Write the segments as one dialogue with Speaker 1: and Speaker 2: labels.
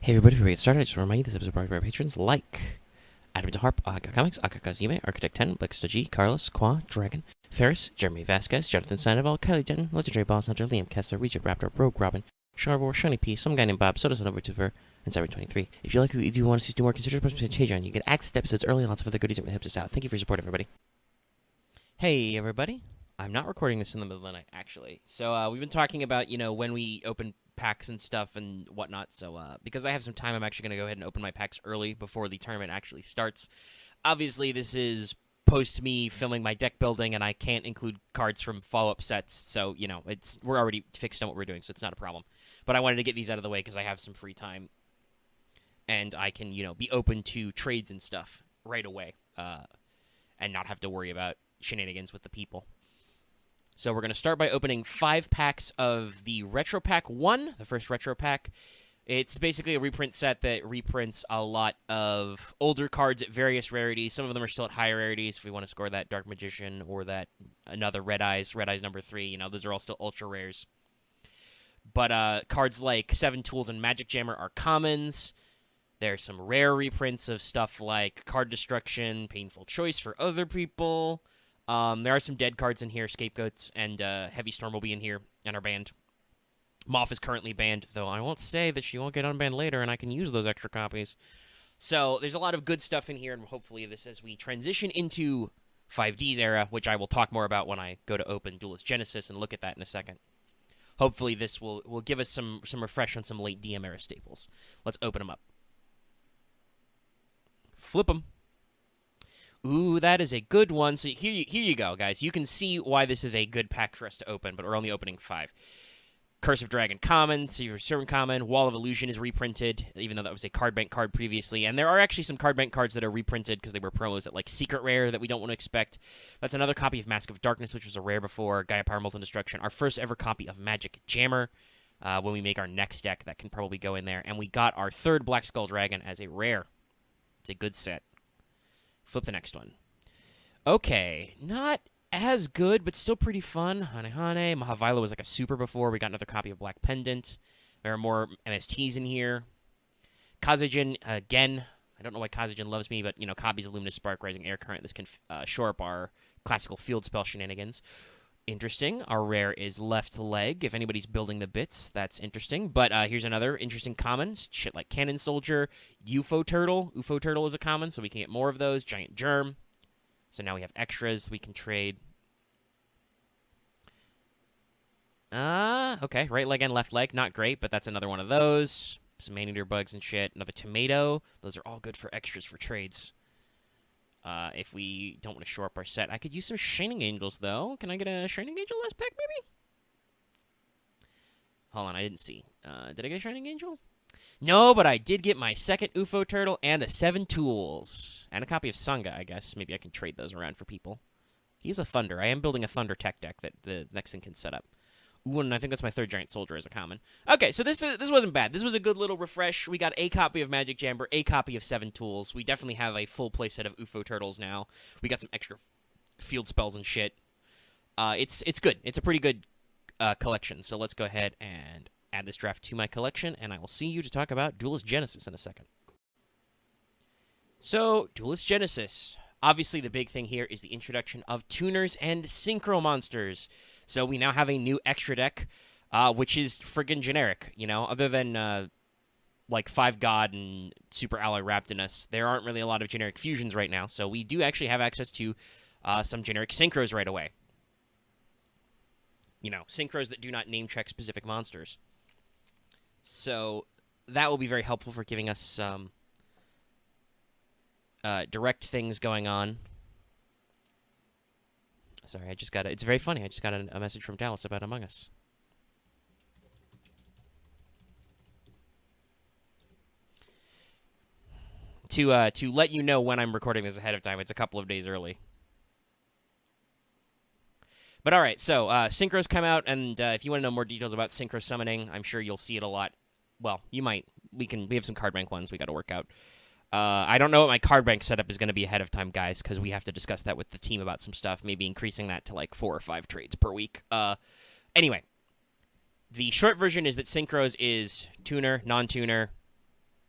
Speaker 1: Hey everybody, before we get started, I just want to remind you this episode is brought to you by our patrons like Adam Harp, Aga Comics, Aka Kazume, Architect 10, Blixta G, Carlos, Qua, Dragon, Ferris, Jeremy Vasquez, Jonathan Sandoval, Kylie Denton, Legendary Boss Hunter, Liam Kessler, Regent Raptor, Rogue Robin, Sharvor, Shiny P, some guy named Bob, Soda Son Overtuver, and Cyber23. If you like what you do want to see us do more, consider supporting Patreon. You get access to episodes early and lots of other goodies that helps us out. Thank you for your support, everybody. Hey everybody. I'm not recording this in the middle of the night, actually. So we've been talking about, when we open packs and stuff and whatnot. So because I have some time, I'm actually going to go ahead and open my packs early before the tournament actually starts. Obviously, this is post me filming my deck building, and I can't include cards from follow-up sets. So, we're already fixed on what we're doing, so it's not a problem. But I wanted to get these out of the way because I have some free time. And I can, be open to trades and stuff right away. And not have to worry about shenanigans with the people. So we're going to start by opening 5 packs of the Retro Pack 1, the first Retro Pack. It's basically a reprint set that reprints a lot of older cards at various rarities. Some of them are still at higher rarities if we want to score that Dark Magician or that another Red Eyes number 3. Those are all still ultra rares. But cards like 7 Tools and Magic Jammer are commons. There's some rare reprints of stuff like Card Destruction, Painful Choice for other people. There are some dead cards in here, Scapegoats, and Heavy Storm will be in here and are banned. Moth is currently banned, though I won't say that she won't get unbanned later, and I can use those extra copies. So there's a lot of good stuff in here, and hopefully this, as we transition into 5D's era, which I will talk more about when I go to open Duelist Genesis and look at that in a second. Hopefully this will give us some refresh on some late DM era staples. Let's open them up. Flip them. Ooh, that is a good one. So here you go, guys. You can see why this is a good pack for us to open, but we're only opening 5. Curse of Dragon common, Seer Servant common, Wall of Illusion is reprinted, even though that was a card bank card previously. And there are actually some card bank cards that are reprinted because they were promos at like Secret Rare that we don't want to expect. That's another copy of Mask of Darkness, which was a rare before, Gaia Power Molten Destruction. Our first ever copy of Magic Jammer. When we make our next deck, that can probably go in there. And we got our 3rd Black Skull Dragon as a rare. It's a good set. Flip the next one. Okay, not as good, but still pretty fun. Hane. Mahavila was like a super before. We got another copy of Black Pendant. There are more MSTs in here. Kazejin, again. I don't know why Kazejin loves me, but, copies of Luminous Spark, Rising Air Current. This can shore up our classical field spell shenanigans. Interesting. Our rare is Left Leg. If anybody's building the bits, that's interesting. But here's another interesting common. Shit like Cannon Soldier. UFO Turtle. UFO Turtle is a common, so we can get more of those. Giant Germ. So now we have extras we can trade. Okay. Right leg and left leg. Not great, but that's another one of those. Some Maneater Bugs and shit. Another Tomato. Those are all good for extras for trades. If we don't want to shore up our set. I could use some Shining Angels, though. Can I get a Shining Angel last pack, maybe? Hold on, I didn't see. Did I get a Shining Angel? No, but I did get my 2nd UFO Turtle and a 7 Tools. And a copy of Sangha, I guess. Maybe I can trade those around for people. He's a Thunder. I am building a Thunder tech deck that the next thing can set up. Ooh, and I think that's my 3rd Giant Soldier as a common. Okay, so this wasn't bad. This was a good little refresh. We got a copy of Magic Jammer, a copy of 7 Tools. We definitely have a full playset of UFO Turtles now. We got some extra field spells and shit. It's good. It's a pretty good collection. So let's go ahead and add this draft to my collection, and I will see you to talk about Duelist Genesis in a second. So, Duelist Genesis. Obviously, the big thing here is the introduction of tuners and Synchro Monsters. So we now have a new extra deck, which is friggin' generic, Other than, like 5 God and Super Alloy Raptinus, there aren't really a lot of generic fusions right now. So we do actually have access to some generic Synchros right away. Synchros that do not name-check specific monsters. So that will be very helpful for giving us some direct things going on. Sorry, I just got it's very funny. I just got a message from Dallas about Among Us. To let you know when I'm recording this ahead of time, it's a couple of days early. But all right, so Synchros come out, and if you want to know more details about Synchro summoning, I'm sure you'll see it a lot. Well, you might. We have some card bank ones we got to work out. I don't know what my card bank setup is going to be ahead of time, guys, because we have to discuss that with the team about some stuff, maybe increasing that to like 4 or 5 trades per week. Anyway, the short version is that Synchros is tuner, non-tuner,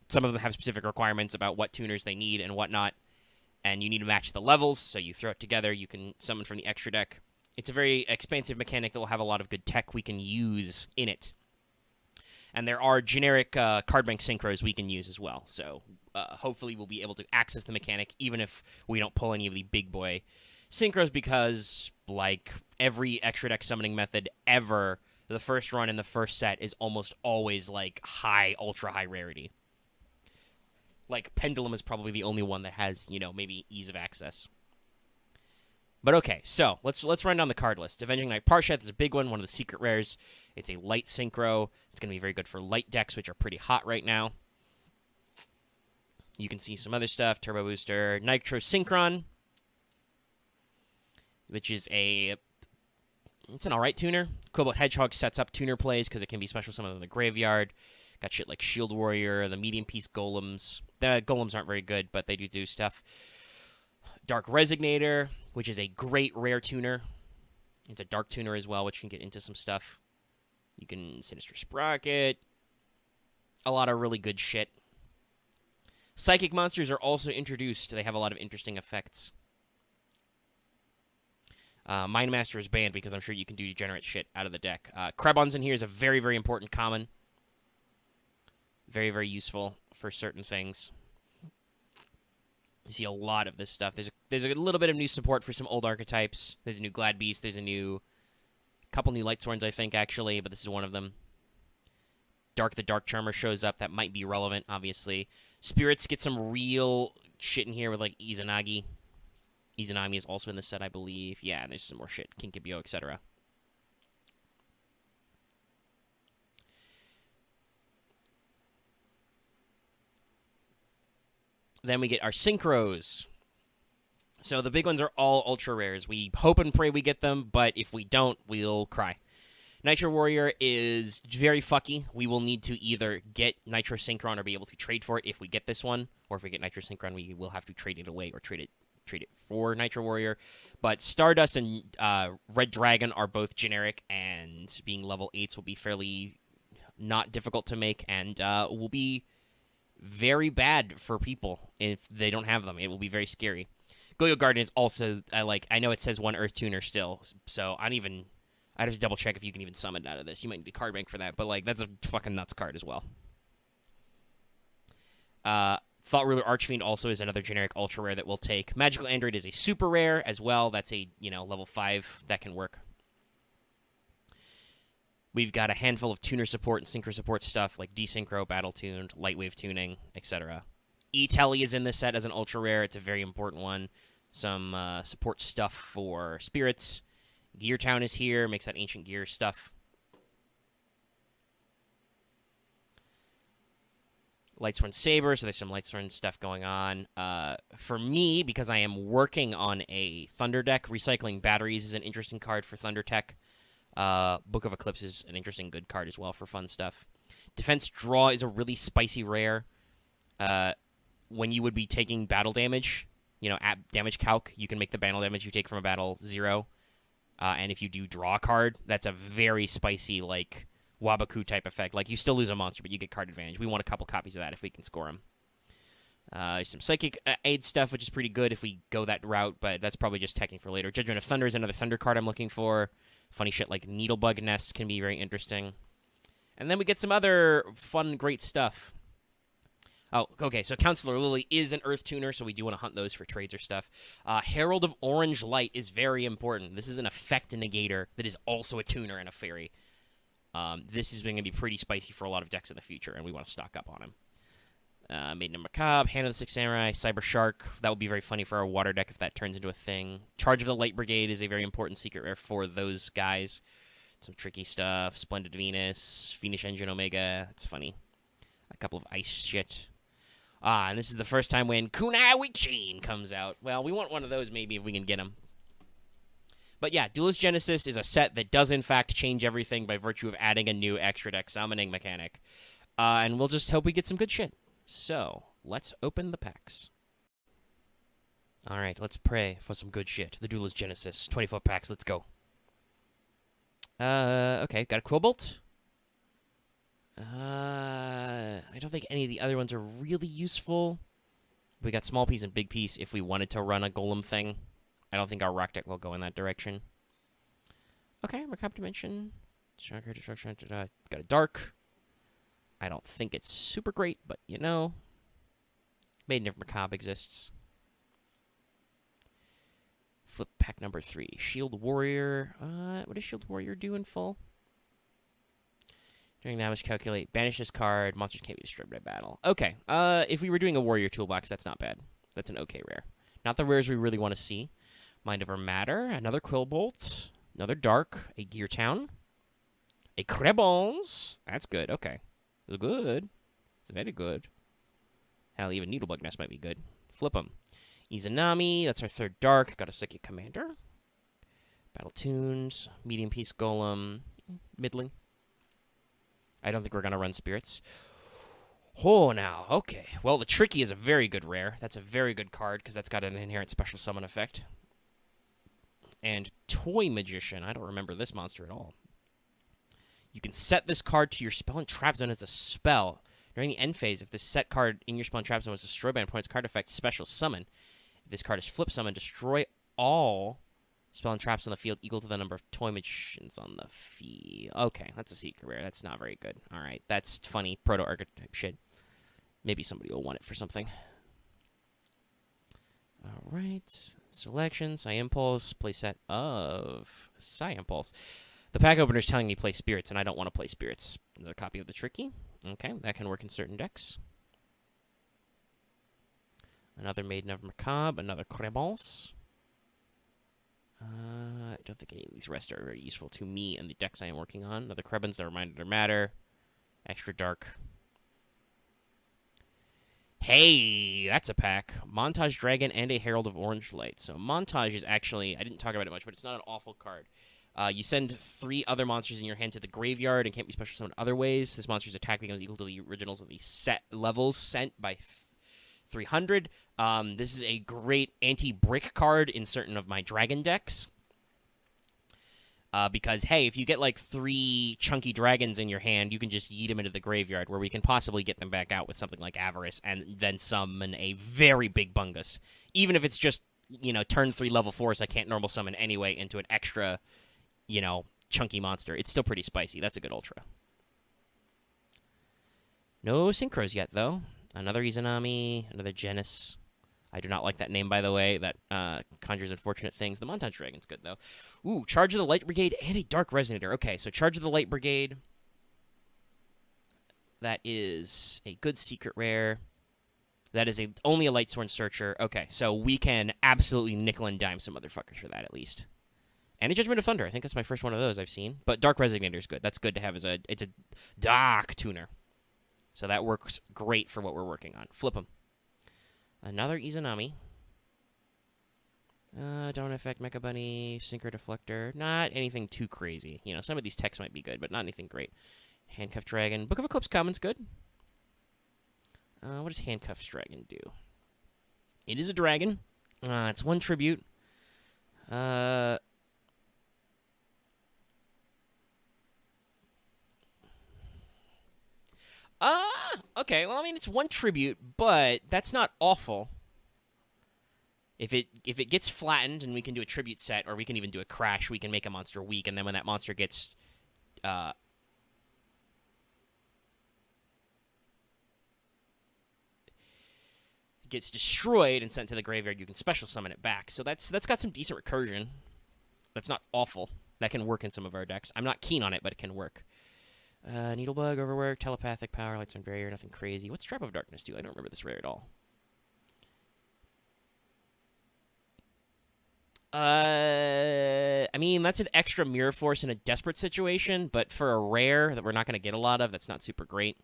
Speaker 1: Some of them have specific requirements about what tuners they need and whatnot, and you need to match the levels, so you throw it together. You can summon from the extra deck. It's a very expansive mechanic that will have a lot of good tech we can use in it. And there are generic card bank synchros we can use as well, so hopefully we'll be able to access the mechanic even if we don't pull any of the big boy synchros, because, like every extra deck summoning method ever, the first run in the first set is almost always, like, ultra high rarity. Like, Pendulum is probably the only one that has, maybe ease of access. But okay, so let's run down the card list. Avenging Knight Parsheth is a big one of the secret rares. It's a light synchro. It's going to be very good for light decks, which are pretty hot right now. You can see some other stuff. Turbo Booster, Nitro Synchron, which is it's an alright tuner. Cobalt Hedgehog sets up tuner plays because it can be special summoned in the graveyard. Got shit like Shield Warrior, the medium piece Golems. The Golems aren't very good, but they do stuff. Dark Resignator, which is a great rare tuner. It's a dark tuner as well, which can get into some stuff. You can Sinister Sprocket. A lot of really good shit. Psychic Monsters are also introduced. They have a lot of interesting effects. Mind Master is banned because I'm sure you can do degenerate shit out of the deck. Krebon's in here is a very, very important common. Very, very useful for certain things. You see a lot of this stuff. There's a little bit of new support for some old archetypes. There's a new Glad Beast. There's a couple new Lightsworns, I think, actually, but this is one of them. Dark the Dark Charmer shows up. That might be relevant, obviously. Spirits get some real shit in here with, like, Izanagi. Izanami is also in this set, I believe. Yeah, and there's some more shit. Kinkabyo, etc. Then we get our synchros. So the big ones are all ultra rares. We hope and pray we get them, but if we don't, we'll cry. Nitro Warrior is very fucky. We will need to either get Nitro Synchron or be able to trade for it if we get this one, or if we get Nitro Synchron, we will have to trade it away or trade it for Nitro Warrior. But Stardust and Red Dragon are both generic, and being level 8s will be fairly not difficult to make, and will be very bad for people if they don't have them. It will be very scary. Goyo Garden is also, I know it says one Earth Tuner still, so I'd have to double check if you can even summon out of this. You might need a card bank for that, but, like, that's a fucking nuts card as well. Thought Ruler Archfiend also is another generic ultra rare that we'll take. Magical Android is a super rare as well. That's a, level 5 that can work. We've got a handful of tuner support and synchro support stuff like Desynchro, Battle Tuned, Lightwave Tuning, etc. E-Telly is in this set as an ultra rare. It's a very important one. Some support stuff for spirits. Gear Town is here, makes that ancient gear stuff. Lightsworn Saber, so there's some Lightsworn stuff going on. For me, because I am working on a Thunder deck, Recycling Batteries is an interesting card for Thunder Tech. Book of Eclipse is an interesting good card as well for fun stuff. Defense Draw is a really spicy rare. When you would be taking battle damage, at damage calc, you can make the battle damage you take from a battle 0. And if you do draw a card, that's a very spicy, like, Wabaku type effect. Like, you still lose a monster, but you get card advantage. We want a couple copies of that if we can score them. There's some Psychic Aid stuff, which is pretty good if we go that route, but that's probably just teching for later. Judgment of Thunder is another Thunder card I'm looking for. Funny shit like Needlebug Nest can be very interesting. And then we get some other fun, great stuff. Oh, okay, so Counselor Lily is an Earth Tuner, so we do want to hunt those for trades or stuff. Herald of Orange Light is very important. This is an effect negator that is also a tuner and a fairy. This is going to be pretty spicy for a lot of decks in the future, and we want to stock up on him. Maiden of Macabre, Hand of the Six Samurai, Cyber Shark. That would be very funny for our water deck if that turns into a thing. Charge of the Light Brigade is a very important secret rare for those guys. Some tricky stuff. Splendid Venus, Fiendish Engine Omega. It's funny. A couple of ice shit. And this is the first time when Kunai Chain comes out. Well, we want one of those maybe if we can get them. But yeah, Duelist Genesis is a set that does in fact change everything by virtue of adding a new extra deck summoning mechanic. And we'll just hope we get some good shit. So, let's open the packs. Alright, let's pray for some good shit. The Duelist Genesis. 24 packs, let's go. Okay, got a Quillbolt. I don't think any of the other ones are really useful. We got small piece and big piece if we wanted to run a golem thing. I don't think our rock deck will go in that direction. Okay, Macabre Dimension. Destruction. Got a dark. I don't think it's super great, but you know. Maiden of Macabre exists. Flip pack number 3. Shield Warrior. What does Shield Warrior do in full? During damage, calculate. Banish this card. Monsters can't be destroyed by battle. Okay. If we were doing a Warrior toolbox, that's not bad. That's an okay rare. Not the rares we really want to see. Mind Over Matter. Another Quillbolt. Another Dark. A Gear Town. A Krebels. That's good. Okay. It's good. It's very good. Hell, even Needlebug Nest might be good. Flip them. Izanami. That's our third Dark. Got a Psychic Commander. Battle Tunes. Medium Piece Golem. Middling. I don't think we're going to run Spirits. Oh, now. Okay. Well, the Tricky is a very good rare. That's a very good card because that's got an inherent special summon effect. And Toy Magician. I don't remember this monster at all. You can set this card to your spell and trap zone as a spell. During the end phase, if this set card in your spell and trap zone was destroyed by an opponent's card effect, special summon. If this card is flip summon, destroy all spell and traps on the field equal to the number of Toy Magicians on the field. Okay, that's a secret rare. That's not very good. All right, that's funny. Proto-archetype shit. Maybe somebody will want it for something. All right. Selection, Psy-Impulse, playset of Psy-Impulse. The pack opener is telling me play Spirits, and I don't want to play Spirits. Another copy of the Tricky. Okay, that can work in certain decks. Another Maiden of Macabre, another Krebels. I don't think any of these rest are very useful to me and the decks I am working on. Another Krebens that Reminder to Matter. Extra Dark. Hey, that's a pack. Montage Dragon and a Herald of Orange Light. So Montage is actually, I didn't talk about it much, but it's not an awful card. You send 3 other monsters in your hand to the graveyard and can't be special summoned other ways. This monster's attack becomes equal to the originals of the set levels sent by 300. This is a great anti-brick card in certain of my dragon decks. Because, hey, if you get like 3 chunky dragons in your hand, you can just yeet them into the graveyard, where we can possibly get them back out with something like Avarice and then summon a very big Bungus. Even if it's just, you know, turn 3 level 4s I can't normal summon anyway into an extra, you know, chunky monster. It's still pretty spicy. That's a good ultra. No synchros yet, though. Another Izanami, another Genesis. I do not like that name, by the way. That conjures unfortunate things. The Montage Dragon's good, though. Ooh, Charge of the Light Brigade and a Dark Resonator. Okay, so Charge of the Light Brigade. That is a good secret rare. That is only a Lightsworn Searcher. Okay, so we can absolutely nickel and dime some motherfuckers for that, at least. And a Judgment of Thunder. I think that's my first one of those I've seen. But Dark Resonator is good. That's good to have as it's a dark tuner. So that works great for what we're working on. Flip them. Another Izanami. Don't affect Mecha Bunny. Synchro Deflector. Not anything too crazy. You know, some of these techs might be good, but not anything great. Handcuffed Dragon. Book of Eclipse Common's good. What does Handcuffed Dragon do? It is a dragon. It's 1 tribute. Okay. Well, I mean, it's 1 tribute, but that's not awful. If it gets flattened and we can do a tribute set, or we can even do a crash, we can make a monster weak, and then when that monster gets destroyed and sent to the graveyard, you can special summon it back. So that's got some decent recursion. That's not awful. That can work in some of our decks. I'm not keen on it, but it can work. Needlebug, Overwork, Telepathic Power, Lightsworn Barrier, nothing crazy. What's Trap of Darkness do? I don't remember this rare at all. I mean, that's an extra Mirror Force in a desperate situation, but for a rare that we're not going to get a lot of, that's not super great.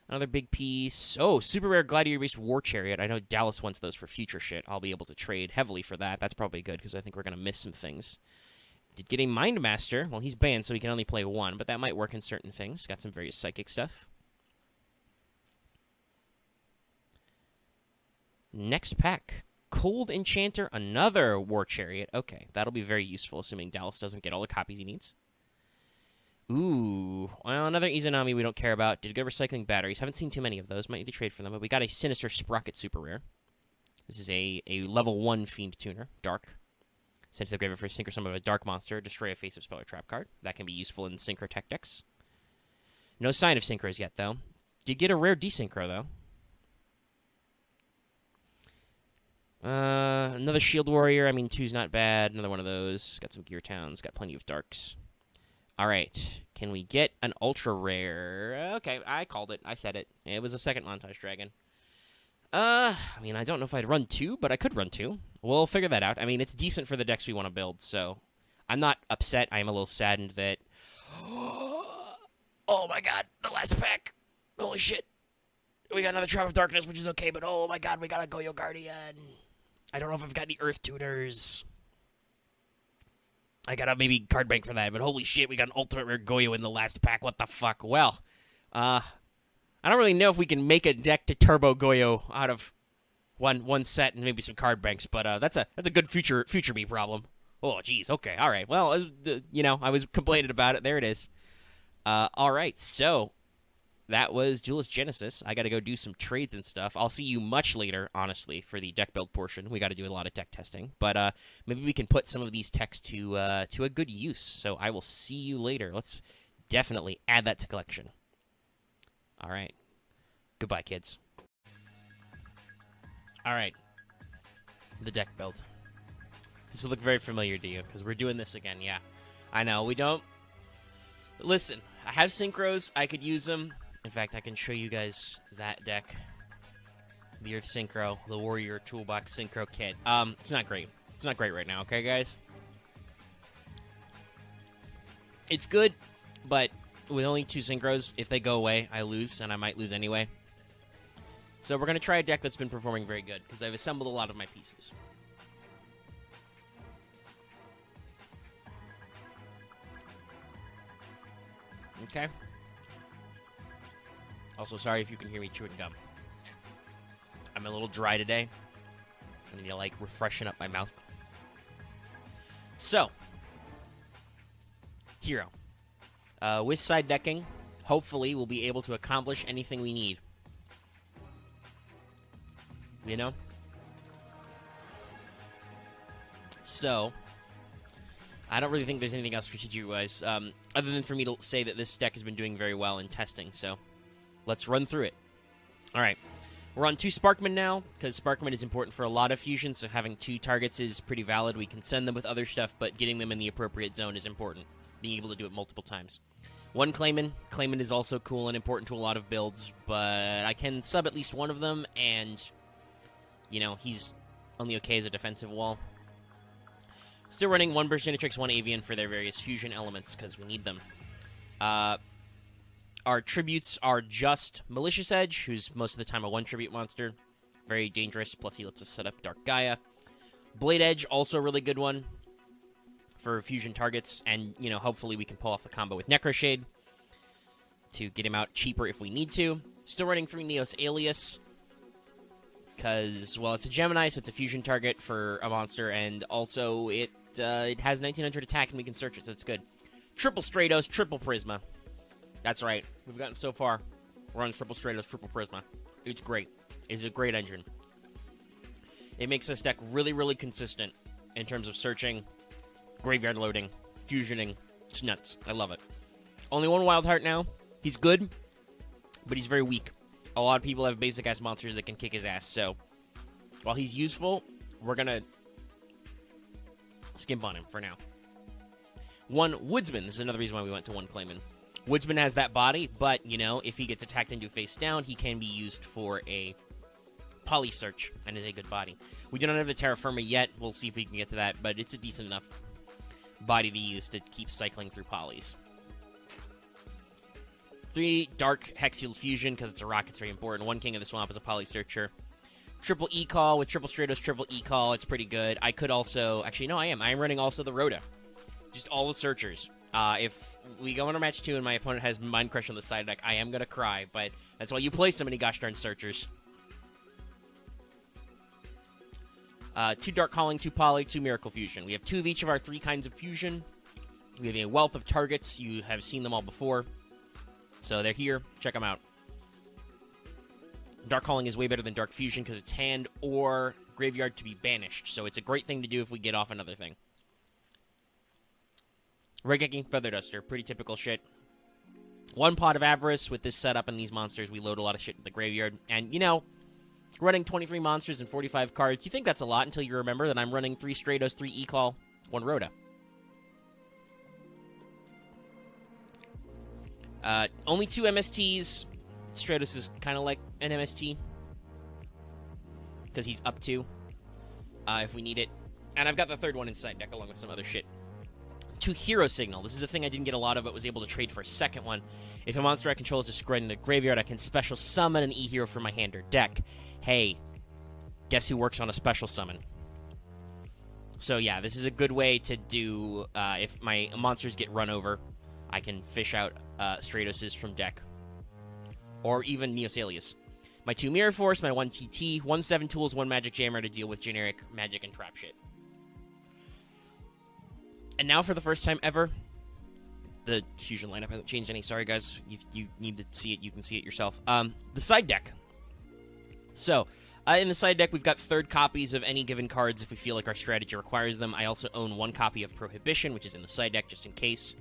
Speaker 1: Another big piece. Oh, super rare Gladiator-based War Chariot. I know Dallas wants those for future shit. I'll be able to trade heavily for that. That's probably good, because I think we're going to miss some things. Did get a Mind Master. Well, he's banned, so he can only play 1, but that might work in certain things. Got some various psychic stuff. Next pack. Cold Enchanter, another War Chariot. Okay, that'll be very useful, assuming Dallas doesn't get all the copies he needs. Ooh. Well, another Izanami we don't care about. Did good recycling batteries. Haven't seen too many of those. Might need to trade for them. But we got a Sinister Sprocket super rare. This is a level 1 Fiend Tuner. Dark. Sent to the graveyard for a Synchro Summon of a Dark Monster. Destroy a face of spell or trap card. That can be useful in Synchro Tech decks. No sign of Synchros yet, though. Did get a rare Desynchro, though. Another Shield Warrior. I mean, 2's not bad. Another one of those. Got some Gear Towns. Got plenty of Darks. All right. Can we get an Ultra Rare? Okay, I called it. I said it. It was a second Montage Dragon. I mean, I don't know if I'd run 2, but I could run 2. We'll figure that out. I mean, it's decent for the decks we want to build, so I'm not upset. I am a little saddened that... Oh my god, the last pack. Holy shit. We got another Trap of Darkness, which is okay, but oh my god, we got a Goyo Guardian. I don't know if I've got any Earth Tutors. I gotta maybe card bank for that, but holy shit, we got an Ultimate Rare Goyo in the last pack. What the fuck? Well, I don't really know if we can make a deck to Turbo Goyo out of one set and maybe some card banks, but that's a good future me problem. Oh, jeez. Okay. All right. Well, I was complaining about it. There it is. All right. So that was Duelist Genesis. I got to go do some trades and stuff. I'll see you much later, honestly, for the deck build portion. We got to do a lot of deck testing, but maybe we can put some of these techs to a good use. So I will see you later. Let's definitely add that to collection. All right. Goodbye, kids. All right. The deck build. This will look very familiar to you, because we're doing this again, yeah. I know, we don't... Listen, I have Synchros. I could use them. In fact, I can show you guys that deck. The Earth Synchro, the Warrior Toolbox Synchro Kit. It's not great. It's not great right now, okay, guys? It's good, but with only 2 Synchros, if they go away, I lose, and I might lose anyway. So we're going to try a deck that's been performing very good, because I've assembled a lot of my pieces. Okay. Also, sorry if you can hear me chewing gum. I'm a little dry today. I need to, like, freshen up my mouth. So. Hero. With side decking, hopefully we'll be able to accomplish anything we need. You know? So, I don't really think there's anything else strategy-wise, other than for me to say that this deck has been doing very well in testing, so let's run through it. Alright, we're on 2 Sparkmen now, because Sparkman is important for a lot of fusions, so having 2 targets is pretty valid. We can send them with other stuff, but getting them in the appropriate zone is important, being able to do it multiple times. 1 Clayman. Clayman is also cool and important to a lot of builds, but I can sub at least one of them, and, you know, he's only okay as a defensive wall. Still running 1 Burst Genitrix, 1 Avian for their various fusion elements, because we need them. Our tributes are just Malicious Edge, who's most of the time a 1 tribute monster. Very dangerous, plus he lets us set up Dark Gaia. Blade Edge, also a really good one for fusion targets, and, you know, hopefully we can pull off the combo with Necroshade to get him out cheaper if we need to. Still running 3 Neos Alias, because, well, it's a Gemini, so it's a fusion target for a monster, and also it has 1900 attack, and we can search it, so it's good. Triple Stratos, Triple Prisma. That's right. We've gotten so far. We're on Triple Stratos, Triple Prisma. It's great. It's a great engine. It makes this deck really, really consistent in terms of searching, graveyard loading, fusioning. It's nuts. I love it. Only 1 Wild Heart now. He's good, but he's very weak. A lot of people have basic-ass monsters that can kick his ass, so while he's useful, we're going to skimp on him for now. 1 Woodsman. This is another reason why we went to 1 Clayman. Woodsman has that body, but, you know, if he gets attacked into face down, he can be used for a poly search, and is a good body. We do not have the Terra Firma yet. We'll see if we can get to that, but it's a decent enough body to use to keep cycling through polys. 3 Dark Hexial Fusion, because it's a rock, it's very important. 1 King of the Swamp is a poly searcher. Triple E-Call with Triple Stratos, Triple E-Call. It's pretty good. I could also... Actually, no, I am. I am running also the Rhoda. Just all the searchers. If we go into match 2 and my opponent has Mind Crush on the side deck, I am going to cry, but that's why you play so many gosh darn searchers. 2 Dark Calling, 2 Poly, 2 Miracle Fusion. We have 2 of each of our 3 kinds of fusion. We have a wealth of targets. You have seen them all before. So they're here. Check them out. Dark Calling is way better than Dark Fusion because it's hand or graveyard to be banished. So it's a great thing to do if we get off another thing. Regeki, Feather Duster. Pretty typical shit. 1 Pot of Avarice. With this setup and these monsters, we load a lot of shit in the graveyard. And, you know, running 23 monsters and 45 cards, you think that's a lot until you remember that I'm running 3 Stratos, 3 E-Call, 1 Rhoda. Only 2 MSTs. Stratos is kind of like an MST. Because he's up 2. If we need it. And I've got the 3rd one inside deck along with some other shit. 2 Hero Signal. This is a thing I didn't get a lot of, but was able to trade for a 2nd one. If a monster I control is destroyed in the graveyard, I can special summon an E-Hero from my hand or deck. Hey, guess who works on a special summon? So yeah, this is a good way to do, if my monsters get run over, I can fish out Stratoses from deck. Or even Neosalius. My 2 Mirror Force, my 1 TT, 1 7 Tools, 1 Magic Jammer to deal with generic magic and trap shit. And now for the first time ever, the Fusion lineup hasn't changed any. Sorry, guys. You need to see it. You can see it yourself. The side deck. So, in the side deck, we've got 3rd copies of any given cards if we feel like our strategy requires them. I also own 1 copy of Prohibition, which is in the side deck just in case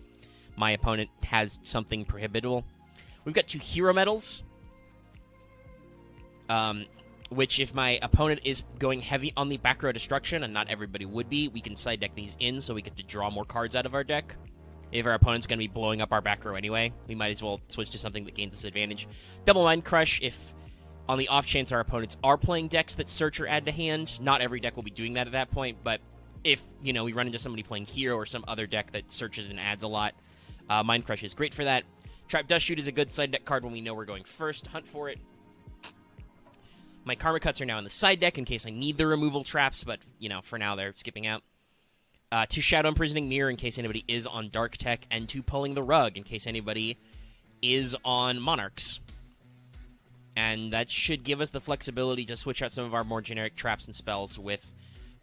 Speaker 1: my opponent has something prohibitable. We've got 2 Hero Medals, which if my opponent is going heavy on the back row destruction, and not everybody would be, we can side deck these in so we get to draw more cards out of our deck. If our opponent's going to be blowing up our back row anyway, we might as well switch to something that gains us advantage. Double Mind Crush, if on the off chance our opponents are playing decks that search or add to hand, not every deck will be doing that at that point, but if, you know, we run into somebody playing Hero or some other deck that searches and adds a lot, Mind Crush is great for that. Trap Dust Shoot is a good side deck card when we know we're going first. Hunt for it. My Karma Cuts are now in the side deck in case I need the removal traps, but, you know, for now they're skipping out. 2 Shadow Imprisoning Mirror in case anybody is on Dark Tech, and 2 Pulling the Rug in case anybody is on Monarchs. And that should give us the flexibility to switch out some of our more generic traps and spells with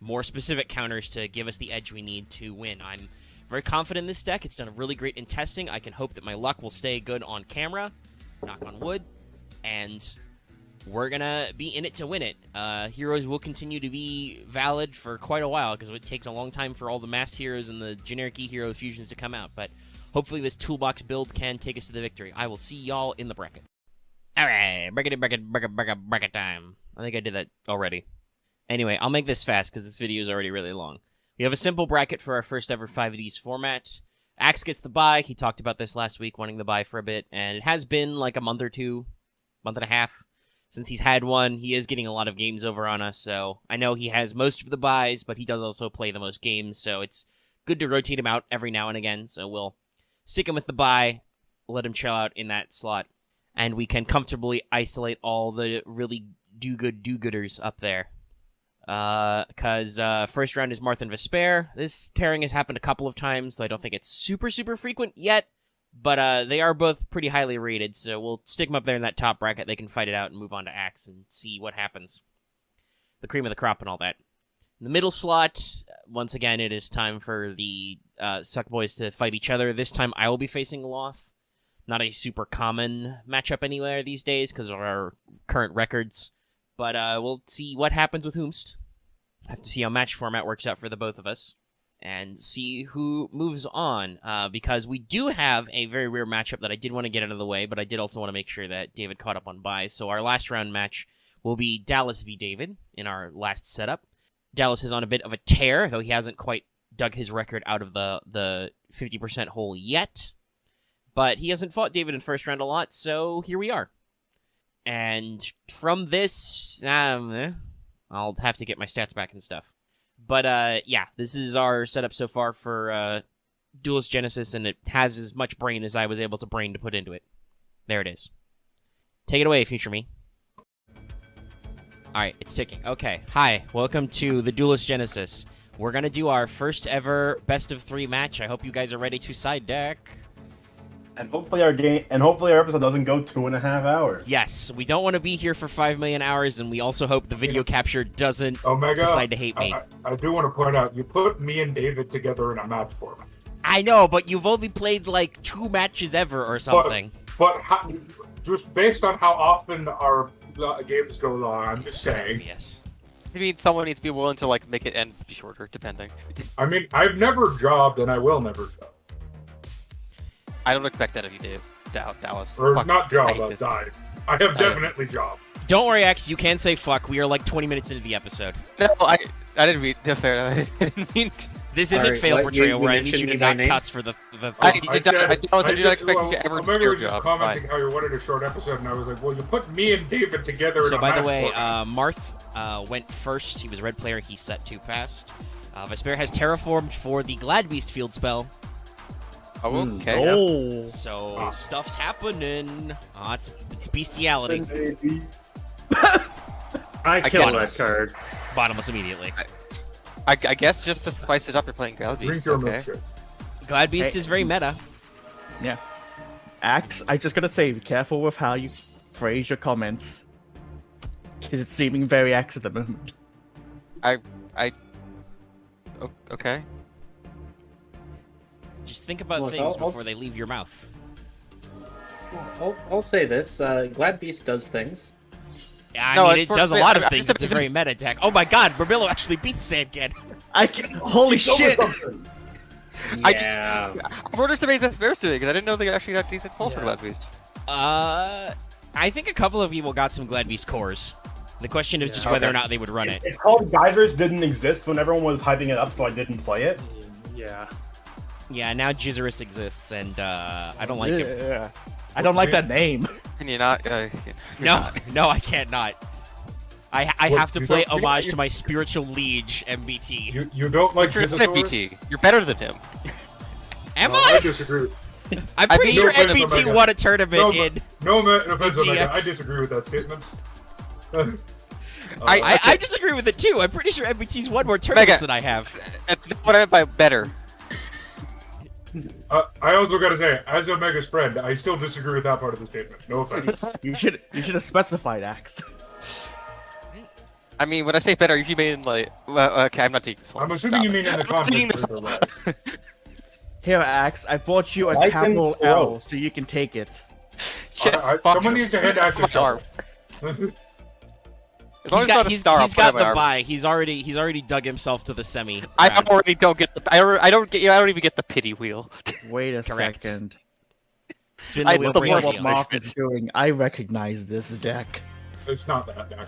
Speaker 1: more specific counters to give us the edge we need to win. I'm very confident in this deck. It's done really great in testing. I can hope that my luck will stay good on camera. Knock on wood. And we're going to be in it to win it. Heroes will continue to be valid for quite a while because it takes a long time for all the masked heroes and the generic E-Hero fusions to come out. But hopefully this toolbox build can take us to the victory. I will see y'all in the bracket. All right, bracket time. I think I did that already. Anyway, I'll make this fast because this video is already really long. We have a simple bracket for our first ever 5Ds format. Axe gets the bye. He talked about this last week, wanting the bye for a bit, and it has been like a month or 2, month and a half since he's had one. He is getting a lot of games over on us, so I know he has most of the buys, but he does also play the most games, so it's good to rotate him out every now and again, so we'll stick him with the bye, let him chill out in that slot, and we can comfortably isolate all the really do-gooders up there. Because first round is Marth and Vespairr. This pairing has happened a couple of times, so I don't think it's super frequent yet. But they are both pretty highly rated, so we'll stick them up there in that top bracket. They can fight it out and move on to Axe and see what happens. The cream of the crop and all that. In the middle slot, once again, it is time for the Suck Boys to fight each other. This time I will be facing Loth. Not a super common matchup anywhere these days because of our current records. But we'll see what happens with whomst. I have to see how match format works out for the both of us. And see who moves on. Because we do have a very rare matchup that I did want to get out of the way, but I did also want to make sure that David caught up on buys. So our last round match will be Dallas v. David in our last setup. Dallas is on a bit of a tear, though he hasn't quite dug his record out of the 50% hole yet. But he hasn't fought David in first round a lot, so here we are. And from this, I'll have to get my stats back and stuff. But, yeah, this is our setup so far for Duelist Genesis, and it has as much brain as I was able to brain to put into it. There it is. Take it away, future me. Alright, it's ticking. Okay, hi, welcome to the Duelist Genesis. We're going to do our first ever best of 3 match. I hope you guys are ready to side deck.
Speaker 2: And hopefully our episode doesn't go 2.5 hours.
Speaker 1: Yes, we don't want to be here for 5 million hours, and we also hope the video capture doesn't decide to hate me.
Speaker 3: I do want to point out, you put me and David together in a match format.
Speaker 1: I know, but you've only played like 2 matches ever or something.
Speaker 3: But just based on how often our games go long, I'm just saying.
Speaker 1: Yes.
Speaker 4: I mean, someone needs to be willing to like make it end be shorter, depending.
Speaker 3: I mean, I've never jobbed, and I will never job.
Speaker 4: I don't expect that of you, Dave. Dallas.
Speaker 3: Or
Speaker 4: Fuck,
Speaker 3: not job,
Speaker 4: I hate
Speaker 3: I've
Speaker 4: this.
Speaker 3: died. I have definitely jobbed.
Speaker 1: Don't worry, X. You can say fuck. We are like 20 minutes into the episode.
Speaker 4: No, I didn't mean. No, fair enough. I didn't mean.
Speaker 1: This isn't
Speaker 5: Alright,
Speaker 1: fail
Speaker 5: what,
Speaker 1: portrayal
Speaker 5: you
Speaker 1: where I need
Speaker 5: mentioned
Speaker 1: you to
Speaker 5: me by
Speaker 1: not
Speaker 5: name?
Speaker 1: cuss for the
Speaker 4: I
Speaker 1: thing.
Speaker 4: did not expect you to ever do
Speaker 3: Omega
Speaker 4: your
Speaker 3: was just
Speaker 4: job.
Speaker 3: commenting
Speaker 4: Fine.
Speaker 3: how you wanted a short episode, and I was like, well, you put me and David together in
Speaker 1: So
Speaker 3: a
Speaker 1: by the
Speaker 3: match
Speaker 1: way,
Speaker 3: format.
Speaker 1: Marth went first. He was red player. He set 2 past. Vespairr has terraformed for the Glad Beast field spell.
Speaker 4: Oh, okay. Yeah.
Speaker 2: Oh.
Speaker 1: So stuff's happening. It's bestiality.
Speaker 2: I
Speaker 4: I
Speaker 2: killed
Speaker 4: got
Speaker 2: that
Speaker 1: it.
Speaker 2: card.
Speaker 1: Bottomless immediately.
Speaker 4: I guess just to spice it up, you're playing Galaxy.
Speaker 3: Drink your
Speaker 4: Okay.
Speaker 3: milkshake.
Speaker 1: Glad Beast
Speaker 2: Hey.
Speaker 1: is very meta.
Speaker 2: Yeah. Axe, I'm just gonna say, be careful with how you phrase your comments. Because it's seeming very Axe at the moment.
Speaker 4: Okay.
Speaker 1: Just think about
Speaker 5: Look,
Speaker 1: things
Speaker 5: I'll
Speaker 1: before they leave your mouth.
Speaker 5: I'll say this. Glad Beast does things.
Speaker 1: I
Speaker 4: No,
Speaker 1: mean,
Speaker 4: it's
Speaker 1: it
Speaker 4: for-
Speaker 1: does a lot of
Speaker 4: I-
Speaker 1: things.
Speaker 4: I'm
Speaker 1: It's a very meta deck. Oh my god, Barbillo actually beats Sandcan.
Speaker 2: Holy shit!
Speaker 5: Yeah.
Speaker 4: I wonder if the Vespairr's doing because I didn't know they actually got decent pulls for Glad Beast.
Speaker 1: I think a couple of people got some Glad Beast cores. The question is just whether or not they would run it.
Speaker 2: It's called Geysers didn't exist when everyone was hyping it up, so I didn't play it.
Speaker 5: Yeah.
Speaker 1: Yeah, now Jizzerus exists, and I don't like him.
Speaker 2: Yeah. I don't like that name.
Speaker 4: Can you not?
Speaker 1: No, I can't not. I
Speaker 3: What,
Speaker 1: have to
Speaker 3: you
Speaker 1: play
Speaker 3: don't-
Speaker 1: homage to my spiritual liege, MBT.
Speaker 3: You don't like
Speaker 4: You're an
Speaker 3: Gizosaurus?
Speaker 4: MBT. You're better than him.
Speaker 1: Am
Speaker 3: No, I
Speaker 1: I?
Speaker 3: disagree.
Speaker 1: I'm
Speaker 4: I
Speaker 1: pretty
Speaker 4: mean,
Speaker 1: sure
Speaker 4: no offense,
Speaker 1: MBT
Speaker 3: Omega.
Speaker 1: won a tournament
Speaker 3: No,
Speaker 1: in.
Speaker 3: No offense, Omega.
Speaker 1: GX.
Speaker 3: I disagree with that statement.
Speaker 1: I disagree with it too. I'm pretty sure MBT's won more tournaments
Speaker 4: Mega.
Speaker 1: than I have.
Speaker 4: That's not what I meant by better.
Speaker 3: I also gotta say, as Omega's friend, I still disagree with that part of the statement. No offense.
Speaker 2: You should have specified Axe.
Speaker 4: I mean, when I say better, you mean like, well, okay, I'm not taking this one.
Speaker 3: I'm assuming
Speaker 4: Stop
Speaker 3: you
Speaker 4: it.
Speaker 3: mean in the
Speaker 4: I'm not taking
Speaker 3: context
Speaker 4: this
Speaker 3: of
Speaker 4: one.
Speaker 3: the
Speaker 2: Here, Axe, I bought you a Like capital and throw. L so you can take it.
Speaker 4: Yes, fuck
Speaker 3: Someone
Speaker 4: you.
Speaker 3: needs to hand Axe a
Speaker 4: Fuck
Speaker 3: shovel.
Speaker 4: As long as it's not a
Speaker 1: He's
Speaker 4: star, I'll put it
Speaker 1: got
Speaker 4: on my
Speaker 1: the
Speaker 4: arm.
Speaker 1: buy. He's already dug himself to the semi.
Speaker 4: I
Speaker 1: round.
Speaker 4: already don't get the. I don't get. I don't even get the pity wheel.
Speaker 2: Wait a
Speaker 1: Correct.
Speaker 2: second.
Speaker 1: Spin
Speaker 4: I
Speaker 1: the wheel,
Speaker 4: love the
Speaker 1: bring
Speaker 2: Look
Speaker 1: it
Speaker 4: word
Speaker 2: what
Speaker 1: heel.
Speaker 2: Marth is doing. I recognize this deck.
Speaker 3: It's not that bad.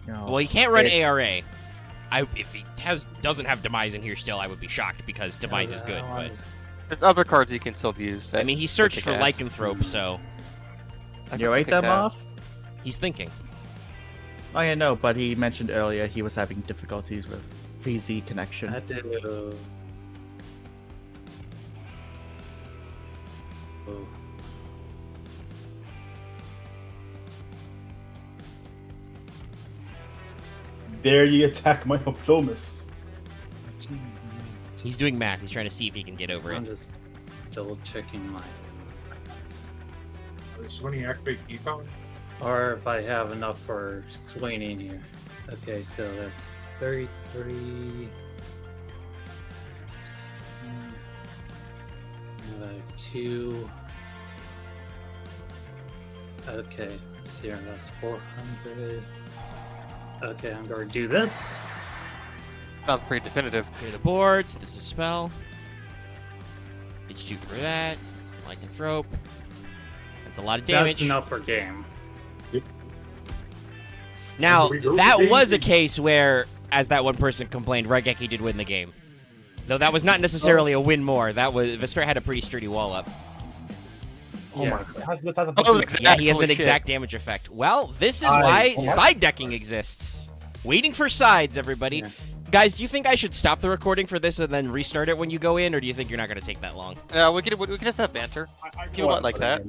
Speaker 2: No.
Speaker 1: Well, he can't run
Speaker 5: It's-
Speaker 1: ARA. If he doesn't have Demise in here still, I would be shocked because Demise is good. But
Speaker 4: There's other cards you can still use.
Speaker 1: I mean, he searched
Speaker 4: kick
Speaker 1: for
Speaker 4: ass.
Speaker 1: Lycanthrope, so
Speaker 2: You right there, Marth?
Speaker 1: he's thinking.
Speaker 2: Oh yeah, no, but he mentioned earlier he was having difficulties with VZ connection.
Speaker 6: I do. Oh.
Speaker 2: Dare you attack my Hoplomus?
Speaker 1: He's doing math. He's trying to see if he can get over
Speaker 6: I'm
Speaker 1: it.
Speaker 6: just double checking my.
Speaker 3: Swinny activates Econ?
Speaker 6: Or if I have enough for swinging here. Okay, so that's 33. Two. Okay, let's see here. That's 400. Okay, I'm going to do this.
Speaker 4: Sounds pretty definitive.
Speaker 1: Clear the boards. This is spell. H2 for that. Lycanthrope. That's a lot of damage.
Speaker 6: That's enough for game.
Speaker 1: Now,
Speaker 3: Here we go.
Speaker 1: that was a case where, as that one person complained, Raigeki did win the game. Though that was not necessarily a win more. That was Vespairr had a pretty sturdy wall up.
Speaker 2: Oh
Speaker 3: Yeah.
Speaker 2: my god. This has a
Speaker 4: Oh, exact-
Speaker 1: Yeah, he has
Speaker 4: holy
Speaker 1: an
Speaker 4: shit.
Speaker 1: exact damage effect. Well, this is
Speaker 2: I-
Speaker 1: why
Speaker 2: what?
Speaker 1: side decking exists. Waiting for sides, everybody.
Speaker 6: Yeah.
Speaker 1: Guys, do you think I should stop the recording for this and then restart it when you go in, or do you think you're not going to take that long?
Speaker 4: We can just have banter. People don't like that.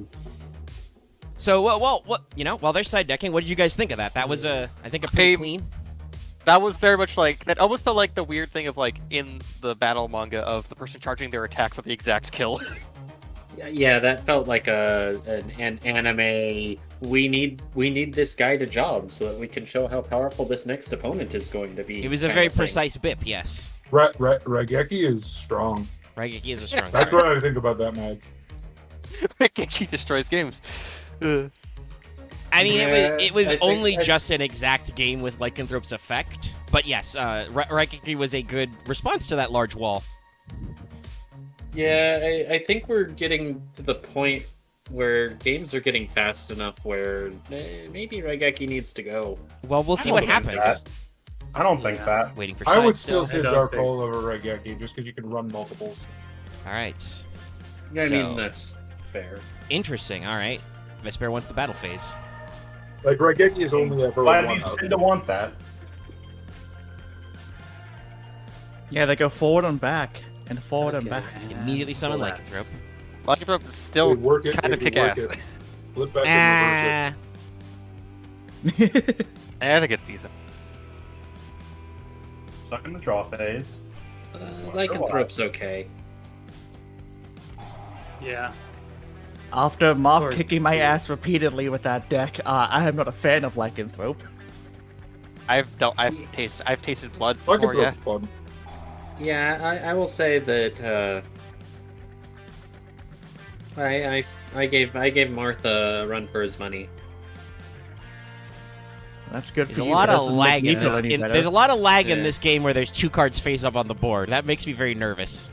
Speaker 1: So, well, what while they're side decking, what did you guys think of that? That was I think a pretty
Speaker 4: Hey,
Speaker 1: clean.
Speaker 4: That was very much like that. Almost felt like the weird thing of like in the battle manga of the person charging their attack for the exact kill.
Speaker 5: Yeah, that felt like an anime. We need this guy to job so that we can show how powerful this next opponent is going to be.
Speaker 1: It was a
Speaker 5: kind
Speaker 1: very
Speaker 5: of thing.
Speaker 1: precise bip, yes.
Speaker 3: Raigeki is strong.
Speaker 1: Raigeki is a strong
Speaker 3: That's
Speaker 1: card.
Speaker 3: what I think about that match.
Speaker 4: Genki destroys games.
Speaker 1: I mean,
Speaker 5: Yeah,
Speaker 1: it was
Speaker 5: I think
Speaker 1: only
Speaker 5: I-
Speaker 1: just an exact game with Lycanthrope's effect. But yes, Raigeki was a good response to that large wall.
Speaker 5: Yeah, I think we're getting to the point where games are getting fast enough where maybe Raigeki needs to go.
Speaker 1: Well, we'll see
Speaker 7: I
Speaker 1: what
Speaker 7: don't think
Speaker 1: happens.
Speaker 7: that. I don't think
Speaker 6: Yeah.
Speaker 7: that.
Speaker 1: Waiting for
Speaker 3: I
Speaker 1: side
Speaker 3: would still
Speaker 1: still.
Speaker 3: say
Speaker 6: I don't
Speaker 3: Dark
Speaker 6: think-
Speaker 3: Hole over Raigeki just because you can run multiples.
Speaker 1: All right.
Speaker 5: I
Speaker 1: So-
Speaker 5: mean, that's fair.
Speaker 1: Interesting. All right. Vespairr wants the battle phase.
Speaker 3: Like Raigeki is only ever
Speaker 7: Glad
Speaker 3: one
Speaker 7: these
Speaker 3: of
Speaker 7: tend to want that.
Speaker 2: Yeah, they go forward and back, and forward and
Speaker 6: Okay,
Speaker 2: back.
Speaker 6: and
Speaker 1: Immediately summon
Speaker 6: left.
Speaker 1: Lycanthrope.
Speaker 4: Lycanthrope is
Speaker 3: They
Speaker 4: still
Speaker 3: work it,
Speaker 4: kind of
Speaker 3: they
Speaker 4: kick
Speaker 3: work
Speaker 4: ass.
Speaker 3: it. Flip back and reverse it.
Speaker 1: Ah.
Speaker 4: I think it's decent.
Speaker 7: Stuck in the draw phase.
Speaker 5: Lycanthrope's okay.
Speaker 6: Yeah.
Speaker 2: After Marth
Speaker 6: Or-
Speaker 2: kicking my ass repeatedly with that deck, I am not a fan of Lycanthrope.
Speaker 4: I've tasted blood before. Yeah.
Speaker 3: Lycanthrope's fun.
Speaker 5: Yeah, I will say that I gave Marth a run for his money.
Speaker 2: That's good
Speaker 1: There's
Speaker 2: for
Speaker 1: a
Speaker 2: you.
Speaker 1: lot
Speaker 2: but
Speaker 1: of
Speaker 2: doesn't
Speaker 1: lag
Speaker 2: make
Speaker 1: in
Speaker 2: me feel
Speaker 1: this.
Speaker 2: any better.
Speaker 1: There's a lot of lag in
Speaker 5: Yeah.
Speaker 1: this game where there's 2 cards face up on the board. That makes me very nervous.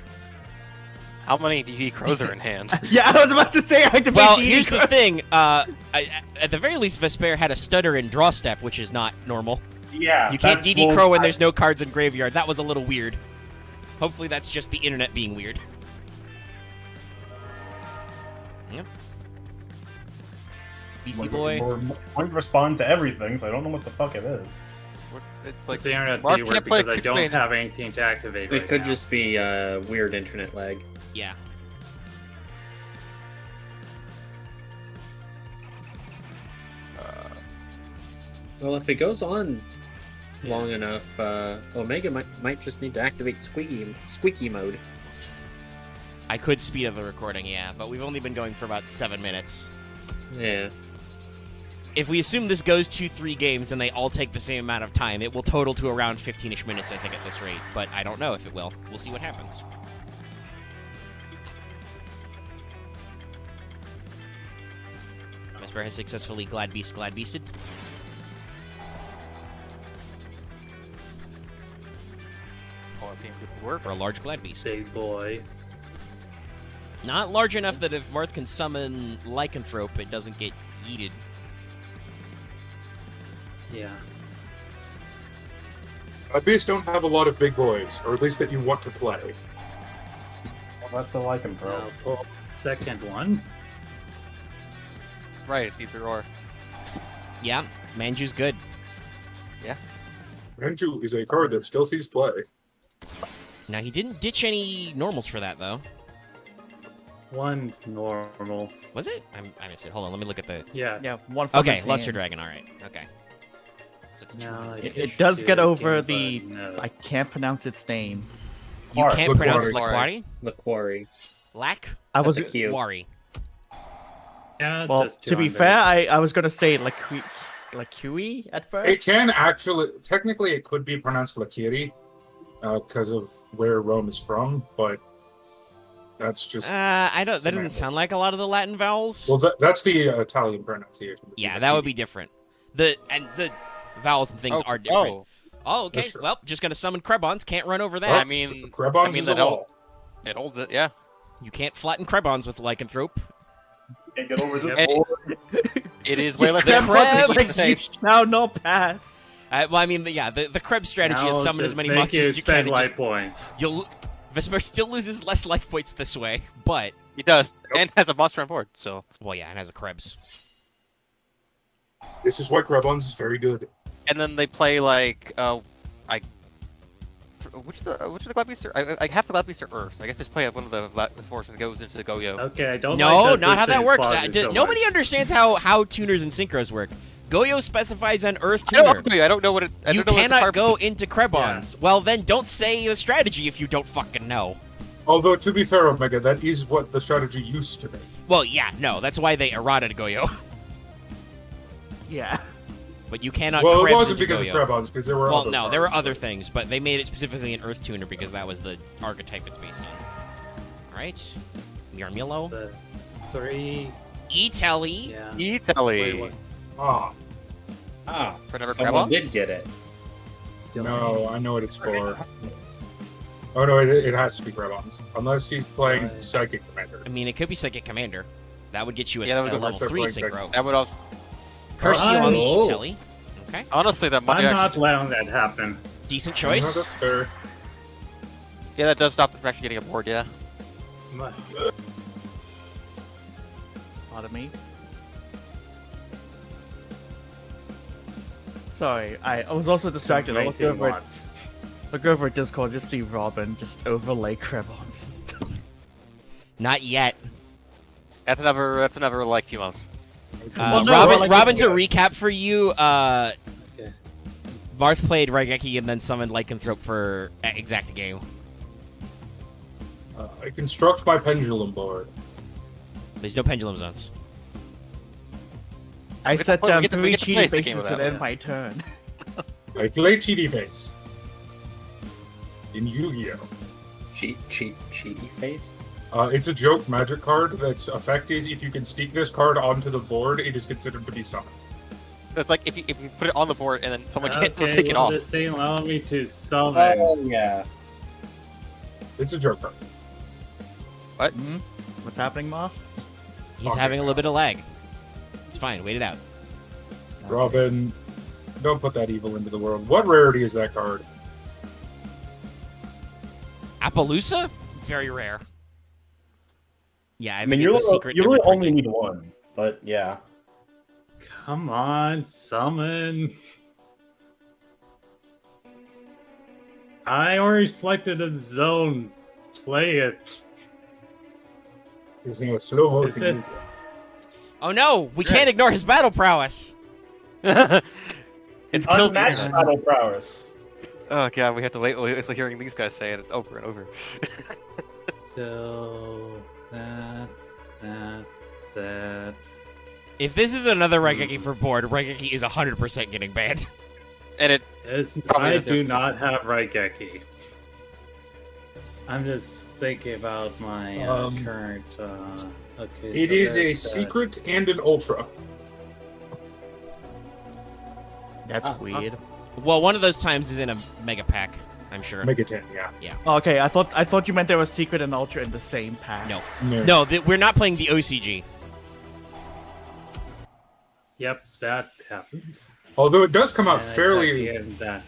Speaker 4: How many DD Crows are in hand?
Speaker 2: Yeah, I was about to say I have to
Speaker 1: Well,
Speaker 2: make
Speaker 1: here's the thing. At the very least, Vespairr had a stutter in draw step, which is not normal.
Speaker 7: Yeah.
Speaker 1: You can't
Speaker 7: that's
Speaker 1: DD
Speaker 7: bull-
Speaker 1: Crow when there's no cards in graveyard. That was a little weird. Hopefully that's just the internet being weird. Yep. Beastie Boy.
Speaker 7: We're going to respond to everything, so I don't know what the fuck it is.
Speaker 4: It's
Speaker 6: It's
Speaker 4: like
Speaker 6: the internet
Speaker 4: Marth
Speaker 6: be weird
Speaker 4: can't play-
Speaker 6: because I
Speaker 4: can't
Speaker 6: don't
Speaker 4: play-
Speaker 6: have anything to activate right
Speaker 5: It could
Speaker 6: now.
Speaker 5: just be weird internet lag.
Speaker 1: Yeah.
Speaker 5: Well, if it goes on long enough, Omega might just need to activate squeaky mode.
Speaker 1: I could speed up the recording, yeah, but we've only been going for about 7 minutes.
Speaker 5: Yeah.
Speaker 1: If we assume this goes 2-3 games and they all take the same amount of time, it will total to around 15-ish minutes, I think, at this rate. But I don't know if it will. We'll see what happens. Vespairr has successfully glad beasted.
Speaker 4: oh, I've seen people work.
Speaker 1: For a large glad beast.
Speaker 6: Big boy.
Speaker 1: Not large enough that if Marth can summon Lycanthrope, it doesn't get yeeted.
Speaker 6: Yeah.
Speaker 3: Beasts don't have a lot of big boys, or at least that you want to play.
Speaker 7: Well, that's a Lycanthrope.
Speaker 6: Now pull second one.
Speaker 4: Right, it's either or.
Speaker 1: Yeah, Manju's good.
Speaker 3: Manju is a card that still sees play.
Speaker 1: Now, he didn't ditch any normals for that, though.
Speaker 6: One's normal.
Speaker 1: Was it? I missed it. Hold on, let me look at the...
Speaker 6: Yeah.
Speaker 2: Yeah, one from
Speaker 1: Okay,
Speaker 2: his
Speaker 1: Luster
Speaker 2: hand.
Speaker 1: Dragon, alright. Okay. So it's
Speaker 6: No,
Speaker 1: true.
Speaker 2: It does get over
Speaker 6: but
Speaker 2: the.
Speaker 6: no.
Speaker 2: I can't pronounce its name.
Speaker 1: You
Speaker 7: Quarry.
Speaker 1: can't pronounce
Speaker 4: Laquari.
Speaker 1: Laquari?
Speaker 5: The quarry.
Speaker 1: Lack?
Speaker 2: I was.
Speaker 5: a Q.
Speaker 1: Wari.
Speaker 6: Yeah,
Speaker 2: Well,
Speaker 6: just
Speaker 2: to be
Speaker 6: two
Speaker 2: fair,
Speaker 6: under.
Speaker 2: I was gonna say Lakui at first.
Speaker 3: It can actually, technically, it could be pronounced Lakiri because of where Rome is from, but that's just.
Speaker 1: I don't... That doesn't
Speaker 3: semantics.
Speaker 1: sound like a lot of the Latin vowels.
Speaker 3: Well, that's the Italian pronunciation.
Speaker 1: Yeah, that would be different. The vowels and things are different. Oh, okay.
Speaker 3: That's true.
Speaker 1: Well, just gonna summon Krebons. Can't run over that.
Speaker 4: I mean,
Speaker 3: Krebons
Speaker 4: I mean
Speaker 3: is a
Speaker 4: that
Speaker 3: wall.
Speaker 4: it holds it. Yeah.
Speaker 1: You can't flatten Krebons with Lycanthrope.
Speaker 7: Can't get over this
Speaker 4: Hey.
Speaker 7: board.
Speaker 4: It is way less
Speaker 1: The
Speaker 4: than
Speaker 1: crab
Speaker 2: like, you shall not pass.
Speaker 1: Well, I mean, the Krebs strategy
Speaker 6: Now
Speaker 1: is summon as
Speaker 6: just
Speaker 1: many
Speaker 6: make
Speaker 1: monsters
Speaker 6: you
Speaker 1: as you can.
Speaker 6: spend
Speaker 1: And
Speaker 6: life
Speaker 1: just,
Speaker 6: points.
Speaker 1: Vespairr still loses less life points this way, but
Speaker 4: He does, and has a monster on board. So
Speaker 1: well, yeah, and has a Krebs.
Speaker 3: This is why Krebons is very good.
Speaker 4: and then they play like which of the glad beasts are half the glad beasts are Earth. So I guess just play one of the forces that goes into Goyo.
Speaker 6: Okay, I don't
Speaker 1: No,
Speaker 6: like
Speaker 1: not how that works.
Speaker 6: So
Speaker 1: Nobody
Speaker 6: much.
Speaker 1: understands how tuners and synchros work. Goyo specifies an Earth
Speaker 4: I don't,
Speaker 1: tuner.
Speaker 4: I don't know what it. I
Speaker 1: You
Speaker 4: don't know what the
Speaker 1: cannot
Speaker 4: card-
Speaker 1: go into Krebons. Well, then don't say the strategy if you don't fucking know.
Speaker 3: Although, to be fair, Omega, that is what the strategy used to be.
Speaker 1: Well, yeah, no, that's why they errated Goyo.
Speaker 2: Yeah.
Speaker 1: But you cannot
Speaker 3: Well, it
Speaker 1: Krebs
Speaker 3: wasn't
Speaker 1: into
Speaker 3: because
Speaker 1: Goyo.
Speaker 3: of Krebons, because there were
Speaker 1: Well,
Speaker 3: other
Speaker 1: no, there were
Speaker 3: cards,
Speaker 1: other
Speaker 3: but-
Speaker 1: things, but they made it specifically an Earth tuner because that was the archetype it's based on. right. Murmulo.
Speaker 6: That's 3.
Speaker 1: E-Telly.
Speaker 6: Yeah.
Speaker 4: Italy.
Speaker 3: Ah,
Speaker 4: For never
Speaker 5: someone
Speaker 4: Crabons?
Speaker 5: did get it.
Speaker 3: no, I know what it's for. Oh no, it has to be Grabons. Unless he's playing
Speaker 6: Right.
Speaker 3: Psychic Commander.
Speaker 1: I mean, it could be Psychic Commander. That would get you a,
Speaker 4: Yeah, that would
Speaker 1: a
Speaker 4: go
Speaker 1: level
Speaker 3: first. They're
Speaker 1: 3
Speaker 3: playing
Speaker 1: synchro.
Speaker 4: That would also,
Speaker 1: Curse you on the
Speaker 6: Oh.
Speaker 1: E-Telly. Okay.
Speaker 4: honestly, that might
Speaker 6: I'm not
Speaker 4: actually,
Speaker 6: letting that happen.
Speaker 1: Decent
Speaker 3: No,
Speaker 1: choice.
Speaker 3: that's fair.
Speaker 4: yeah, that does stop them from actually getting a board, yeah.
Speaker 2: Pardon me. Sorry, I was also distracted. I looked over at Discord, just see Robin just overlay Krebons.
Speaker 1: Not yet.
Speaker 4: That's another like few months.
Speaker 2: Well, no,
Speaker 1: Robin,
Speaker 2: like-
Speaker 1: Robin, to recap for you,
Speaker 6: Okay.
Speaker 1: Marth played Raigeki and then summoned Lycanthrope for exact game.
Speaker 3: I construct my pendulum board.
Speaker 1: There's no pendulum zones.
Speaker 2: I
Speaker 4: get to
Speaker 2: set
Speaker 4: play- we
Speaker 2: down
Speaker 4: get to- we
Speaker 2: 3
Speaker 4: get to play
Speaker 2: cheating
Speaker 4: the game
Speaker 2: faces
Speaker 4: without
Speaker 2: and end
Speaker 4: that.
Speaker 2: my turn.
Speaker 3: I play TD Face. In Yu-Gi-Oh!
Speaker 5: Cheaty face.
Speaker 3: It's a joke magic card that's effect is if you can sneak this card onto the board, it is considered to be summoned.
Speaker 4: So it's like if you put it on the board and then someone can't
Speaker 6: Okay,
Speaker 4: take it
Speaker 6: will
Speaker 4: off.
Speaker 6: this thing allow me to summon?
Speaker 5: Oh yeah.
Speaker 3: It's a joke card.
Speaker 2: Hmm? What's happening, Moth?
Speaker 1: He's
Speaker 3: Okay.
Speaker 1: having a little bit of lag. It's fine. Wait it out.
Speaker 3: Robin, don't put that evil into the world. What rarity is that card?
Speaker 1: Appaloosa? Very rare. Yeah, I
Speaker 7: I mean,
Speaker 1: think it's a
Speaker 7: you
Speaker 1: secret.
Speaker 7: really
Speaker 1: never
Speaker 7: only
Speaker 1: breaking.
Speaker 7: need one, but yeah.
Speaker 6: Come on, summon. I already selected a zone. Play it.
Speaker 3: This is slow
Speaker 6: Is it-
Speaker 1: Oh no! We can't ignore his battle prowess.
Speaker 4: It's killed me.
Speaker 7: Unmatched battle prowess.
Speaker 4: Oh god, we have to wait until hearing these guys say it. It's over and over.
Speaker 6: So that.
Speaker 1: If this is another Raigeki for board, Raigeki is 100% getting banned.
Speaker 4: And it Probably
Speaker 6: I
Speaker 4: doesn't.
Speaker 6: do not have Raigeki. I'm just thinking about my current. Okay.
Speaker 3: It
Speaker 6: so
Speaker 3: is a
Speaker 6: there's that.
Speaker 3: secret and an ultra.
Speaker 2: That's weird.
Speaker 1: Well, one of those times is in a mega pack, I'm sure.
Speaker 3: Mega 10, yeah.
Speaker 2: Okay, I thought you meant there was secret and ultra in the same pack.
Speaker 1: No.
Speaker 3: No.
Speaker 1: No, we're not playing the OCG.
Speaker 6: Yep, that happens.
Speaker 3: Although it does come out
Speaker 6: And I
Speaker 3: fairly...
Speaker 6: typed in that.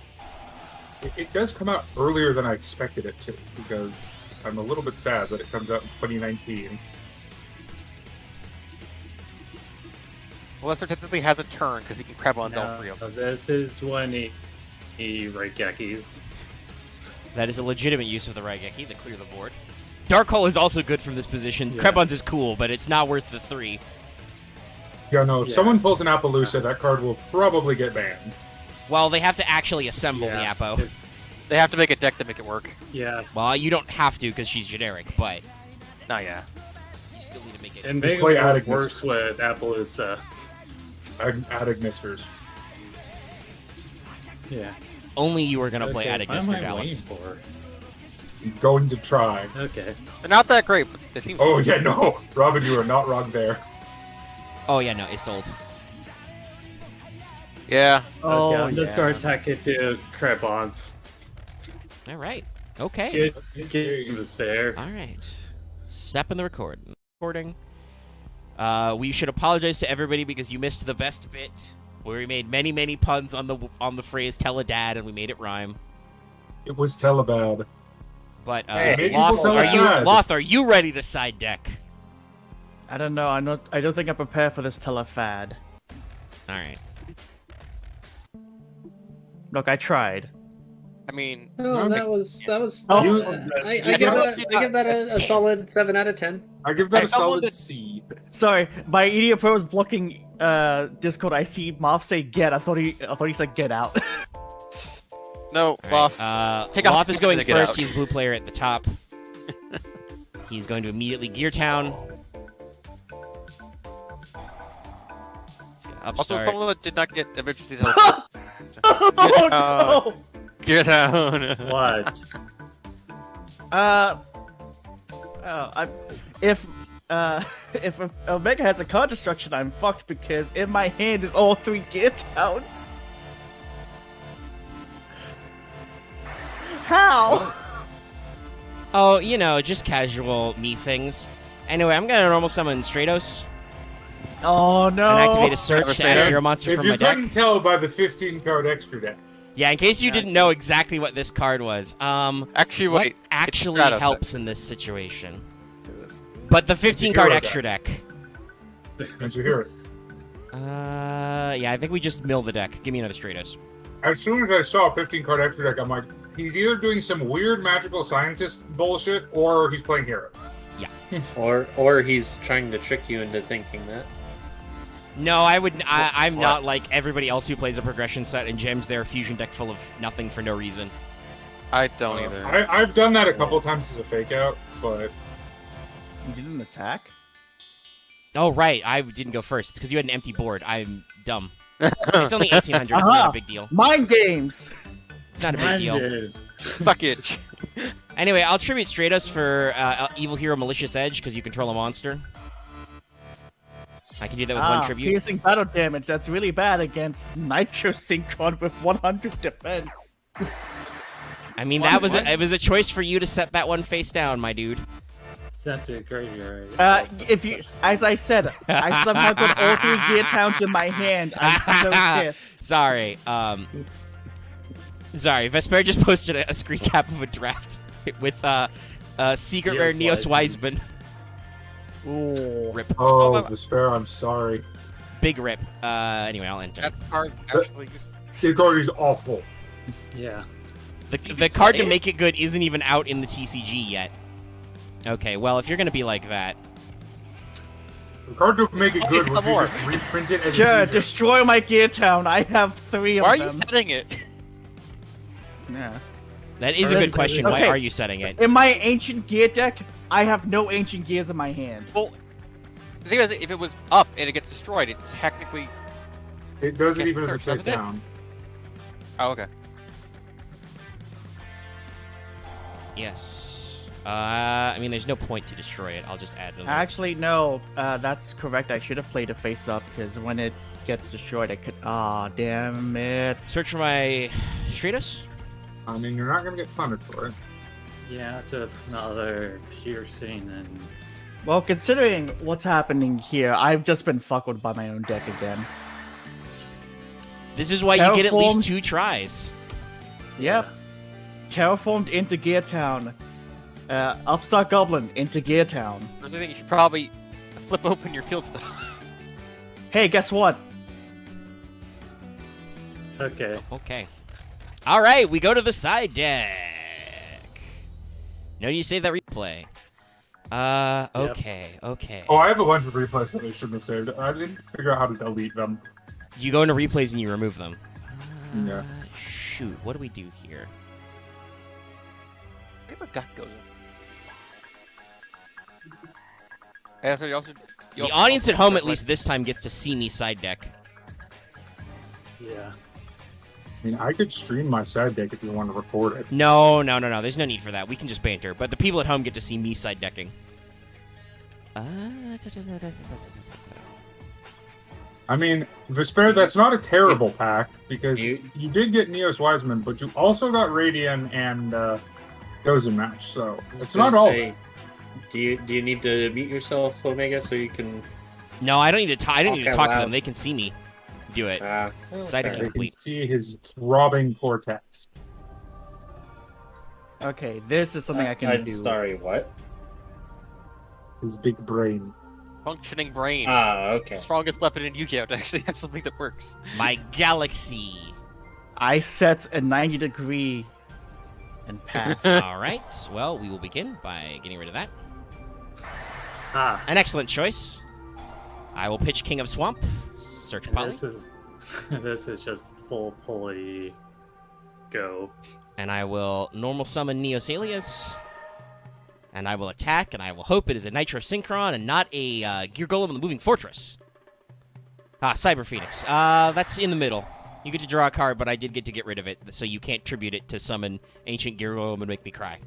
Speaker 3: It does come out earlier than I expected it to, because I'm a little bit sad that it comes out in 2019.
Speaker 4: well, typically has a turn because he can crab on all three of
Speaker 6: No,
Speaker 4: them.
Speaker 6: this is when he Raigekis.
Speaker 1: That is a legitimate use of the Raigeki to clear the board. Dark Hole is also good from this position.
Speaker 6: Yeah.
Speaker 1: Krebons is cool, but it's not worth the 3.
Speaker 3: Yeah, no, if
Speaker 6: Yeah.
Speaker 3: someone pulls an Appaloosa, that card will probably get banned.
Speaker 1: Well, they have to actually assemble
Speaker 6: Yeah,
Speaker 1: the Appo.
Speaker 6: it's-
Speaker 4: They have to make a deck to make it work.
Speaker 6: yeah,
Speaker 1: Well, you don't have to because she's generic, but
Speaker 4: No, yeah.
Speaker 1: you still need to make it.
Speaker 6: and
Speaker 3: Just
Speaker 6: make
Speaker 3: play
Speaker 6: it
Speaker 3: Attic
Speaker 6: worse
Speaker 3: Mistress.
Speaker 6: with Appaloosa.
Speaker 3: Attic Misters.
Speaker 6: Yeah.
Speaker 1: Only you are going to play
Speaker 6: Okay,
Speaker 1: Attic
Speaker 6: what am
Speaker 1: Mr.
Speaker 6: I
Speaker 1: Dallas.
Speaker 6: waiting for?
Speaker 3: I'm going to try.
Speaker 6: Okay.
Speaker 4: They're not that great, but they seem.
Speaker 3: Oh, yeah, no. Robin, you are not wrong there.
Speaker 1: Oh, yeah, no, it's sold.
Speaker 4: Yeah.
Speaker 2: Oh,
Speaker 6: Okay, I'm just
Speaker 2: yeah.
Speaker 6: gonna attack it to Crepons.
Speaker 1: All right. Okay.
Speaker 6: Get Vespairr.
Speaker 1: All right. Step in the recording. We should apologize to everybody because you missed the best bit where we made many, many puns on the phrase "tell a dad" and we made it rhyme.
Speaker 3: It was Telebad.
Speaker 1: But
Speaker 5: Hey,
Speaker 3: maybe
Speaker 1: Loth,
Speaker 3: we'll tell
Speaker 1: are
Speaker 3: a
Speaker 1: you
Speaker 3: sad.
Speaker 1: Loth? Are you ready to side deck?
Speaker 2: I don't know. I don't think I'm prepared for this telefad.
Speaker 1: All right.
Speaker 2: Look, I tried.
Speaker 4: I mean,
Speaker 5: No, that was
Speaker 2: Oh.
Speaker 3: You-
Speaker 5: I give that a solid 7 out of 10.
Speaker 3: I give that
Speaker 4: Hey,
Speaker 3: a
Speaker 4: someone
Speaker 3: solid
Speaker 4: that-
Speaker 3: C.
Speaker 2: Sorry, my Idiot Pro is blocking Discord. I see Marth say "get." I thought he said "get out."
Speaker 4: no,
Speaker 1: All
Speaker 4: Loth.
Speaker 1: right.
Speaker 4: Take off
Speaker 1: Loth is
Speaker 4: the
Speaker 1: going
Speaker 4: to get
Speaker 1: first.
Speaker 4: out.
Speaker 1: He's blue player at the top. He's going to immediately Gear Town. He's gonna
Speaker 4: Also,
Speaker 1: upstart.
Speaker 4: someone that did not get eventually
Speaker 2: Oh
Speaker 4: Get down.
Speaker 6: What?
Speaker 2: no! If if Omega has a card destruction, I'm fucked because in my hand is all 3 gear towns. How?
Speaker 1: Oh, you know, just casual me things. Anyway, I'm gonna normal summon Stratos
Speaker 2: Oh no!
Speaker 1: and activate a search to add a hero monster
Speaker 3: If
Speaker 1: from
Speaker 3: you
Speaker 1: my deck.
Speaker 3: couldn't tell by the 15 card extra deck.
Speaker 1: Yeah, in case you didn't know exactly what this card was.
Speaker 4: Actually,
Speaker 1: What
Speaker 4: wait.
Speaker 1: actually
Speaker 4: Stratos.
Speaker 1: helps in this situation? But the 15 card
Speaker 3: hero
Speaker 1: extra deck.
Speaker 3: Don't you hear it?
Speaker 1: Yeah, I think we just mill the deck. Give me another Stratos.
Speaker 3: As soon as I saw a 15 card extra deck, I'm like, he's either doing some weird magical scientist bullshit or he's playing hero.
Speaker 5: Or he's trying to trick you into thinking that.
Speaker 1: No, I'm not like everybody else who plays a progression set and gems their fusion deck full of nothing for no reason.
Speaker 4: I don't either.
Speaker 3: I've done that a couple times as a fake out, but
Speaker 2: You didn't attack?
Speaker 1: Oh, right. I didn't go first. It's because you had an empty board. I'm dumb. It's only 1800. It's not a big deal.
Speaker 2: Mind games.
Speaker 1: It's not a big deal.
Speaker 4: Suck it.
Speaker 1: Anyway, I'll tribute Stratos for Evil Hero Malicious Edge because you control a monster. I can do that with one tribute.
Speaker 2: Piercing battle damage. That's really bad against Nitro Synchron with 100 defense.
Speaker 1: I mean, it was a choice for you to set that one face down, my dude.
Speaker 6: Sent to the graveyard.
Speaker 2: If you, as I said, I somehow got all 3 gear towns in my hand. I'm so pissed.
Speaker 1: Sorry. Sorry. Vespairr just posted a screen cap of a draft with secret rare Neos Wiseman.
Speaker 2: Ooh.
Speaker 1: Rip.
Speaker 3: oh, Vespairr, I'm sorry.
Speaker 1: Big rip. Anyway, I'll enter.
Speaker 4: That card's actually just...
Speaker 3: The card is awful.
Speaker 6: Yeah.
Speaker 1: The card to make it good isn't even out in the TCG yet. Okay, well, if you're gonna be like that...
Speaker 3: The card to make it good
Speaker 4: it's
Speaker 3: would be
Speaker 4: more.
Speaker 3: just reprint it as
Speaker 2: Sure,
Speaker 3: a fusion.
Speaker 2: destroy my gear town. I have 3 of
Speaker 4: Why are
Speaker 2: them.
Speaker 4: you setting it?
Speaker 2: Yeah.
Speaker 1: That is a good question. Why
Speaker 2: Okay.
Speaker 1: are you setting it?
Speaker 2: In my ancient gear deck, I have no ancient gears in my hand.
Speaker 4: Well, the thing is, if it was up and it gets destroyed, it technically...
Speaker 3: It doesn't
Speaker 4: Gets
Speaker 3: even if it's
Speaker 4: searched,
Speaker 3: face
Speaker 4: doesn't it?
Speaker 3: down.
Speaker 4: Oh, okay.
Speaker 1: Yes. I mean, there's no point to destroy it. I'll just add another.
Speaker 2: Actually, no. That's correct. I should have played it face up because when it gets destroyed, I could. Ah, damn it.
Speaker 1: Search for my Stratos.
Speaker 3: I mean, you're not going to get punished for it.
Speaker 6: Yeah, just another piercing and
Speaker 2: Well, considering what's happening here, I've just been fucked by my own deck again.
Speaker 1: This is why you get at least
Speaker 2: Terraformed.
Speaker 1: 2 tries.
Speaker 2: Yep. Terraformed into Gear Town. Upstart Goblin into Gear Town.
Speaker 4: First, I think you should probably flip open your field spell.
Speaker 2: Hey, guess what?
Speaker 6: okay.
Speaker 1: Okay. All right, we go to the side deck. No, you save that replay. Okay.
Speaker 3: Oh, I have a bunch of replays that I shouldn't have saved. I didn't figure out how to delete them.
Speaker 1: You go into replays and you remove them.
Speaker 3: Yeah.
Speaker 1: Shoot, what do we do here?
Speaker 4: I think my gut goes in. Yeah, so you also,
Speaker 1: The audience at home, at least this time, gets to see me side deck.
Speaker 6: Yeah.
Speaker 3: I mean, I could stream my side deck if you want to record it.
Speaker 1: No. There's no need for that. We can just banter. But the people at home get to see me side decking.
Speaker 3: I mean, Vespairr, that's not a terrible pack because
Speaker 5: You-
Speaker 3: you did get Neos Wiseman, but you also got Radiant and Gozen Match, so it's not all.
Speaker 5: Do you need to mute yourself, Omega, so you can?
Speaker 1: No, I don't need to. I don't need to
Speaker 5: Okay,
Speaker 1: talk to
Speaker 5: wow.
Speaker 1: them. They can see me do it. Side deck
Speaker 3: You can
Speaker 1: complete.
Speaker 3: see his throbbing cortex.
Speaker 2: Okay, this is something I can
Speaker 5: I'm
Speaker 2: do.
Speaker 5: sorry. What?
Speaker 3: His big brain.
Speaker 4: functioning brain.
Speaker 5: Okay.
Speaker 4: Strongest weapon in Yu-Gi-Oh! To actually have something that works.
Speaker 1: My galaxy.
Speaker 2: I set a 90-degree and pass.
Speaker 1: All right. Well, we will begin by getting rid of that.
Speaker 6: Ah.
Speaker 1: An excellent choice. I will pitch King of Swamp. Search
Speaker 6: And
Speaker 1: Poly.
Speaker 6: this is just full pulley go.
Speaker 1: And I will normal summon Neosalias. And I will attack, and I will hope it is a Nitro Synchron and not a Gear Golem in the Moving Fortress. Cyber Phoenix. That's in the middle. You get to draw a card, but I did get to get rid of it, so you can't tribute it to summon Ancient Gear Golem and make me cry.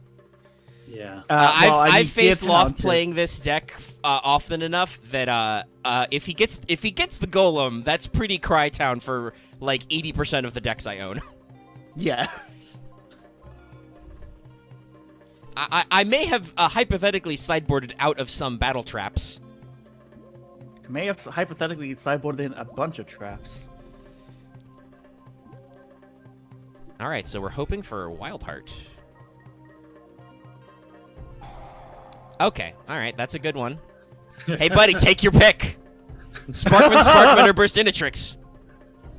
Speaker 6: Yeah.
Speaker 1: I've faced
Speaker 2: Gear
Speaker 1: Loth
Speaker 2: Talented.
Speaker 1: playing this deck often enough that if he gets the Golem, that's pretty Cry Town for like 80% of the decks I own.
Speaker 2: Yeah.
Speaker 1: I may have hypothetically sideboarded out of some battle traps.
Speaker 2: I may have hypothetically sideboarded in a bunch of traps.
Speaker 1: All right, so we're hoping for Wild Heart. Okay, all right, that's a good one. Hey, buddy, take your pick. Sparkman, or Burst Inatrix.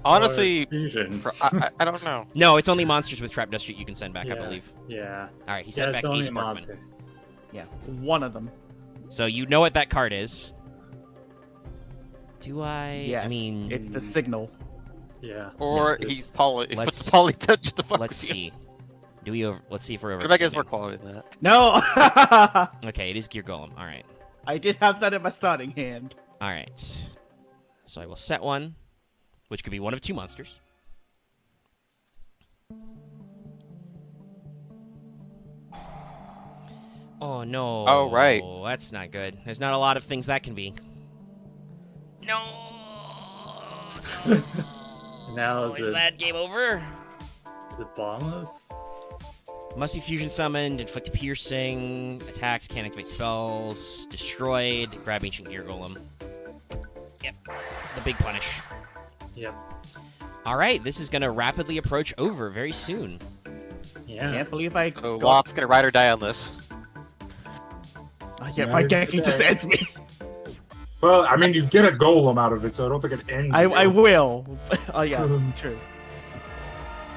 Speaker 4: Honestly,
Speaker 6: Fusion.
Speaker 4: I don't know.
Speaker 1: No, it's only monsters with Trap Dust Street you can send back, I
Speaker 6: Yeah.
Speaker 1: believe.
Speaker 6: Yeah.
Speaker 1: All right, he
Speaker 6: Yeah,
Speaker 1: sent
Speaker 6: it's
Speaker 1: back a
Speaker 6: only a
Speaker 1: Sparkman.
Speaker 6: monster.
Speaker 2: Yeah, one of them.
Speaker 1: So you know what that card is. Do I?
Speaker 2: Yes,
Speaker 1: I mean,
Speaker 2: it's the signal.
Speaker 6: Yeah.
Speaker 4: Or
Speaker 6: No,
Speaker 4: he's
Speaker 6: this-
Speaker 4: poly.
Speaker 1: let's-
Speaker 4: Let's poly touch the fuck.
Speaker 1: let's
Speaker 4: with you.
Speaker 1: see. Do we over? Let's see if we're over.
Speaker 4: Rebecca has more quality than that.
Speaker 2: No!
Speaker 1: Okay, it is Gear Golem. All right.
Speaker 2: I did have that in my starting hand.
Speaker 1: All right. So I will set one, which could be one of two monsters. Oh no.
Speaker 4: Oh, right.
Speaker 1: That's not good. There's not a lot of things that can be. No.
Speaker 6: Now
Speaker 1: Is that game over?
Speaker 6: is it bombless?
Speaker 1: Must be fusion summoned, inflict piercing, attacks, can't activate spells, destroyed, grab ancient gear golem. Yep, the big punish.
Speaker 6: Yep.
Speaker 1: All right, this is gonna rapidly approach over very soon.
Speaker 6: Yeah.
Speaker 2: Can't believe I
Speaker 4: So
Speaker 2: got...
Speaker 4: Loth's gonna ride or die on this.
Speaker 2: Yeah, my decking just ends me.
Speaker 3: Well, I mean, you get a golem out of it, so I don't think it ends.
Speaker 2: I
Speaker 3: you.
Speaker 2: will. Oh yeah, true.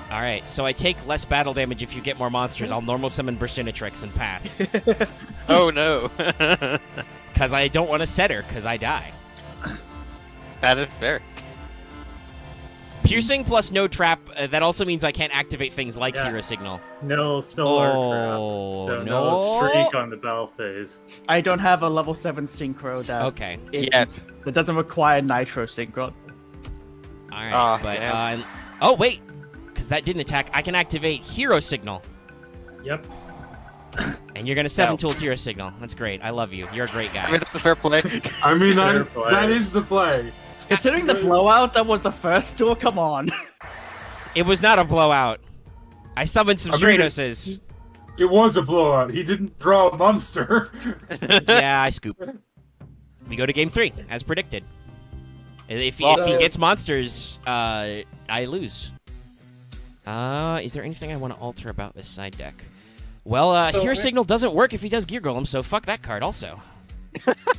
Speaker 1: All right, so I take less battle damage if you get more monsters. I'll normal summon Burstinatrix and pass.
Speaker 4: Oh no.
Speaker 1: Because I don't want to set her, because I die.
Speaker 4: That is fair.
Speaker 1: Piercing plus no trap, that also means I can't activate things like
Speaker 6: Yeah.
Speaker 1: Hero Signal.
Speaker 6: No spell
Speaker 1: Oh,
Speaker 6: art trap. So
Speaker 1: no.
Speaker 6: no streak on the battle phase.
Speaker 2: I don't have a level 7 synchro that
Speaker 1: Okay,
Speaker 4: Yet.
Speaker 2: that doesn't require nitro synchro.
Speaker 1: all right.
Speaker 4: Ah,
Speaker 1: but
Speaker 4: damn.
Speaker 1: oh, wait, because that didn't attack. I can activate Hero Signal.
Speaker 6: Yep.
Speaker 1: And you're going to 7
Speaker 4: No.
Speaker 1: tools Hero Signal. That's great. I love you. You're a great
Speaker 4: I
Speaker 1: guy.
Speaker 4: mean, that's a fair play.
Speaker 3: I mean,
Speaker 6: Fair
Speaker 3: that,
Speaker 6: play.
Speaker 3: that is the play.
Speaker 2: Considering the blowout that was the first tour, come on.
Speaker 1: It was not a blowout. I summoned some
Speaker 3: I mean,
Speaker 1: Stratoses.
Speaker 3: It was a blowout. He didn't draw a monster.
Speaker 1: Yeah, I scoop. We go to game 3, as predicted. If he
Speaker 4: Well,
Speaker 1: gets monsters, I lose. Is there anything I want to alter about this side deck? Well,
Speaker 5: So
Speaker 1: Hero
Speaker 5: I-
Speaker 1: Signal doesn't work if he does Gear Golem, so fuck that card also.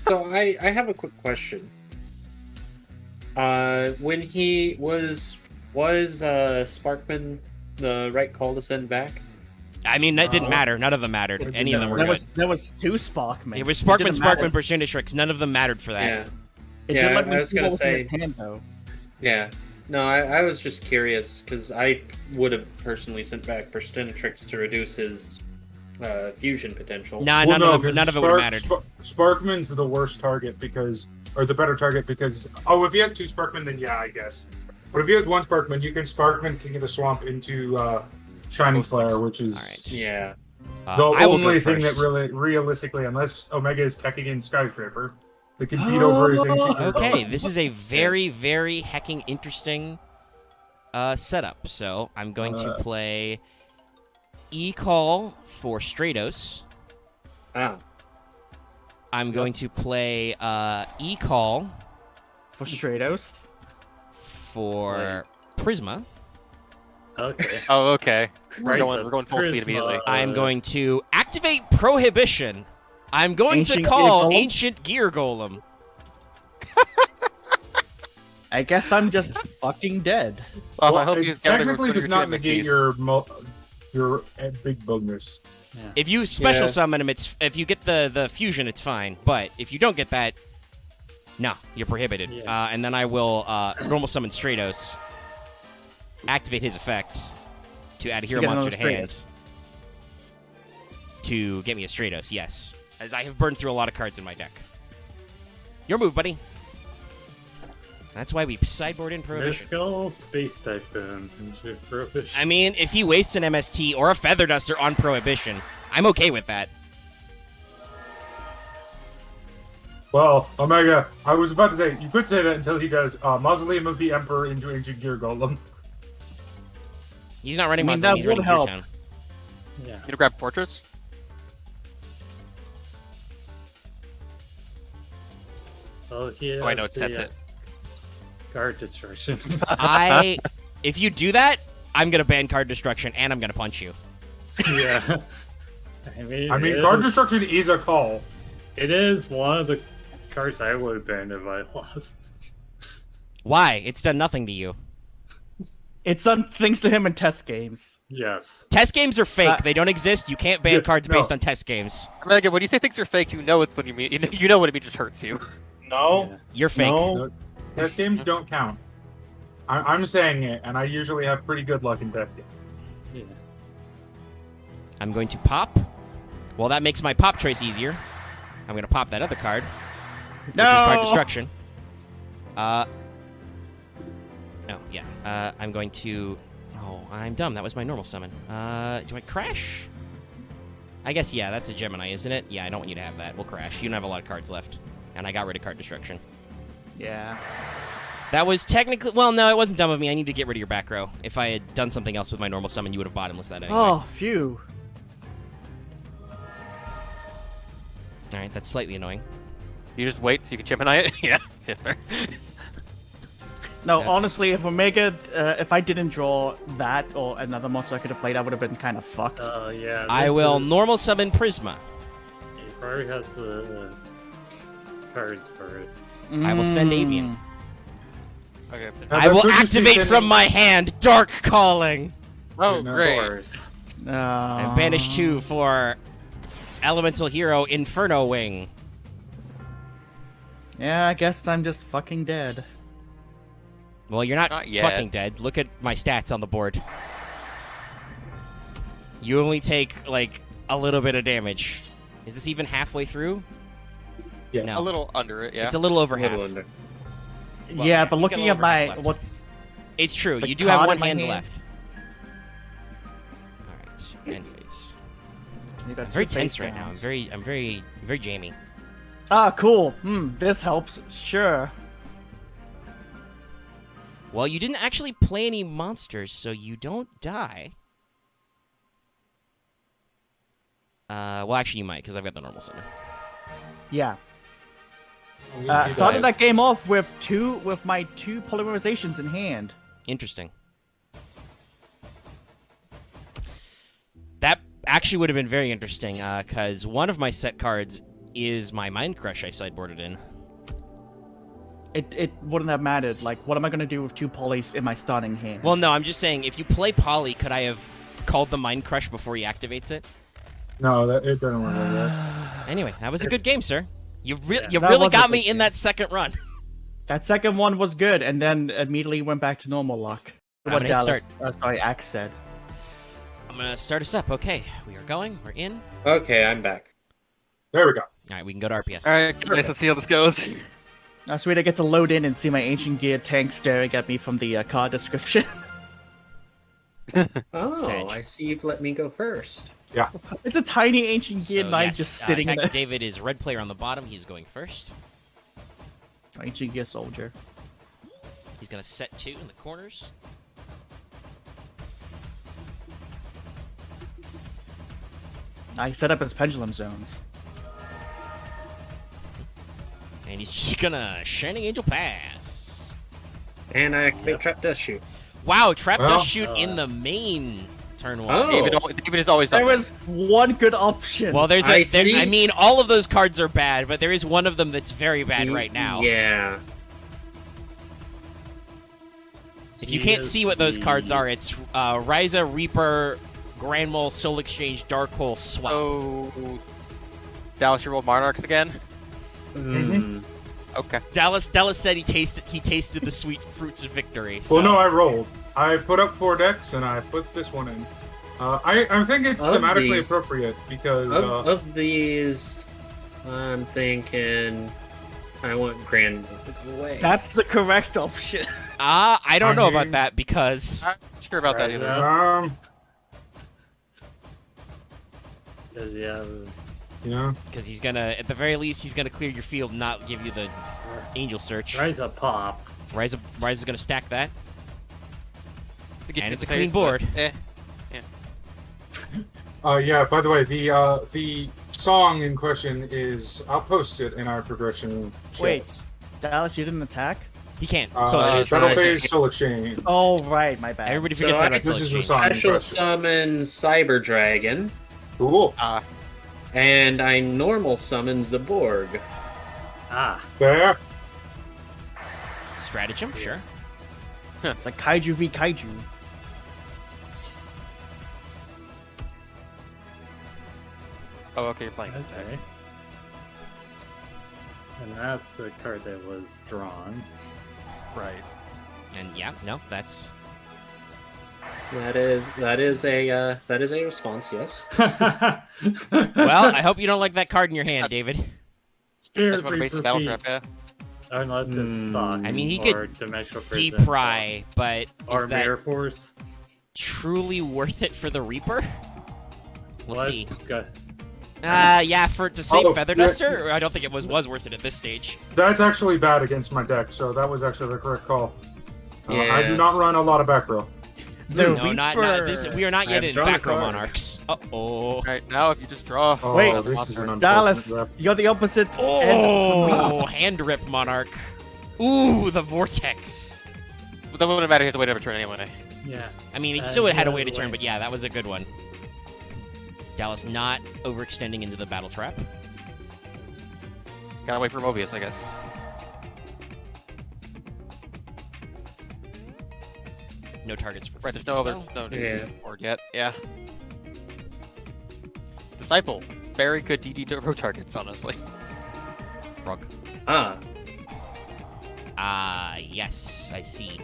Speaker 5: So I have a quick question. When he was Sparkman the right call to send back?
Speaker 1: I mean, that didn't matter. None of them mattered.
Speaker 6: It
Speaker 1: Any of them were
Speaker 2: There
Speaker 1: good.
Speaker 2: was 2 Sparkmen.
Speaker 1: It was
Speaker 2: It
Speaker 1: Sparkman,
Speaker 2: didn't matter.
Speaker 1: Sparkman, Burstinatrix. None of them mattered for that.
Speaker 5: Yeah.
Speaker 2: It
Speaker 5: Yeah,
Speaker 2: didn't let
Speaker 5: I
Speaker 2: me
Speaker 5: was
Speaker 2: see
Speaker 5: gonna
Speaker 2: what was in
Speaker 5: say-
Speaker 2: his hand, though.
Speaker 5: Yeah. No, I was just curious because I would have personally sent back Burstinatrix to reduce his fusion potential.
Speaker 1: Nah,
Speaker 3: Well,
Speaker 1: none of
Speaker 3: because
Speaker 1: it would have mattered.
Speaker 3: Sparkman's the worst target or the better target because, if he has 2 Sparkman, then yeah, I guess. But if he has 1 Sparkman, you can Sparkman King of the Swamp into Shining Flare, which is
Speaker 1: All right.
Speaker 5: Yeah.
Speaker 3: the
Speaker 1: I will
Speaker 3: only
Speaker 1: go
Speaker 3: thing that
Speaker 1: first.
Speaker 3: really, realistically, unless Omega is teching in Skyscraper, that can beat over his ancient.
Speaker 1: Okay, this is a very, very hecking interesting setup. So I'm going to play E-Call for Stratos.
Speaker 5: Ah.
Speaker 1: I'm going to play E-Call
Speaker 2: For Stratos.
Speaker 1: for Prisma.
Speaker 6: Okay.
Speaker 4: Oh, okay.
Speaker 6: Right,
Speaker 4: We're going full speed
Speaker 6: Prisma.
Speaker 4: immediately.
Speaker 1: I'm going to activate Prohibition. I'm going
Speaker 2: Ancient
Speaker 1: to
Speaker 2: Gear
Speaker 1: call
Speaker 2: Golem?
Speaker 1: Ancient Gear Golem.
Speaker 2: I guess I'm just fucking dead.
Speaker 4: I
Speaker 3: Well,
Speaker 4: hope
Speaker 3: it
Speaker 4: he's down to
Speaker 3: technically
Speaker 4: recruit
Speaker 3: does
Speaker 4: your
Speaker 3: not negate
Speaker 4: MSTs.
Speaker 3: your big bonus.
Speaker 1: If you special
Speaker 5: Yeah.
Speaker 1: summon him, if you get the fusion, it's fine. But if you don't get that, no, you're prohibited.
Speaker 6: Yeah.
Speaker 1: And then I will normal summon Stratos, activate his effect to add a hero
Speaker 2: get
Speaker 1: monster to
Speaker 2: another
Speaker 1: hand to get me a Stratos. Yes, as I have burned through a lot of cards in my deck. Your move, buddy. That's why we sideboard in Prohibition.
Speaker 6: Miskull, Space Typhoon, into Prohibition.
Speaker 1: I mean, if he wastes an MST or a Feather Duster on Prohibition, I'm okay with that.
Speaker 3: Well, Omega, I was about to say, you could say that until he does Mausoleum of the Emperor into Ancient Gear Golem.
Speaker 1: He's not running
Speaker 2: I mean,
Speaker 1: Mausoleum,
Speaker 2: that
Speaker 1: he's
Speaker 2: would
Speaker 1: running
Speaker 2: help.
Speaker 1: Gear Town.
Speaker 6: Yeah.
Speaker 4: You gonna grab Fortress?
Speaker 6: Oh, yeah.
Speaker 4: Oh, I know it sets it.
Speaker 6: Guard destruction.
Speaker 1: If you do that, I'm gonna ban card destruction and I'm gonna punch you.
Speaker 6: Yeah.
Speaker 3: I mean, card destruction is a call.
Speaker 6: It is one of the cards I would have banned if I lost.
Speaker 1: Why? It's done nothing to you.
Speaker 2: It's done things to him in test games.
Speaker 6: Yes.
Speaker 1: Test games are fake. They don't exist. You can't ban
Speaker 3: Yeah,
Speaker 1: cards
Speaker 3: no.
Speaker 1: based on test games.
Speaker 4: Megan, when you say things are fake, you know it's what you mean. You know what it means just hurts you.
Speaker 7: No.
Speaker 6: Yeah.
Speaker 1: You're fake.
Speaker 7: No.
Speaker 3: Test games don't count. I'm saying it, and I usually have pretty good luck in test games.
Speaker 6: Yeah.
Speaker 1: I'm going to pop. Well, that makes my pop choice easier. I'm going to pop that other card, which is card
Speaker 2: No!
Speaker 1: destruction. Oh, yeah. I'm going to... Oh, I'm dumb. That was my normal summon. Do I crash? I guess, yeah, that's a Gemini, isn't it? Yeah, I don't want you to have that. We'll crash. You don't have a lot of cards left. And I got rid of card destruction.
Speaker 2: Yeah.
Speaker 1: That was technically... Well, no, it wasn't dumb of me. I need to get rid of your back row. If I had done something else with my normal summon, you would have bottomless that anyway.
Speaker 2: Oh, phew.
Speaker 1: Alright, that's slightly annoying.
Speaker 4: You just wait so you can Gemini it? Yeah. Fair.
Speaker 2: No,
Speaker 1: Yeah.
Speaker 2: honestly, if Omega, if I didn't draw that or another monster I could have played, I would have been kind of fucked.
Speaker 6: Oh, yeah.
Speaker 1: I
Speaker 6: this
Speaker 1: will
Speaker 6: is-
Speaker 1: normal summon Prisma.
Speaker 6: He probably has the cards for it.
Speaker 1: I will send Avian.
Speaker 4: Okay.
Speaker 1: I will
Speaker 3: could just be
Speaker 1: activate
Speaker 3: sending-
Speaker 1: from my hand Dark Calling.
Speaker 4: Oh,
Speaker 3: No.
Speaker 4: great.
Speaker 6: Course.
Speaker 1: And banish 2 for Elemental Hero Inferno Wing.
Speaker 2: Yeah, I guess I'm just fucking dead.
Speaker 1: Well, you're not,
Speaker 4: Not yet.
Speaker 1: fucking dead. Look at my stats on the board. You only take, like, a little bit of damage. Is this even halfway through?
Speaker 3: Yes.
Speaker 1: No.
Speaker 4: A little under it, yeah.
Speaker 1: It's a little over
Speaker 5: A
Speaker 1: half.
Speaker 5: little under.
Speaker 1: Well,
Speaker 2: yeah,
Speaker 1: yeah,
Speaker 2: but
Speaker 1: he's got
Speaker 2: looking
Speaker 1: a
Speaker 2: at
Speaker 1: little over half
Speaker 2: my
Speaker 1: left.
Speaker 2: what's
Speaker 1: It's true.
Speaker 2: The
Speaker 1: You do have
Speaker 2: card
Speaker 1: one
Speaker 2: in my
Speaker 1: hand
Speaker 2: hand?
Speaker 1: left. Alright, end phase.
Speaker 2: you got
Speaker 1: I'm very
Speaker 2: two
Speaker 1: tense
Speaker 2: face
Speaker 1: right now.
Speaker 2: downs.
Speaker 1: I'm very Jamie.
Speaker 2: Ah, cool. This helps. Sure.
Speaker 1: Well, you didn't actually play any monsters, so you don't die. Well, actually, you might, because I've got the normal summon.
Speaker 2: Yeah.
Speaker 3: He
Speaker 2: Started
Speaker 3: does.
Speaker 2: that game off with my two polymerizations in hand.
Speaker 1: Interesting. That actually would have been very interesting, because one of my set cards is my Mind Crush I sideboarded in.
Speaker 2: It wouldn't have mattered. Like, what am I gonna do with two polys in my starting hand?
Speaker 1: Well, no, I'm just saying, if you play Poly, could I have called the Mind Crush before he activates it?
Speaker 3: No, it doesn't work like that.
Speaker 1: Anyway, that was a good game, sir. You
Speaker 2: That
Speaker 1: really
Speaker 2: was a
Speaker 1: got me
Speaker 2: good
Speaker 1: in
Speaker 2: game.
Speaker 1: that second run.
Speaker 2: That second one was good, and then immediately went back to normal luck.
Speaker 1: I'm
Speaker 2: What
Speaker 1: gonna hit
Speaker 2: Dallas, sorry, Axe said.
Speaker 1: I'm going to start us up. Okay, we are going. We're in.
Speaker 5: Okay, I'm back.
Speaker 3: There we go.
Speaker 1: All right, we can go to RPS.
Speaker 4: Alright, guys, let's see how this goes.
Speaker 2: Sweet, I get to load in and see my ancient gear tank staring at me from the card description.
Speaker 5: Oh,
Speaker 1: Sage.
Speaker 5: I see you've let me go first.
Speaker 2: It's a tiny ancient gear
Speaker 1: So,
Speaker 2: knight
Speaker 1: yes,
Speaker 2: just sitting in
Speaker 1: Attack
Speaker 2: there.
Speaker 1: David is red player on the bottom. He's going first.
Speaker 2: Ancient gear soldier.
Speaker 1: He's going to set 2 in the corners.
Speaker 2: I set up his pendulum zones.
Speaker 1: And he's just going to Shining Angel Pass.
Speaker 5: And I activate Trap Death Shoot.
Speaker 1: Wow, Trap
Speaker 3: Well,
Speaker 1: does shoot in the main turn 1.
Speaker 5: Oh.
Speaker 4: David is always
Speaker 2: There
Speaker 4: up.
Speaker 2: was one good option.
Speaker 1: Well, there's
Speaker 5: I
Speaker 1: a. There,
Speaker 5: see.
Speaker 1: I mean, all of those cards are bad, but there is one of them that's very bad right now.
Speaker 5: Yeah.
Speaker 1: If you can't
Speaker 6: He
Speaker 1: see
Speaker 6: is
Speaker 1: what those cards
Speaker 6: the-
Speaker 1: are, it's Ryza, Reaper, Grand Mole, Soul Exchange, Dark Hole, Swell.
Speaker 4: So, Dallas, you rolled Monarchs again?
Speaker 5: Mm.
Speaker 4: Okay.
Speaker 1: Dallas said he tasted the sweet fruits of victory. So.
Speaker 3: Well, no, I rolled. I put up 4 decks, and I put this one in. I think it's
Speaker 5: Of
Speaker 3: thematically
Speaker 5: these-
Speaker 3: appropriate, because...
Speaker 5: Of these, I'm thinking I want Grand Mole to go away.
Speaker 2: That's the correct option.
Speaker 1: I don't know
Speaker 3: I
Speaker 1: about
Speaker 3: mean-
Speaker 1: that because
Speaker 4: I'm not sure about that either.
Speaker 6: Does he have?
Speaker 3: Yeah.
Speaker 1: Because he's gonna, at the very least, he's gonna clear your field, and not give you the Angel Search.
Speaker 6: Rise up pop.
Speaker 1: Rise is gonna stack that.
Speaker 4: To get
Speaker 1: And
Speaker 4: you
Speaker 1: it's a
Speaker 4: the
Speaker 1: clean
Speaker 4: face, but,
Speaker 1: board.
Speaker 3: Yeah, by the way, the song in question is, I'll post it in our progression
Speaker 2: Wait.
Speaker 3: chats.
Speaker 2: Dallas, you didn't attack?
Speaker 1: He can't.
Speaker 3: Battle Phase Solar Chain.
Speaker 2: Oh, right, my bad.
Speaker 1: Everybody
Speaker 5: So
Speaker 1: forgets
Speaker 5: I-
Speaker 1: that.
Speaker 3: This is the song in
Speaker 5: Special
Speaker 3: question.
Speaker 5: summon Cyber Dragon,
Speaker 3: Cool.
Speaker 5: and I normal summon Zaborg.
Speaker 6: Ah.
Speaker 3: There.
Speaker 1: Stratagem, sure.
Speaker 2: It's like Kaiju v Kaiju.
Speaker 4: Oh, okay, you're playing.
Speaker 6: Okay. And that's the card that was drawn.
Speaker 4: Right.
Speaker 1: And yeah, no, that's
Speaker 5: That is a response. Yes.
Speaker 1: well. I hope you don't like that card in your hand, David.
Speaker 6: Spirit
Speaker 4: Just want to base the battle trap, yeah.
Speaker 6: Unless it's sock.
Speaker 1: I mean, he
Speaker 6: or
Speaker 1: could
Speaker 6: Dimensional
Speaker 1: Deep
Speaker 6: Prison,
Speaker 1: Pry, but
Speaker 6: or
Speaker 1: is that
Speaker 6: Mirror Force.
Speaker 1: truly worth it for the Reaper? We'll
Speaker 6: What?
Speaker 1: see.
Speaker 6: Go-
Speaker 1: Yeah, to save
Speaker 3: Oh,
Speaker 1: Feather
Speaker 3: yeah.
Speaker 1: Duster, I don't think it was worth it at this stage.
Speaker 3: That's actually bad against my deck, so that was actually the correct call. I
Speaker 5: Yeah.
Speaker 3: do not run a lot of back row.
Speaker 2: The
Speaker 1: No, not this. We are not
Speaker 6: I
Speaker 1: yet
Speaker 6: have
Speaker 1: in
Speaker 6: drawn a
Speaker 1: back row
Speaker 6: card.
Speaker 1: monarchs. Oh.
Speaker 4: Right now, if you just draw.
Speaker 3: Oh,
Speaker 2: Wait,
Speaker 3: this is an
Speaker 4: monster.
Speaker 3: unfortunate
Speaker 2: Dallas,
Speaker 3: draft.
Speaker 2: you're the opposite end
Speaker 1: Oh,
Speaker 2: of me.
Speaker 1: hand rip monarch. Ooh, the vortex.
Speaker 4: But that wouldn't matter. You have to wait every turn anyway.
Speaker 6: Yeah.
Speaker 1: I mean, he still would have had to
Speaker 6: yeah,
Speaker 1: wait a turn,
Speaker 6: wait.
Speaker 1: but yeah, that was a good one. Dallas not overextending into the battle trap.
Speaker 4: Gotta wait for Mobius, I guess.
Speaker 1: No targets for
Speaker 4: Right, there's
Speaker 1: free
Speaker 4: no other
Speaker 1: spell.
Speaker 4: board yet. Yeah. Disciple. Very good DD row targets, honestly.
Speaker 1: Frog.
Speaker 5: Ah,
Speaker 1: Yes, I see.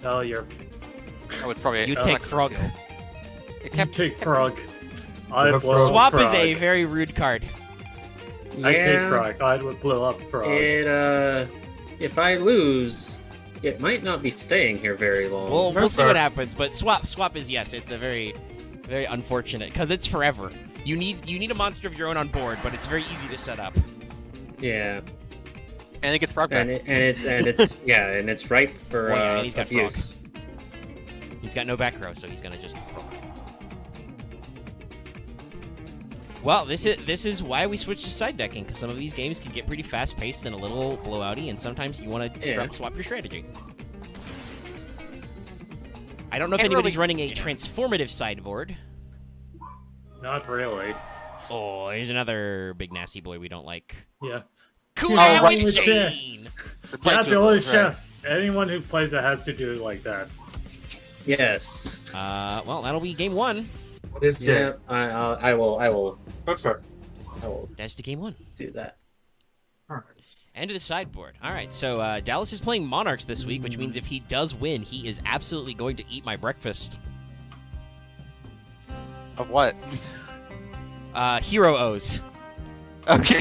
Speaker 6: Oh, you're.
Speaker 4: Oh, it's probably
Speaker 1: You
Speaker 4: it's
Speaker 1: take
Speaker 4: not
Speaker 1: frog.
Speaker 4: concealed. It
Speaker 6: You
Speaker 4: kept
Speaker 6: take frog. I
Speaker 3: Frog.
Speaker 6: blow
Speaker 1: Swap
Speaker 6: frog.
Speaker 1: is a very rude card.
Speaker 6: I take
Speaker 5: yeah.
Speaker 6: frog. I would blow up frog.
Speaker 5: If I lose, it might not be staying here very long.
Speaker 1: We'll
Speaker 3: That's
Speaker 1: see what
Speaker 3: fair.
Speaker 1: happens, but swap is yes. It's a very unfortunate because it's forever. You need a monster of your own on board, but it's very easy to set up.
Speaker 5: yeah,
Speaker 4: and it gets frog back.
Speaker 5: and it's ripe for
Speaker 1: Well, yeah, and he's got frog.
Speaker 5: abuse.
Speaker 1: He's got no back row, so he's gonna just. Well, this is why we switched to side decking, because some of these games can get pretty fast paced and a little blowouty, and sometimes you want to
Speaker 5: Yeah.
Speaker 1: swap your strategy. I don't know if
Speaker 4: Can't
Speaker 1: anybody's
Speaker 4: really-
Speaker 1: running a transformative sideboard.
Speaker 6: Not really.
Speaker 1: Oh, here's another big nasty boy we don't like.
Speaker 6: Yeah.
Speaker 1: Cool
Speaker 6: right.
Speaker 1: with
Speaker 6: Yeah.
Speaker 1: Shane!
Speaker 4: They're playing
Speaker 6: Yeah,
Speaker 4: two
Speaker 6: Duelist
Speaker 4: of them, right.
Speaker 6: Chef. Anyone who plays it has to do it like that.
Speaker 5: Yes.
Speaker 1: Well, that'll be game one.
Speaker 3: What is
Speaker 5: Yeah,
Speaker 3: game?
Speaker 5: I will
Speaker 3: That's fair.
Speaker 1: That's the game one.
Speaker 5: do that.
Speaker 3: All right.
Speaker 1: End of the sideboard. All right, so Dallas is playing Monarchs this week, which means if he does win, he is absolutely going to eat my breakfast.
Speaker 4: Of what?
Speaker 1: Hero O's.
Speaker 4: Okay.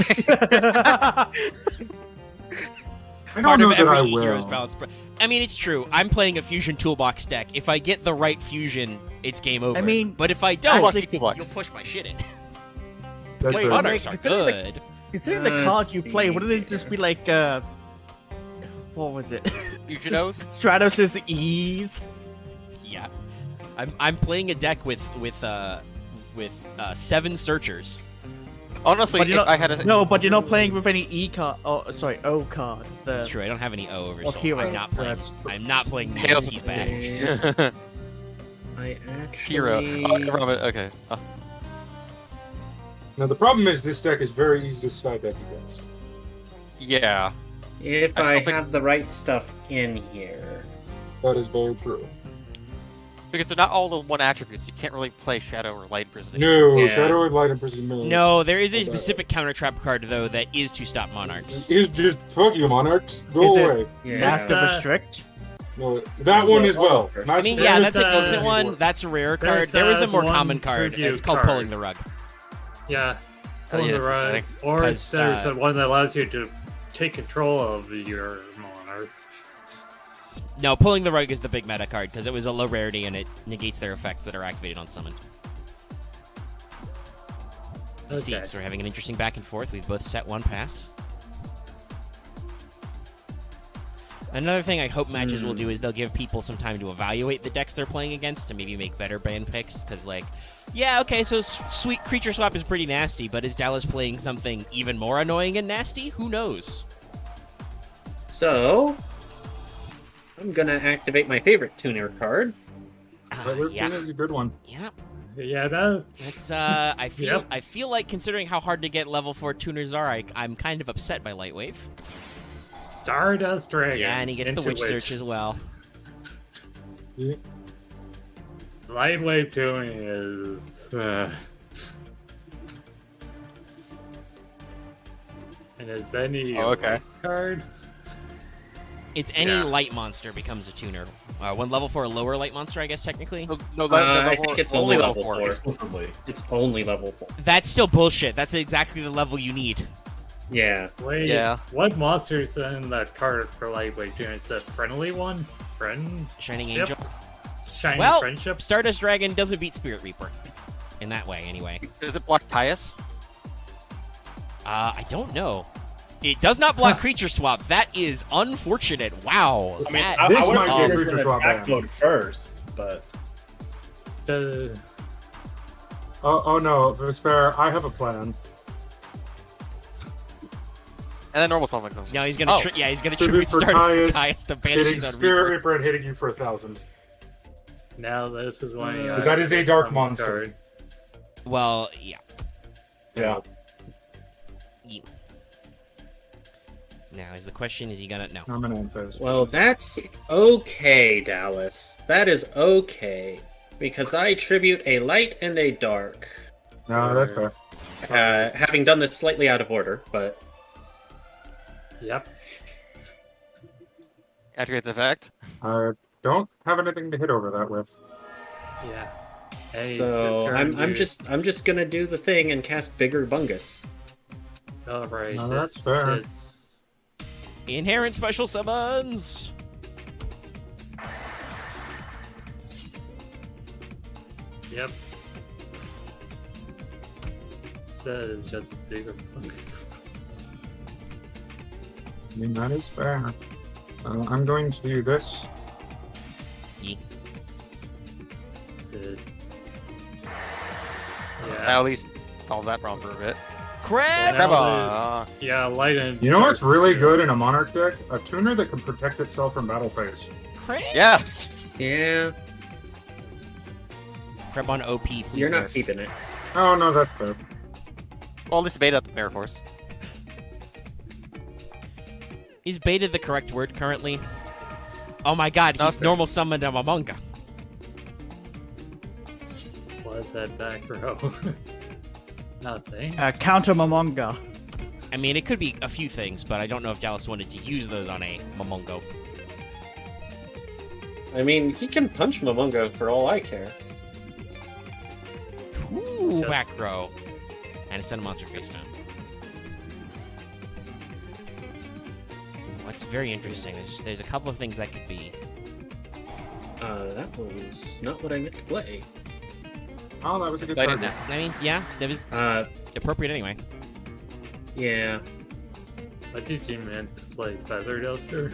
Speaker 3: I don't
Speaker 1: Part
Speaker 3: know
Speaker 1: of
Speaker 3: that
Speaker 1: every
Speaker 3: I
Speaker 1: Hero's
Speaker 3: will.
Speaker 1: balance. I mean, it's true. I'm playing a Fusion Toolbox deck. If I get the right Fusion, it's game over.
Speaker 2: I mean,
Speaker 1: but if I don't,
Speaker 4: Actually, toolbox.
Speaker 1: you'll push my shit in.
Speaker 3: That's
Speaker 2: Wait,
Speaker 3: fair.
Speaker 1: Monarchs are
Speaker 2: considering the-
Speaker 1: good.
Speaker 2: Considering the
Speaker 5: Let's
Speaker 2: cards you play,
Speaker 5: see
Speaker 2: wouldn't it just be like, what was it?
Speaker 4: Eugenos?
Speaker 2: Stratos' Ease?
Speaker 1: Yeah, I'm playing a deck with 7 searchers.
Speaker 4: Honestly,
Speaker 2: But
Speaker 4: if
Speaker 2: you're not,
Speaker 4: I had a
Speaker 2: no, but you're not playing with any E card. Oh, sorry, O card.
Speaker 1: That's
Speaker 2: The
Speaker 1: true. I don't have any O over,
Speaker 2: Or
Speaker 1: so
Speaker 2: hero.
Speaker 1: I'm not playing.
Speaker 3: That's-
Speaker 1: I'm not playing
Speaker 4: Hails
Speaker 1: He's back.
Speaker 5: I actually
Speaker 4: hero. Oh, Robin, okay.
Speaker 3: Now the problem is this deck is very easy to side deck against.
Speaker 4: Yeah.
Speaker 5: If
Speaker 4: I
Speaker 5: I,
Speaker 4: still think-
Speaker 5: have the right stuff in here.
Speaker 3: That is very true.
Speaker 4: Because they're not all the one attributes. You can't really play Shadow or Light Imprisoning.
Speaker 3: No,
Speaker 5: Yeah.
Speaker 3: Shadow and Light Imprison.
Speaker 1: No, there is a
Speaker 3: Okay.
Speaker 1: specific counter trap card though that is to stop Monarchs.
Speaker 3: Is just fuck you, Monarchs. Go
Speaker 2: Is it-
Speaker 3: away.
Speaker 5: Yeah.
Speaker 2: Master
Speaker 6: It's,
Speaker 2: Restrict?
Speaker 3: No, that one as well.
Speaker 5: I
Speaker 1: I mean, yeah,
Speaker 6: There's,
Speaker 1: that's a decent
Speaker 6: uh,
Speaker 1: one. That's a rare card.
Speaker 6: there's,
Speaker 1: There was a more
Speaker 6: one
Speaker 1: common card.
Speaker 6: tribute
Speaker 1: It's called
Speaker 6: card.
Speaker 1: pulling the rug.
Speaker 6: Yeah.
Speaker 4: Oh,
Speaker 6: On
Speaker 4: yeah,
Speaker 6: the right.
Speaker 4: interesting.
Speaker 6: Or
Speaker 1: 'Cause,
Speaker 6: there's the one that allows you to take control of your monarch.
Speaker 1: No, pulling the rug is the big meta card because it was a low rarity and it negates their effects that are activated on summon. NPC.
Speaker 6: Okay.
Speaker 1: So we're having an interesting back and forth. We've both set one pass. Another thing I hope matches will do is they'll give people some time to evaluate the decks they're playing against to maybe make better band picks. Because, like, yeah, okay, so Sweet Creature Swap is pretty nasty, but is Dallas playing something even more annoying and nasty? Who knows?
Speaker 5: So, I'm gonna activate my favorite tuner card.
Speaker 1: Yeah.
Speaker 3: is a good one.
Speaker 1: Yeah.
Speaker 6: Yeah, that.
Speaker 1: That's I feel
Speaker 6: Yep.
Speaker 1: I feel like considering how hard to get level 4 tuners are, I'm kind of upset by Lightwave.
Speaker 6: Stardust Dragon.
Speaker 1: Yeah, and he gets the
Speaker 6: into
Speaker 1: Witch Search as well.
Speaker 6: Lightweight tuning is. And is any
Speaker 4: okay.
Speaker 6: card?
Speaker 1: It's any
Speaker 6: Yeah.
Speaker 1: light monster becomes a tuner. One level 4 or lower light monster, I guess, technically.
Speaker 4: No,
Speaker 5: I think it's only level 4.
Speaker 7: Exclusively.
Speaker 5: It's only level 4.
Speaker 1: That's still bullshit. That's exactly the level you need.
Speaker 5: Yeah.
Speaker 6: Wait,
Speaker 4: Yeah.
Speaker 6: what monster's in that card for lightweight tuning? Is that friendly one? Friend?
Speaker 1: Shining
Speaker 6: Yep.
Speaker 1: Angel.
Speaker 6: Shiny
Speaker 1: Well,
Speaker 6: friendship?
Speaker 1: Stardust Dragon doesn't beat Spirit Reaper. In that way, anyway.
Speaker 4: Does it block Tyus?
Speaker 1: I don't know. It does not block Creature Swap. That is unfortunate. Wow.
Speaker 7: I mean,
Speaker 1: That-
Speaker 3: This
Speaker 7: would've
Speaker 3: might be a
Speaker 7: given it
Speaker 3: creature
Speaker 7: an
Speaker 3: swap
Speaker 7: attack
Speaker 3: ban.
Speaker 7: mode first, but
Speaker 6: The-
Speaker 3: Oh no, Vespairr, I have a plan.
Speaker 4: And then normal summon comes.
Speaker 1: No, he's gonna.
Speaker 4: Oh.
Speaker 1: He's gonna
Speaker 3: Tribute
Speaker 1: tribute
Speaker 3: for
Speaker 1: Stardust
Speaker 3: Caius,
Speaker 1: to banish
Speaker 3: Hitting
Speaker 1: his own
Speaker 3: Spirit
Speaker 1: Reaper.
Speaker 3: Reaper and hitting you for 1,000.
Speaker 6: now this is when you
Speaker 3: That is a
Speaker 6: activate
Speaker 3: dark
Speaker 6: some
Speaker 3: monster.
Speaker 6: card.
Speaker 1: Well, yeah.
Speaker 7: yeah.
Speaker 1: Now is the question: is he gonna? No.
Speaker 3: I'm an Anthos.
Speaker 5: Well, that's okay, Dallas. That is okay. Because I tribute a light and a dark.
Speaker 3: No, that's fair.
Speaker 5: Having done this slightly out of order, but
Speaker 6: Yep.
Speaker 4: Activate the effect.
Speaker 3: I don't have anything to hit over that with.
Speaker 6: Yeah. Hey,
Speaker 5: so
Speaker 6: sister,
Speaker 5: I'm just gonna do the thing and cast Bigger Bungus.
Speaker 6: Alright.
Speaker 3: No, that's fair.
Speaker 1: Inherent special summons.
Speaker 6: Yep. That is just a bigger fungus.
Speaker 3: I mean, that is fair. I'm going to do this.
Speaker 4: That
Speaker 6: Yeah.
Speaker 4: at least solve that problem for a bit.
Speaker 1: Crab.
Speaker 4: Grab
Speaker 6: That yeah, light and
Speaker 3: You know what's
Speaker 6: dark
Speaker 3: really
Speaker 6: too.
Speaker 3: good in a Monarch deck? A tuner that can protect itself from battle phase.
Speaker 1: Crabs.
Speaker 4: Yes.
Speaker 5: Yeah,
Speaker 1: Crab on OP, please.
Speaker 5: you're not
Speaker 1: nerf.
Speaker 5: keeping it.
Speaker 3: Oh no, that's fair.
Speaker 4: Well, at least bait up the Mirror Force.
Speaker 1: Is baited the correct word currently? Oh my god, he's
Speaker 4: Okay.
Speaker 1: normal summoned a Mamonga.
Speaker 6: Was that back row? Nothing.
Speaker 2: Counter Momonga.
Speaker 1: I mean, it could be a few things, but I don't know if Dallas wanted to use those on a Momongo.
Speaker 5: I mean, he can punch Momongo for all I care.
Speaker 1: Ooh,
Speaker 6: Just-
Speaker 1: back row. And send a monster face down. Ooh, that's very interesting. There's a couple of things that could be.
Speaker 5: That was not what I meant to play.
Speaker 3: Oh, that was a good
Speaker 4: I
Speaker 3: target.
Speaker 4: didn't
Speaker 1: I mean, yeah, that was appropriate anyway.
Speaker 5: Yeah.
Speaker 6: What did you meant to play Feather Duster?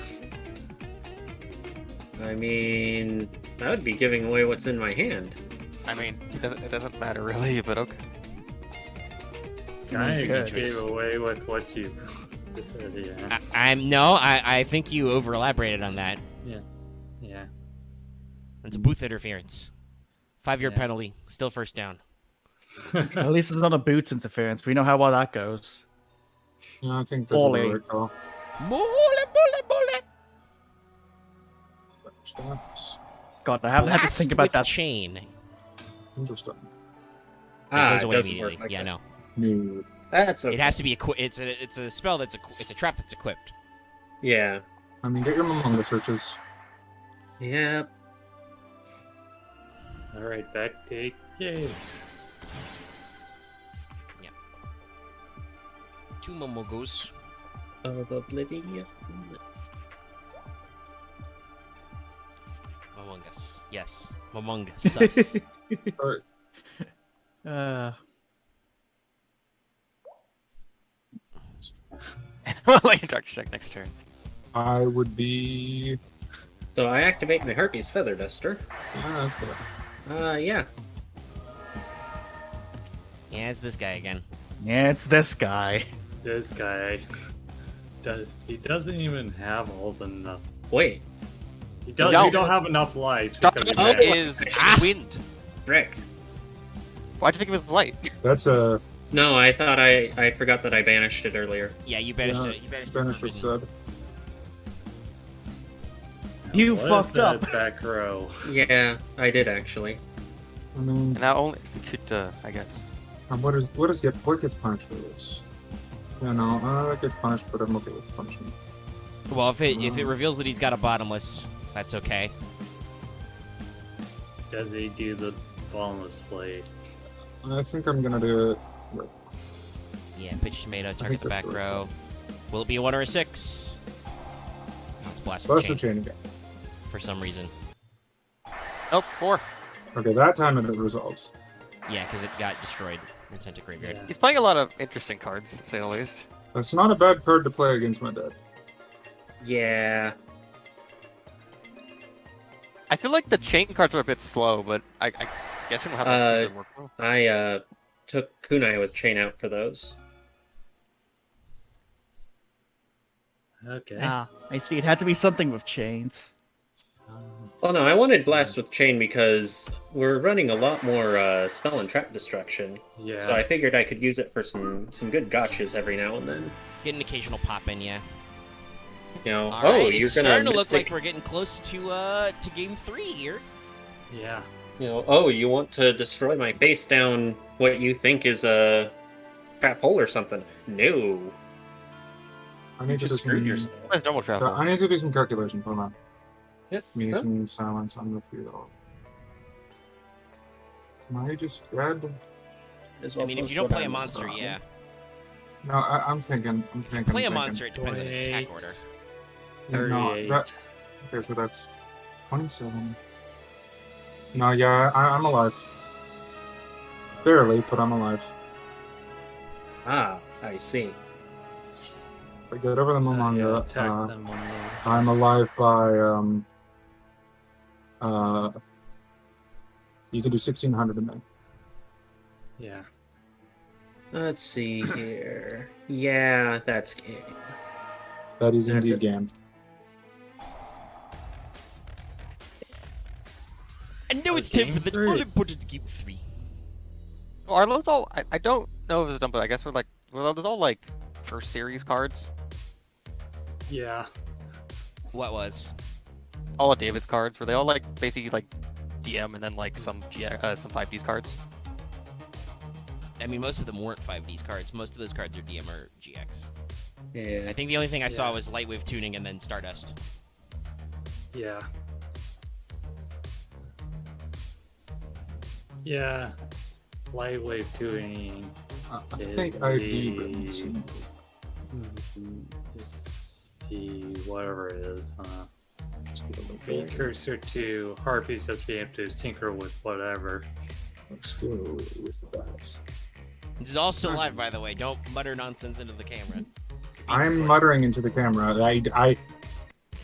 Speaker 5: I mean, that would be giving away what's in my hand.
Speaker 4: I mean, it doesn't matter really, but okay.
Speaker 6: Kind of
Speaker 1: Dangerous.
Speaker 6: gave away with what you. Yeah.
Speaker 1: I think you over elaborated on that.
Speaker 6: Yeah.
Speaker 1: It's a booth interference. 5-year
Speaker 6: Yeah.
Speaker 1: penalty, still first down.
Speaker 2: At least it's not a boots interference. We know how well that goes.
Speaker 3: Yeah, I think that's
Speaker 2: Ollie.
Speaker 3: a good call.
Speaker 1: Mole, mole, mole.
Speaker 3: That's
Speaker 2: God, I haven't had to
Speaker 1: Blast
Speaker 2: think about
Speaker 1: with
Speaker 2: that.
Speaker 1: chain.
Speaker 3: interesting.
Speaker 1: It goes
Speaker 5: it
Speaker 1: away
Speaker 5: doesn't
Speaker 1: immediately.
Speaker 5: work like
Speaker 1: Yeah,
Speaker 5: that.
Speaker 1: no.
Speaker 3: No.
Speaker 5: That's okay.
Speaker 1: It has to be it's a spell it's a trap that's equipped.
Speaker 5: Yeah.
Speaker 3: I mean, get your Momonga searches.
Speaker 5: Yeah.
Speaker 6: Alright, back take. Yay.
Speaker 1: 2 Momogos.
Speaker 5: Of Oblivion.
Speaker 1: Momongus. Yes. Momongus. Sus.
Speaker 3: Alright.
Speaker 4: Let you doctor check next turn.
Speaker 3: I would be.
Speaker 5: So I activate my Harpy's Feather Duster.
Speaker 3: That's better.
Speaker 5: Yeah.
Speaker 1: Yeah, it's this guy again.
Speaker 2: Yeah, it's this guy.
Speaker 6: This guy he doesn't even have all the enough.
Speaker 5: Wait,
Speaker 6: He don't have enough life.
Speaker 4: Stop
Speaker 6: because
Speaker 5: Oh,
Speaker 4: is wind.
Speaker 5: Rick.
Speaker 4: Why'd you think it was light?
Speaker 3: That's a
Speaker 5: No, I thought I forgot that I banished it earlier.
Speaker 1: Yeah, you banished it. You banished
Speaker 3: finish
Speaker 1: it.
Speaker 3: the sub.
Speaker 2: You
Speaker 6: What is
Speaker 2: fucked
Speaker 6: that
Speaker 2: up.
Speaker 6: back row.
Speaker 5: Yeah, I did actually.
Speaker 3: I mean,
Speaker 4: Now only if we could, I guess.
Speaker 3: what gets punished for this? Yeah, no, that gets punished, but I'm okay with the punishment.
Speaker 1: Well, if it reveals that he's got a bottomless, that's okay.
Speaker 6: Does he do the bottomless blade?
Speaker 3: I think I'm gonna do it.
Speaker 1: Yeah, pitch tomato, target the
Speaker 3: that's
Speaker 1: back
Speaker 3: the right
Speaker 1: row. Will it be a 1 or a 6? No, it's blast
Speaker 3: Blast
Speaker 1: with
Speaker 3: the
Speaker 1: chain
Speaker 3: chain again.
Speaker 1: for some reason.
Speaker 4: Oh, 4.
Speaker 3: Okay, that time it resolves.
Speaker 1: Yeah, because it got destroyed and sent to graveyard.
Speaker 6: Yeah.
Speaker 4: He's playing a lot of interesting cards, to say the least.
Speaker 3: That's not a bad card to play against my deck.
Speaker 5: Yeah.
Speaker 4: I feel like the chain cards are a bit slow, but I guess we'll have to work well.
Speaker 5: I took Kunai with chain out for those.
Speaker 6: Okay.
Speaker 2: Ah, I see. It had to be something with chains.
Speaker 5: Well, no, I wanted Blast with chain because we're running a lot more spell and trap destruction.
Speaker 6: Yeah.
Speaker 5: So I figured I could use it for some good gotchas every now and then.
Speaker 1: Get an occasional pop in, yeah.
Speaker 5: You know,
Speaker 1: All right,
Speaker 5: you're
Speaker 1: it's
Speaker 5: gonna
Speaker 1: starting to look
Speaker 5: Mystic-
Speaker 1: like we're getting close to game 3 here.
Speaker 6: Yeah.
Speaker 5: You know, you want to destroy my face down what you think is a trap hole or something? No,
Speaker 3: I
Speaker 5: you
Speaker 3: need to do
Speaker 5: just screwed
Speaker 3: some.
Speaker 5: yourself.
Speaker 4: That's normal travel.
Speaker 3: I need to do some calculation. Hold on.
Speaker 5: Yep.
Speaker 3: Need
Speaker 5: Huh?
Speaker 3: some silence on the field. Can I just grab?
Speaker 1: I mean, if you don't play a monster, yeah.
Speaker 3: No, I'm thinking.
Speaker 1: Play a monster, it depends on his attack
Speaker 6: 28.
Speaker 1: order.
Speaker 6: 38.
Speaker 3: Okay, so that's 27. No, yeah, I'm alive. Barely, but I'm alive.
Speaker 5: Ah, I see.
Speaker 3: If I get over the
Speaker 6: Yeah,
Speaker 3: Momanga,
Speaker 6: attack them on the...
Speaker 3: I'm alive by you can do 1600 a minute.
Speaker 6: Yeah.
Speaker 5: Let's see here. Yeah, that's game.
Speaker 3: That is
Speaker 5: That's
Speaker 3: indeed
Speaker 5: it.
Speaker 3: game.
Speaker 1: And now it's time for the all-important game 3.
Speaker 4: Well, are those all? I don't know if it's done, but I guess we're like, well, those all like first series cards.
Speaker 6: Yeah.
Speaker 1: What was?
Speaker 4: All of David's cards were they all like basically like DM and then like some 5Ds cards?
Speaker 1: I mean, most of them weren't 5Ds cards. Most of those cards are DM or GX.
Speaker 5: Yeah.
Speaker 1: I think the only thing I saw
Speaker 6: Yeah.
Speaker 1: was Lightwave Tuning and then Stardust.
Speaker 6: Yeah. Yeah. Lightwave tuning.
Speaker 3: I
Speaker 6: Is
Speaker 3: think I
Speaker 6: the-
Speaker 3: did some.
Speaker 6: Is the whatever it is.
Speaker 3: Let's get a little
Speaker 6: Precursor to Harpy's just being able to synchro with whatever.
Speaker 3: Let's go with that.
Speaker 1: This is all still live, by the way. Don't mutter nonsense into the camera.
Speaker 3: I'm muttering into the camera.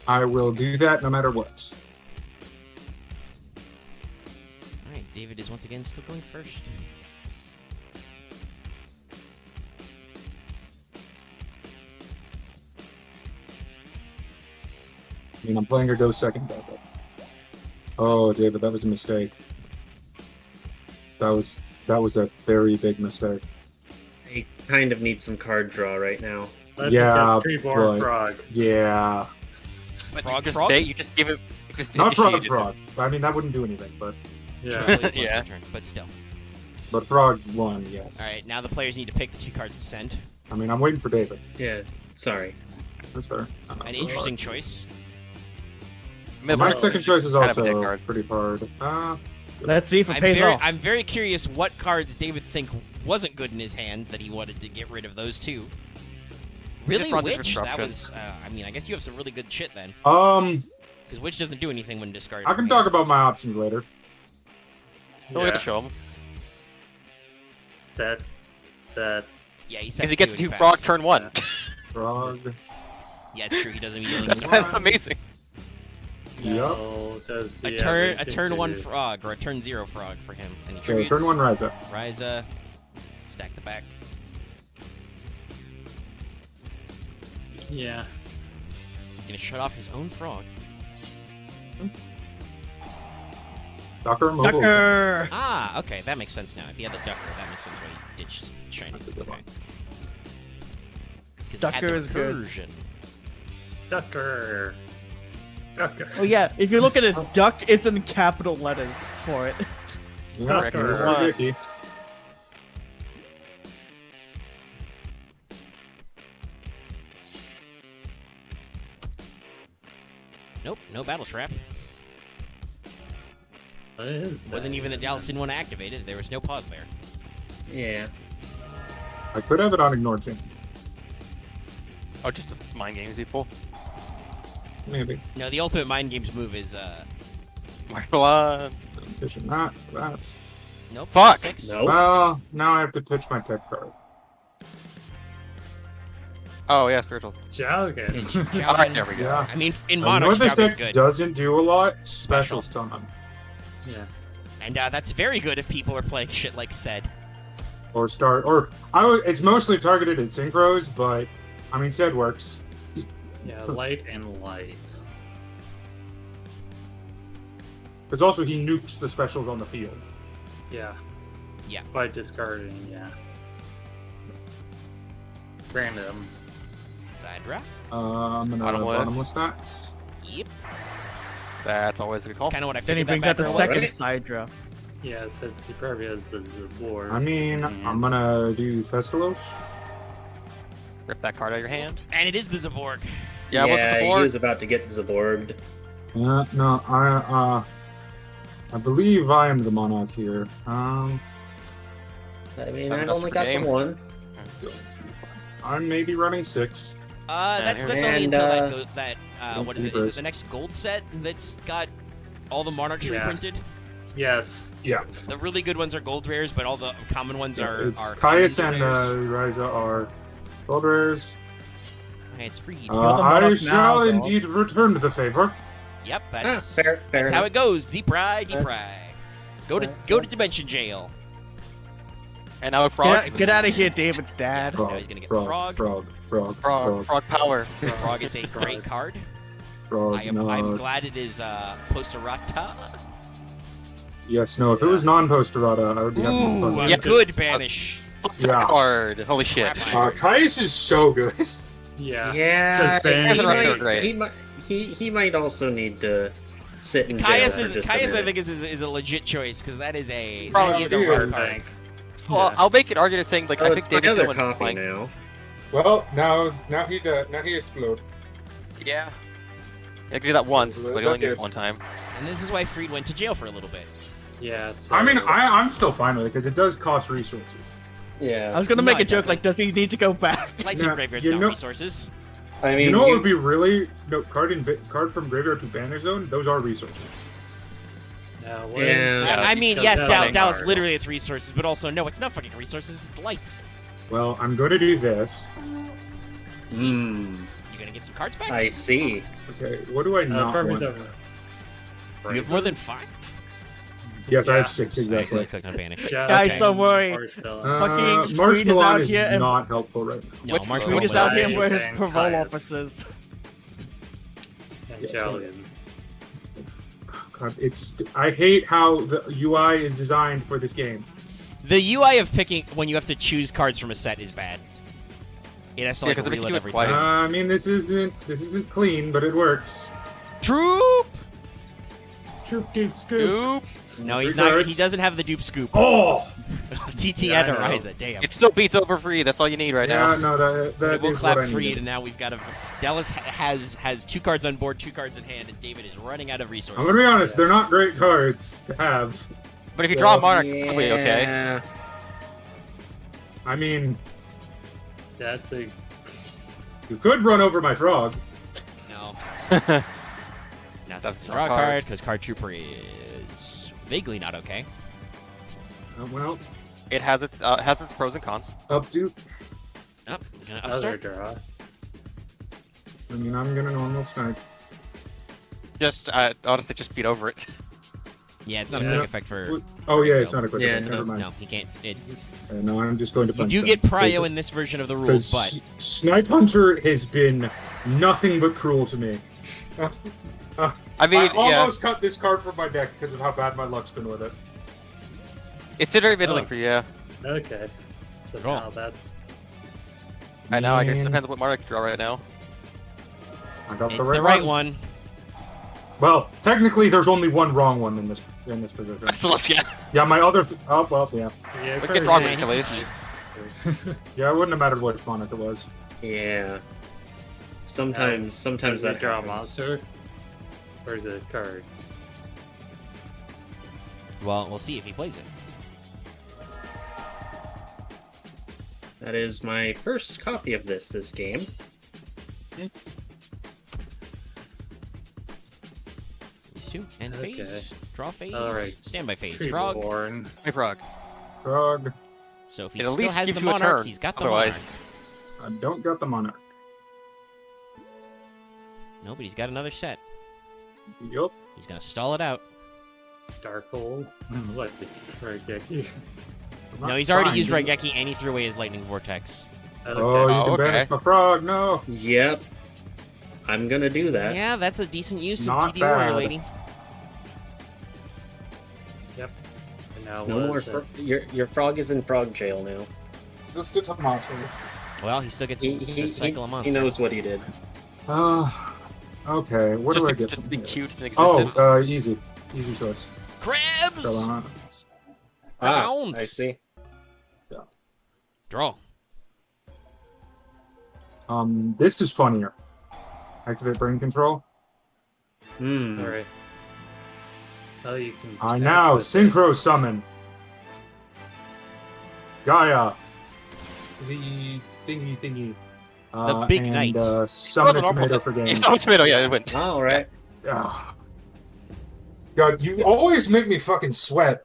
Speaker 3: I will do that no matter what.
Speaker 1: Alright, David is once again still going first.
Speaker 3: I mean, I'm playing her go second. But... Oh, David, that was a mistake. That was a very big mistake.
Speaker 5: I kind of need some card draw right now.
Speaker 3: Yeah,
Speaker 6: Treeborn
Speaker 3: but-
Speaker 6: frog.
Speaker 3: Yeah,
Speaker 4: But
Speaker 1: Frog,
Speaker 4: you just
Speaker 1: frog?
Speaker 4: you just give it. You just
Speaker 3: not frog,
Speaker 4: initiated it.
Speaker 3: frog. I mean, that wouldn't do anything, but
Speaker 6: Yeah.
Speaker 4: Yeah.
Speaker 1: Turn, but still.
Speaker 3: frog won. Yes.
Speaker 1: Alright, now the players need to pick the 2 cards to send.
Speaker 3: I mean, I'm waiting for David.
Speaker 5: Yeah, sorry.
Speaker 3: That's fair.
Speaker 1: An interesting choice.
Speaker 3: My second choice is
Speaker 4: kind of a dick
Speaker 3: also
Speaker 4: card.
Speaker 3: pretty hard.
Speaker 2: Let's see if it pays off.
Speaker 1: I'm very curious what cards David think wasn't good in his hand that he wanted to get rid of those 2. Really,
Speaker 4: runs
Speaker 1: Witch?
Speaker 4: Disruption.
Speaker 1: That was, I mean, I guess you have some really good shit then. Because Witch doesn't do anything when discarded.
Speaker 3: I can talk about my options later.
Speaker 4: Don't we have to show him.
Speaker 6: Set.
Speaker 1: Yeah, he
Speaker 4: Because he gets
Speaker 1: to
Speaker 4: to do frog turn 1.
Speaker 3: Frog.
Speaker 1: Yeah, it's true. He doesn't immediately
Speaker 4: That's
Speaker 1: get
Speaker 4: kind of amazing.
Speaker 3: Yep.
Speaker 6: No, does
Speaker 1: a
Speaker 6: he
Speaker 1: turn
Speaker 6: have
Speaker 1: a turn
Speaker 6: anything
Speaker 1: 1
Speaker 6: to do?
Speaker 1: frog or a turn 0 frog for him, and he
Speaker 3: So
Speaker 1: tributes.
Speaker 3: turn 1 Ryza.
Speaker 1: Ryza, stack the back.
Speaker 6: Yeah.
Speaker 1: He's gonna shut off his own frog.
Speaker 3: Docker mobile.
Speaker 2: Ducker!
Speaker 1: Ah, okay, that makes sense now. If he had the Ducker, that makes sense why he ditched Shiny.
Speaker 3: That's a good
Speaker 1: Okay.
Speaker 3: one.
Speaker 1: 'Cause he
Speaker 2: Ducker
Speaker 1: had the
Speaker 2: is good.
Speaker 1: recursion.
Speaker 6: Ducker. Ducker.
Speaker 2: Oh yeah, if you look at it, duck is in capital letters for it.
Speaker 3: Yeah,
Speaker 6: Docker.
Speaker 3: here's our Vicky.
Speaker 1: Nope, no battle trap.
Speaker 6: What is
Speaker 1: Wasn't
Speaker 6: that?
Speaker 1: even that Dallas didn't want to activate it. There was no pause there.
Speaker 5: Yeah.
Speaker 3: I could have it on Ignore Chain.
Speaker 4: Oh, just to mind games people.
Speaker 3: Maybe.
Speaker 1: No, the ultimate mind games move is
Speaker 4: Marvel on.
Speaker 3: Fishing that. That.
Speaker 1: nope.
Speaker 4: Fuck!
Speaker 1: 6.
Speaker 5: No.
Speaker 3: Well, now I have to pitch my tech card.
Speaker 4: Oh yeah, spiritual.
Speaker 6: Jowgen.
Speaker 4: Alright, there we go.
Speaker 3: Yeah.
Speaker 1: I mean, in
Speaker 3: I
Speaker 1: Monarch,
Speaker 3: know this
Speaker 1: Jowgen's
Speaker 3: deck
Speaker 1: good.
Speaker 3: doesn't do a lot. Special stun.
Speaker 6: Yeah.
Speaker 1: And that's very good if people are playing shit like Sed.
Speaker 3: Or start. Or it's mostly targeted at synchros, but I mean, said works.
Speaker 6: Yeah, light and light.
Speaker 3: Because also he nukes the specials on the field.
Speaker 6: Yeah.
Speaker 1: Yeah.
Speaker 6: By discarding, yeah. Random.
Speaker 1: Side draw.
Speaker 3: I'm gonna
Speaker 4: Bottomless.
Speaker 3: bottomless that.
Speaker 1: Yep.
Speaker 4: That's always a good call.
Speaker 1: That's kind of what I
Speaker 2: Then he
Speaker 1: figured.
Speaker 2: brings out the
Speaker 1: that
Speaker 5: back
Speaker 2: second
Speaker 5: row.
Speaker 2: side draw.
Speaker 6: Yeah, since he probably has the board.
Speaker 3: I mean, I'm gonna do Festalos.
Speaker 4: Rip that card out of your hand.
Speaker 1: And it is the Zaborg.
Speaker 4: Yeah, what's the
Speaker 5: he
Speaker 4: board?
Speaker 5: was about to get Zaborged.
Speaker 3: No, I believe I am the monarch here.
Speaker 5: I mean,
Speaker 4: Have
Speaker 5: I've
Speaker 4: enough
Speaker 5: only
Speaker 4: for
Speaker 5: got
Speaker 4: game.
Speaker 5: the one.
Speaker 3: I'm maybe running 6.
Speaker 1: That's
Speaker 4: And,
Speaker 1: only until
Speaker 5: uh,
Speaker 1: that what is it? Is it the next gold set that's got all the monarchs
Speaker 6: Yeah.
Speaker 1: reprinted?
Speaker 6: Yes.
Speaker 3: Yeah,
Speaker 1: The really good ones are gold rares, but all the common ones are
Speaker 3: it's
Speaker 1: are
Speaker 3: Caius
Speaker 1: commons
Speaker 3: and
Speaker 1: rares.
Speaker 3: Ryza are gold rares.
Speaker 1: Okay, it's free.
Speaker 2: the
Speaker 3: I
Speaker 2: monarch
Speaker 3: shall
Speaker 2: now, though.
Speaker 3: indeed return the favor.
Speaker 1: Yep,
Speaker 5: Ah,
Speaker 1: that's
Speaker 5: fair
Speaker 1: that's how
Speaker 5: enough.
Speaker 1: it goes. Deep ride, deep
Speaker 5: That's-
Speaker 1: ride. Go to
Speaker 5: that's-
Speaker 1: Dimension Jail.
Speaker 4: And now a frog.
Speaker 2: Get out of here, David's dad.
Speaker 1: Now he's gonna get frog.
Speaker 3: Frog.
Speaker 4: Frog power.
Speaker 1: Frog is a great card.
Speaker 3: Frog.
Speaker 1: I'm glad it is Posterata.
Speaker 3: Yes, no. If it was non-posterata, I would be having
Speaker 1: Ooh,
Speaker 3: fun.
Speaker 1: a
Speaker 4: Yeah.
Speaker 1: good banish.
Speaker 3: Yeah.
Speaker 4: Card. Holy shit.
Speaker 1: Scrap
Speaker 3: Caius is so good.
Speaker 6: Yeah.
Speaker 5: Yeah,
Speaker 6: Just ban
Speaker 5: he
Speaker 6: him.
Speaker 5: might,
Speaker 4: Great.
Speaker 5: he might also need to sit in
Speaker 1: Caius
Speaker 5: jail
Speaker 1: is
Speaker 5: for just a
Speaker 1: Caius. I
Speaker 5: minute.
Speaker 1: think is a legit choice because that is a
Speaker 4: Probably
Speaker 1: that is a
Speaker 3: is.
Speaker 1: hard card.
Speaker 6: Bank.
Speaker 4: Well, I'll make an argument saying like
Speaker 5: Oh,
Speaker 4: I
Speaker 5: it's
Speaker 4: think David
Speaker 5: another
Speaker 4: Tillman
Speaker 5: copy
Speaker 4: playing.
Speaker 5: now.
Speaker 3: Well, now he explode.
Speaker 4: Yeah. I can do that once, but you only
Speaker 3: That's
Speaker 4: need
Speaker 3: it.
Speaker 4: it one time.
Speaker 1: And this is why Freed went to jail for a little bit.
Speaker 6: Yeah. So
Speaker 3: I mean, I'm still fine with it because it does cost resources.
Speaker 5: Yeah.
Speaker 2: I was gonna
Speaker 1: No,
Speaker 2: make a
Speaker 1: it
Speaker 2: joke
Speaker 1: doesn't.
Speaker 2: like, does he need to go back?
Speaker 1: Lights
Speaker 3: Yeah,
Speaker 1: and graveyards
Speaker 3: you
Speaker 1: no
Speaker 3: know-
Speaker 1: resources.
Speaker 5: I mean,
Speaker 3: You know what would be really card from graveyard to banner zone? Those are resources.
Speaker 6: Yeah.
Speaker 5: Yeah.
Speaker 1: I mean,
Speaker 6: because
Speaker 1: yes,
Speaker 6: that's a
Speaker 1: Dallas
Speaker 6: card.
Speaker 1: literally it's resources, but also no, it's not fucking resources. It's lights.
Speaker 3: Well, I'm going to do this.
Speaker 5: Hmm.
Speaker 1: You gonna get some cards back?
Speaker 5: I see.
Speaker 3: Okay, what do I not
Speaker 6: Probably
Speaker 3: want?
Speaker 6: the.
Speaker 1: You have more than 5.
Speaker 3: Yes, I
Speaker 6: Yeah.
Speaker 3: have 6
Speaker 1: I accidentally
Speaker 3: exactly.
Speaker 1: clicked on banish.
Speaker 2: Guys,
Speaker 1: Okay.
Speaker 2: don't worry.
Speaker 3: Marsh
Speaker 2: Fucking Creed is out
Speaker 3: Milan is
Speaker 2: here and-
Speaker 3: not helpful right now.
Speaker 1: No,
Speaker 4: Which-
Speaker 1: Mark
Speaker 4: Creed
Speaker 2: Creed
Speaker 1: Milan
Speaker 2: is out
Speaker 1: went
Speaker 2: here
Speaker 1: to
Speaker 2: where
Speaker 1: jail.
Speaker 2: his
Speaker 6: and
Speaker 2: parole
Speaker 6: Caius.
Speaker 2: officers.
Speaker 6: And Jollian.
Speaker 3: God, I hate how the UI is designed for this game.
Speaker 1: The UI of picking when you have to choose cards from a set is bad. It has to
Speaker 4: Yeah,
Speaker 1: like
Speaker 4: 'cause it makes you
Speaker 1: reload
Speaker 4: do it
Speaker 1: every
Speaker 4: twice.
Speaker 1: time.
Speaker 3: I mean, this isn't clean, but it works.
Speaker 1: Troop.
Speaker 2: Scoop.
Speaker 4: Oop.
Speaker 1: No, he's
Speaker 3: Three
Speaker 1: not.
Speaker 3: cards.
Speaker 1: He doesn't have the dupe scoop.
Speaker 3: Oh,
Speaker 1: TT
Speaker 6: Yeah,
Speaker 1: and
Speaker 6: I know.
Speaker 1: Ariza. Damn.
Speaker 4: It still beats over free. That's all you need right
Speaker 3: yeah,
Speaker 4: now.
Speaker 3: no, that
Speaker 1: We'll
Speaker 3: is
Speaker 1: clap
Speaker 3: what I
Speaker 1: Freed,
Speaker 3: needed.
Speaker 1: and now we've got Dallas has 2 cards on board, 2 cards in hand, and David is running out of resources.
Speaker 3: I'm gonna be honest, they're not great cards to have.
Speaker 4: But if you draw a
Speaker 3: Yeah.
Speaker 4: Monarch, it's probably okay.
Speaker 5: Yeah.
Speaker 3: I mean,
Speaker 6: That's a.
Speaker 3: you could run over my frog.
Speaker 1: No. Now
Speaker 4: That's
Speaker 1: that's a
Speaker 4: not
Speaker 1: draw
Speaker 4: card.
Speaker 1: card because card trooper is vaguely not okay.
Speaker 3: Well,
Speaker 4: It has its pros and cons.
Speaker 3: up to
Speaker 1: Up, gonna
Speaker 6: Other
Speaker 1: upstart.
Speaker 6: draw.
Speaker 3: I mean, I'm gonna normal snipe.
Speaker 4: Just honestly, just beat over it.
Speaker 1: Yeah, it's not a
Speaker 3: Yeah.
Speaker 1: quick effect for.
Speaker 3: Oh yeah, it's
Speaker 1: so-
Speaker 3: not a quick
Speaker 5: Yeah,
Speaker 3: effect.
Speaker 5: no.
Speaker 3: Never mind.
Speaker 1: No, he can't. It's
Speaker 3: No, I'm just going to
Speaker 1: you
Speaker 3: punch
Speaker 1: do
Speaker 3: them.
Speaker 1: get prio
Speaker 3: Because-
Speaker 1: in this version of the rules, but
Speaker 3: Snipe Hunter has been nothing but cruel to me.
Speaker 4: I mean,
Speaker 3: I
Speaker 4: yeah,
Speaker 3: almost cut this card from my deck because of how bad my luck's been with it.
Speaker 4: it's very middling for you. Yeah,
Speaker 6: Okay. So
Speaker 1: Cool.
Speaker 6: now that's
Speaker 4: I know. I guess it
Speaker 3: Man.
Speaker 4: depends on what Marth draw right now.
Speaker 3: I got
Speaker 1: it's
Speaker 3: the
Speaker 1: the right one.
Speaker 3: Well, technically, there's only one wrong one in this position.
Speaker 4: So yeah,
Speaker 3: Yeah, my other. Oh well, yeah.
Speaker 6: yeah.
Speaker 4: let's get wrong with Achilles.
Speaker 3: Yeah, it wouldn't have mattered which monarch it was.
Speaker 5: Yeah. Sometimes
Speaker 6: Does
Speaker 5: that
Speaker 6: he draw a
Speaker 5: happens.
Speaker 6: monster or the card?
Speaker 1: Well, we'll see if he plays it.
Speaker 5: That is my first copy of this game.
Speaker 1: These two and
Speaker 6: Okay.
Speaker 1: phase. Draw phase.
Speaker 6: All right.
Speaker 1: Standby phase.
Speaker 6: Tree
Speaker 1: Frog.
Speaker 6: born.
Speaker 4: Hey, Frog.
Speaker 3: Frog.
Speaker 1: So if he
Speaker 4: It at
Speaker 1: still
Speaker 4: least
Speaker 1: has
Speaker 4: gives
Speaker 1: the
Speaker 4: you a
Speaker 1: monarch,
Speaker 4: turn.
Speaker 1: he's got the
Speaker 4: Otherwise,
Speaker 1: monarch.
Speaker 3: I don't got the monarch.
Speaker 1: No, but he's got another set.
Speaker 3: Yup.
Speaker 1: He's gonna stall it out.
Speaker 6: Dark hole. What? Right, Geki.
Speaker 1: No, he's already
Speaker 3: Fine,
Speaker 1: used
Speaker 3: dude.
Speaker 1: Raigeki and he threw away his lightning vortex.
Speaker 6: Okay.
Speaker 3: Oh, you
Speaker 4: Oh,
Speaker 3: can
Speaker 4: okay.
Speaker 3: banish my frog. No.
Speaker 5: Yep. I'm gonna do that.
Speaker 1: Yeah, that's a decent use
Speaker 3: Not
Speaker 1: of DD Warrior
Speaker 3: bad.
Speaker 1: Lady.
Speaker 6: And now
Speaker 5: No more.
Speaker 6: what's it?
Speaker 5: Your frog is in frog jail now.
Speaker 3: Let's get to monster.
Speaker 1: Well, he still gets to cycle a monster.
Speaker 5: He knows what he did.
Speaker 3: Okay. What
Speaker 4: just
Speaker 3: do I
Speaker 4: to,
Speaker 3: get?
Speaker 4: just
Speaker 3: from
Speaker 4: be
Speaker 3: here?
Speaker 4: cute and existent.
Speaker 3: Oh, easy. Easy choice.
Speaker 1: Crabs!
Speaker 3: So,
Speaker 1: Rounds.
Speaker 5: I see.
Speaker 1: Draw.
Speaker 3: this is funnier. Activate brain control.
Speaker 5: Hmm.
Speaker 6: All right. Oh, you can.
Speaker 3: I now synchro summon Gaia, the thingy.
Speaker 1: The big knight.
Speaker 3: And summon
Speaker 4: Well,
Speaker 3: a
Speaker 4: the normal
Speaker 3: tomato
Speaker 4: thing.
Speaker 3: for game.
Speaker 4: It's not tomato, yeah, it went.
Speaker 5: All right.
Speaker 3: Ah. God, you always make me fucking sweat.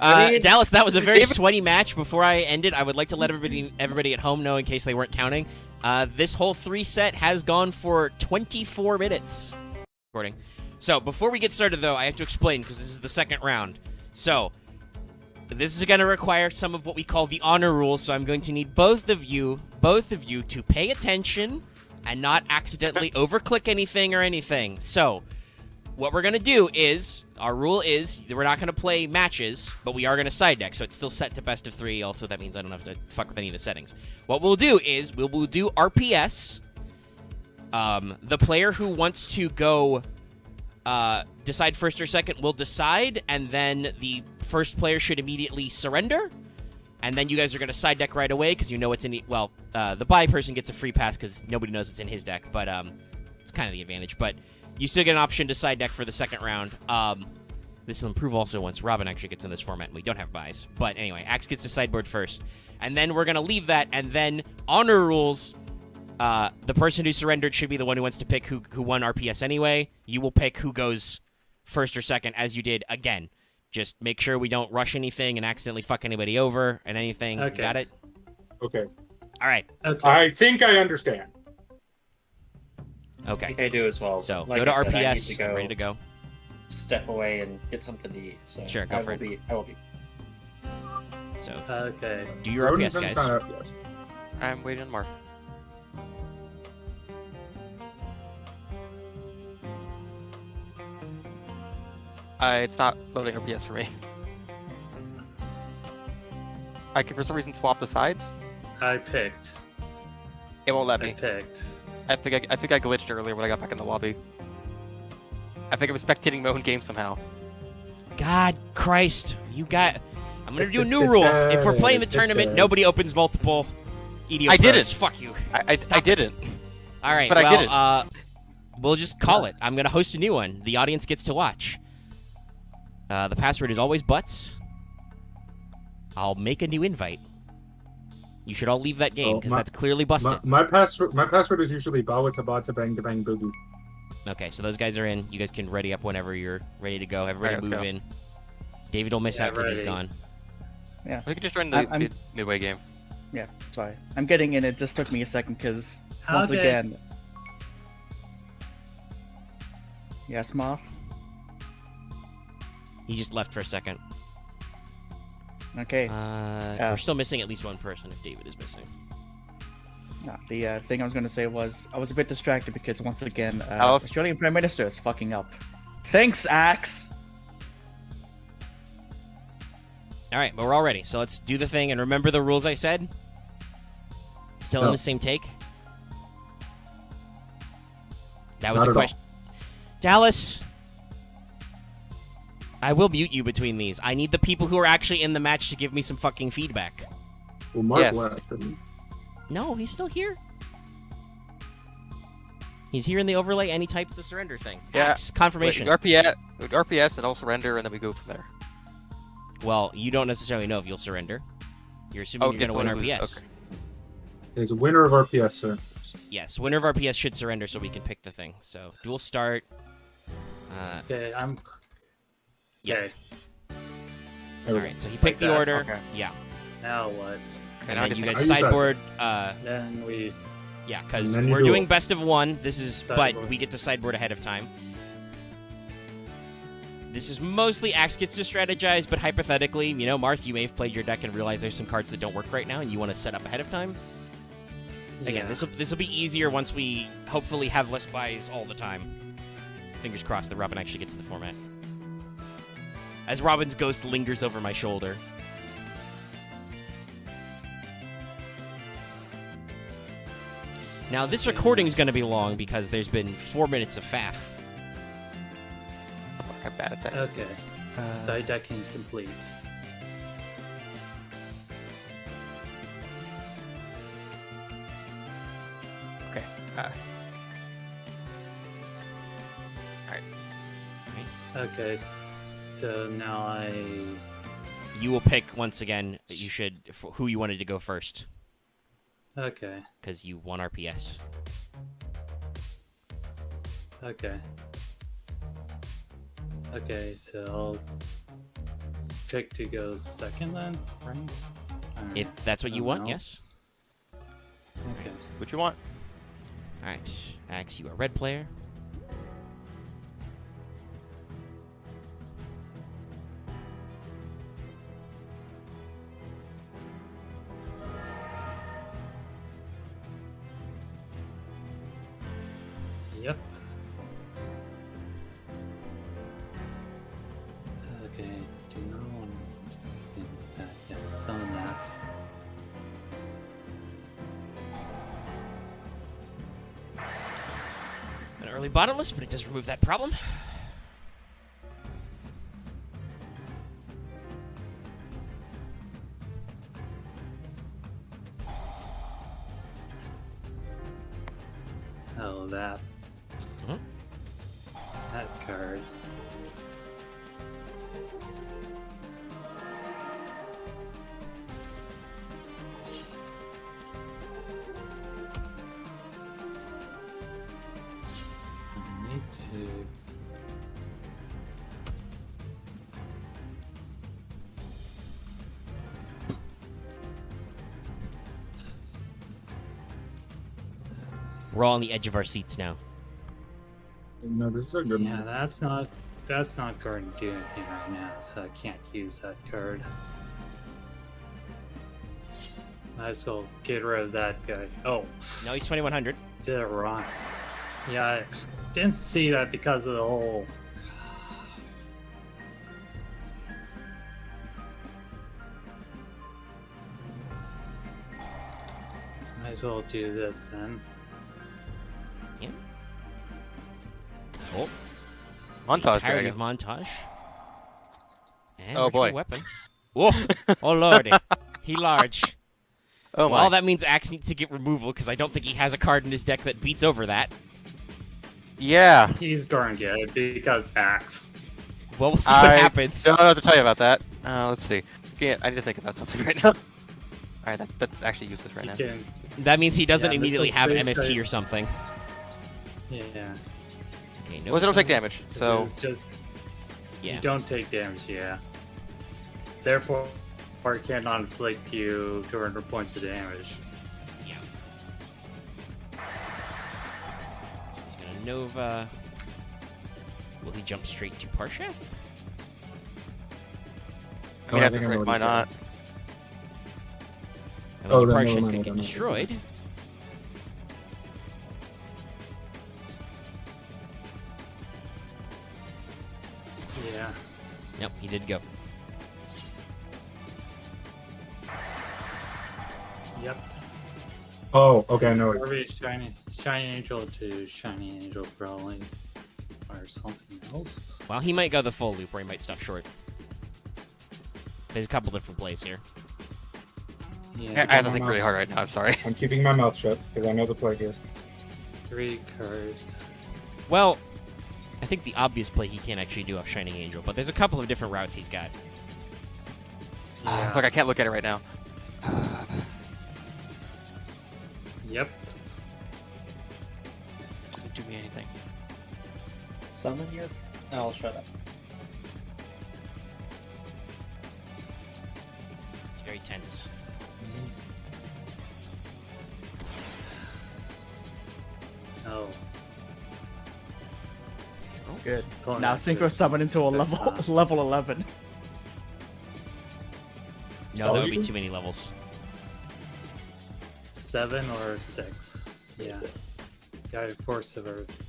Speaker 1: Dallas, that was a very
Speaker 4: David-
Speaker 1: sweaty match. Before I ended, I would like to let everybody at home know, in case they weren't counting, this whole 3 set has gone for 24 minutes. Recording. So before we get started, though, I have to explain, because this is the second round. So this is going to require some of what we call the honor rules. So I'm going to need both of you to pay attention and not accidentally overclick anything or anything. So what we're going to do is, our rule is, we're not going to play matches, but we are going to side deck, so it's still set to best of 3. Also, that means I don't have to fuck with any of the settings. What we'll do is, we'll do RPS. The player who wants to go decide first or second will decide, and then the first player should immediately surrender. And then you guys are going to side deck right away, because you know what's in the buy person gets a free pass, because nobody knows what's in his deck, but it's kind of the advantage. But you still get an option to side deck for the second round. This will improve also once Robin actually gets in this format and we don't have buys. But anyway, Axe gets to sideboard first. And then we're going to leave that. And then honor rules, the person who surrendered should be the one who wants to pick who won RPS anyway. You will pick who goes first or second, as you did again. Just make sure we don't rush anything and accidentally fuck anybody over and anything.
Speaker 6: Okay.
Speaker 1: Got it?
Speaker 3: Okay.
Speaker 1: All right.
Speaker 6: Okay.
Speaker 3: I think I understand.
Speaker 5: I
Speaker 1: Okay.
Speaker 5: think I do as well.
Speaker 1: So
Speaker 5: Like
Speaker 1: go to
Speaker 5: I said, I need
Speaker 1: RPS.
Speaker 5: to go
Speaker 1: Ready to go.
Speaker 5: step away and get something to eat. So
Speaker 1: Sure, go
Speaker 5: I
Speaker 1: for
Speaker 5: will
Speaker 1: it.
Speaker 5: I will be.
Speaker 1: So
Speaker 6: Okay.
Speaker 1: do your
Speaker 3: Rodent
Speaker 1: RPS,
Speaker 3: Fence
Speaker 1: guys.
Speaker 3: sign up, yes.
Speaker 4: I'm waiting on Marth. It's not loading RPS for me. I can for some reason swap the sides.
Speaker 6: I picked.
Speaker 4: It won't let
Speaker 6: I
Speaker 4: me.
Speaker 6: picked.
Speaker 4: I think I glitched earlier when I got back in the lobby. I think I was spectating my own game somehow.
Speaker 1: God Christ, I'm gonna do a new rule. If we're playing the tournament, nobody opens multiple EDO
Speaker 4: I
Speaker 1: pros.
Speaker 4: didn't.
Speaker 1: Fuck you.
Speaker 4: I
Speaker 1: Stop it.
Speaker 4: didn't.
Speaker 1: All right,
Speaker 4: But I
Speaker 1: well,
Speaker 4: didn't.
Speaker 1: We'll just call it. I'm gonna host a new one. The audience gets to watch. The password is always butts. I'll make a new invite. You should all leave that game,
Speaker 3: Oh,
Speaker 1: because
Speaker 3: my-
Speaker 1: that's clearly busted.
Speaker 3: My password is usually bawa tabata bang bang boogie.
Speaker 1: Okay, so those guys are in. You guys can ready up whenever you're ready to go. Everybody
Speaker 4: Alright,
Speaker 1: move
Speaker 4: let's
Speaker 1: in. David will miss
Speaker 6: Yeah,
Speaker 1: out because he's
Speaker 6: ready.
Speaker 1: gone.
Speaker 4: We could just join the
Speaker 2: I'm-
Speaker 4: midway game.
Speaker 2: Yeah, sorry. I'm getting in. It just took me a second because once
Speaker 6: Okay.
Speaker 2: again, Yes, Marth?
Speaker 1: He just left for a second.
Speaker 2: Okay.
Speaker 1: We're still missing at least one person if David is missing.
Speaker 2: No, the thing I was going to say was I was a bit distracted because once again,
Speaker 4: Alice?
Speaker 2: Australian Prime Minister is fucking up. Thanks, Axe!
Speaker 1: Alright, but we're all ready, so let's do the thing, and remember the rules I said? Still in
Speaker 3: No.
Speaker 1: the same take? That was
Speaker 3: Not
Speaker 1: a
Speaker 3: at all.
Speaker 1: question. Dallas! I will mute you between these. I need the people who are actually in the match to give me some fucking feedback.
Speaker 3: Well, Mark
Speaker 4: Yes.
Speaker 3: left. And
Speaker 1: No, he's still here. He's here in the overlay, and he typed the surrender thing.
Speaker 4: Yeah.
Speaker 1: Axe, confirmation.
Speaker 4: RPS, and I'll surrender, and then we go from there.
Speaker 1: Well, you don't necessarily know if you'll surrender. You're assuming you're
Speaker 4: Okay,
Speaker 1: going to
Speaker 4: so
Speaker 1: win
Speaker 4: we lose.
Speaker 1: RPS.
Speaker 4: Okay.
Speaker 3: there's a winner of RPS, sir.
Speaker 1: Yes, winner of RPS should surrender so we can pick the thing. So, duel start.
Speaker 6: Okay, I'm.
Speaker 1: Yeah.
Speaker 6: Okay,
Speaker 1: Alright, so he picked the
Speaker 6: that,
Speaker 1: order.
Speaker 4: okay.
Speaker 1: Yeah.
Speaker 6: now what?
Speaker 1: And
Speaker 4: now I
Speaker 1: then you
Speaker 4: get
Speaker 1: guys
Speaker 3: I use that.
Speaker 1: sideboard.
Speaker 6: Then we.
Speaker 1: Yeah, because
Speaker 3: And then you
Speaker 1: we're
Speaker 3: duel.
Speaker 1: doing best of one. This is, but
Speaker 6: Sideboard.
Speaker 1: we get to sideboard ahead of time. This is mostly Axe gets to strategize, but hypothetically, you know, Marth, you may have played your deck and realized there's some cards that don't work right now, and you want to set up ahead of time. Again,
Speaker 6: Yeah.
Speaker 1: this will be easier once we hopefully have less buys all the time. Fingers crossed that Robin actually gets in the format. As Robin's ghost lingers over my shoulder. Now, this recording is going to be long because there's been 4 minutes of faff.
Speaker 4: Fuck, I'm bad at that.
Speaker 6: Okay, side decking complete.
Speaker 4: Okay.
Speaker 6: Okay, so now
Speaker 1: You will pick, once again, you should, who you wanted to go first.
Speaker 6: Okay,
Speaker 1: Because you won RPS.
Speaker 6: okay. Okay, so I'll check to go second then, right? Alright,
Speaker 1: If that's what you
Speaker 6: Oh,
Speaker 1: want,
Speaker 6: no.
Speaker 1: yes?
Speaker 6: okay.
Speaker 4: What you want?
Speaker 1: Alright, Axe, you are red player.
Speaker 6: Yep. Okay, do not want to think that. Yeah, some of that.
Speaker 1: An early bottomless, but it does remove that problem.
Speaker 6: Oh, that.
Speaker 1: Mhm.
Speaker 6: That card. I need to.
Speaker 1: We're all on the edge of our seats now.
Speaker 3: No, this is a good
Speaker 6: Yeah,
Speaker 3: one.
Speaker 6: that's not going to do anything right now, so I can't use that card. Might as well get rid of that guy. Oh,
Speaker 1: No, he's 2100.
Speaker 6: did it wrong. Yeah, I didn't see that because of the whole. Might as well do this then.
Speaker 1: Yeah. Oh,
Speaker 4: Montage
Speaker 1: entirety
Speaker 4: dragon.
Speaker 1: of montage. And
Speaker 4: Oh,
Speaker 1: ritual
Speaker 4: boy.
Speaker 1: Weapon. Whoa! Oh lordy, he large.
Speaker 4: Oh my.
Speaker 1: Well, that means Axe needs to get removal because I don't think he has a card in his deck that beats over that.
Speaker 4: Yeah.
Speaker 6: He's going to get it because Axe.
Speaker 1: Well, we'll see what happens.
Speaker 4: Don't know what to tell you about that. Let's see. I need to think about something right now. Alright, that's actually useless right
Speaker 6: He
Speaker 4: now.
Speaker 6: can,
Speaker 1: That means he doesn't
Speaker 6: Yeah, this
Speaker 1: immediately
Speaker 6: looks
Speaker 1: have
Speaker 6: very
Speaker 1: MST
Speaker 6: safe.
Speaker 1: or something.
Speaker 6: yeah.
Speaker 1: Okay, no
Speaker 4: Well, they don't take
Speaker 1: sun.
Speaker 4: damage, so
Speaker 6: It's just
Speaker 1: Yeah.
Speaker 6: you don't take damage, yeah. Therefore, it cannot inflict you 200 points of damage.
Speaker 1: Yeah. So he's gonna Nova. Will he jump straight to Parsha?
Speaker 4: I mean,
Speaker 3: I
Speaker 4: at
Speaker 3: think
Speaker 4: this
Speaker 3: I know
Speaker 4: rate,
Speaker 3: what
Speaker 4: why
Speaker 3: he's
Speaker 4: not?
Speaker 1: And
Speaker 3: Oh,
Speaker 1: then
Speaker 3: then
Speaker 1: Parsha
Speaker 3: never mind,
Speaker 1: could
Speaker 3: I
Speaker 1: get
Speaker 3: don't know.
Speaker 1: destroyed.
Speaker 6: Yeah.
Speaker 1: Nope, he did go.
Speaker 6: Yep.
Speaker 3: Oh, okay, I know it.
Speaker 6: Probably shiny angel to shiny angel probably, or something else.
Speaker 1: Well, he might go the full loop, or he might stop short. There's a couple different plays here.
Speaker 6: Yeah.
Speaker 4: I have to think really hard right now. I'm sorry.
Speaker 3: I'm keeping my mouth shut because I know the play here.
Speaker 6: 3 cards.
Speaker 1: Well, I think the obvious play he can't actually do off Shining Angel, but there's a couple of different routes he's got.
Speaker 6: Yeah.
Speaker 4: Look, I can't look at it right now.
Speaker 6: Yep.
Speaker 4: Doesn't do me anything.
Speaker 5: Summon your. I'll shut up.
Speaker 1: It's very tense.
Speaker 6: Oh.
Speaker 2: Good.
Speaker 6: Pulling
Speaker 2: Now
Speaker 6: out
Speaker 2: Synchro
Speaker 6: good.
Speaker 2: summon into a
Speaker 6: Good
Speaker 2: level
Speaker 6: stuff.
Speaker 2: level 11.
Speaker 1: No, that would be too many levels.
Speaker 6: 7 or 6. Yeah. Guy Force of Earth.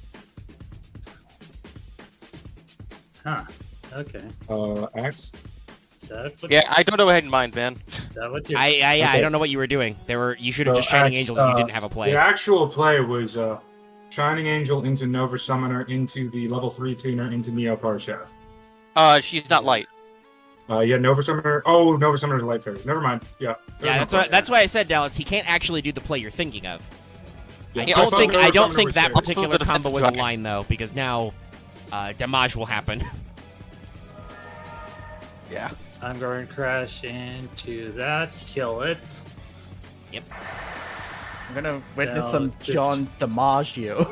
Speaker 6: Huh. Okay.
Speaker 3: Axe.
Speaker 6: Is that what,
Speaker 4: Yeah, I don't know what I had in mind, man.
Speaker 6: is that what you
Speaker 1: I
Speaker 3: Okay.
Speaker 1: don't know what you were doing. You should have
Speaker 3: So
Speaker 1: just Shining
Speaker 3: Axe,
Speaker 1: Angel if you didn't have a play.
Speaker 3: The actual play was Shining Angel into Nova Summoner into the level 3 tuner into Neo Parshath.
Speaker 4: She's not light.
Speaker 3: Yeah, Nova Summoner. Oh, Nova Summoner Light Fairy. Never mind. Yeah.
Speaker 1: Yeah, that's why I said, Dallas, he can't actually do the play you're thinking of.
Speaker 3: Yeah,
Speaker 1: I
Speaker 4: Yeah,
Speaker 1: don't
Speaker 3: thought
Speaker 1: think
Speaker 3: Nova
Speaker 1: I don't
Speaker 3: Summoner
Speaker 1: think
Speaker 3: was
Speaker 1: that
Speaker 3: safe.
Speaker 1: particular
Speaker 4: Also, the
Speaker 1: combo was
Speaker 4: defense
Speaker 1: a
Speaker 4: is
Speaker 1: line though, because now damage will happen.
Speaker 2: Yeah.
Speaker 6: I'm going to crash into that, kill it.
Speaker 2: I'm gonna witness
Speaker 6: Now,
Speaker 2: some
Speaker 6: just-
Speaker 2: John DiMaggio.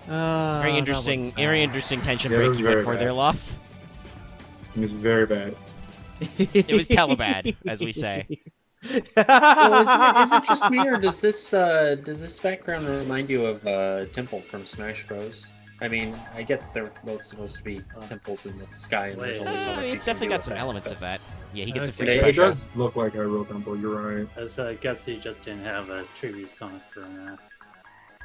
Speaker 1: Very interesting, tension
Speaker 3: Yeah, it
Speaker 1: break
Speaker 3: was
Speaker 1: you went
Speaker 3: very
Speaker 1: for
Speaker 3: bad.
Speaker 1: there, Loth.
Speaker 3: It was very bad.
Speaker 1: It was telebad, as we say.
Speaker 5: So is it just me, or does this background remind you of Temple from Smash Bros? I mean, I get that they're both supposed to be temples in the sky, and there's
Speaker 6: Wait.
Speaker 5: only so much you
Speaker 1: It's
Speaker 5: can
Speaker 1: definitely
Speaker 5: do
Speaker 1: got
Speaker 5: with
Speaker 1: some
Speaker 5: that,
Speaker 1: elements
Speaker 5: but-
Speaker 1: of that. Yeah, he gets a free
Speaker 6: Okay.
Speaker 3: It
Speaker 1: special.
Speaker 3: does look like Hyrule Temple. You're right.
Speaker 6: As I guess he just didn't have a tribute song for that.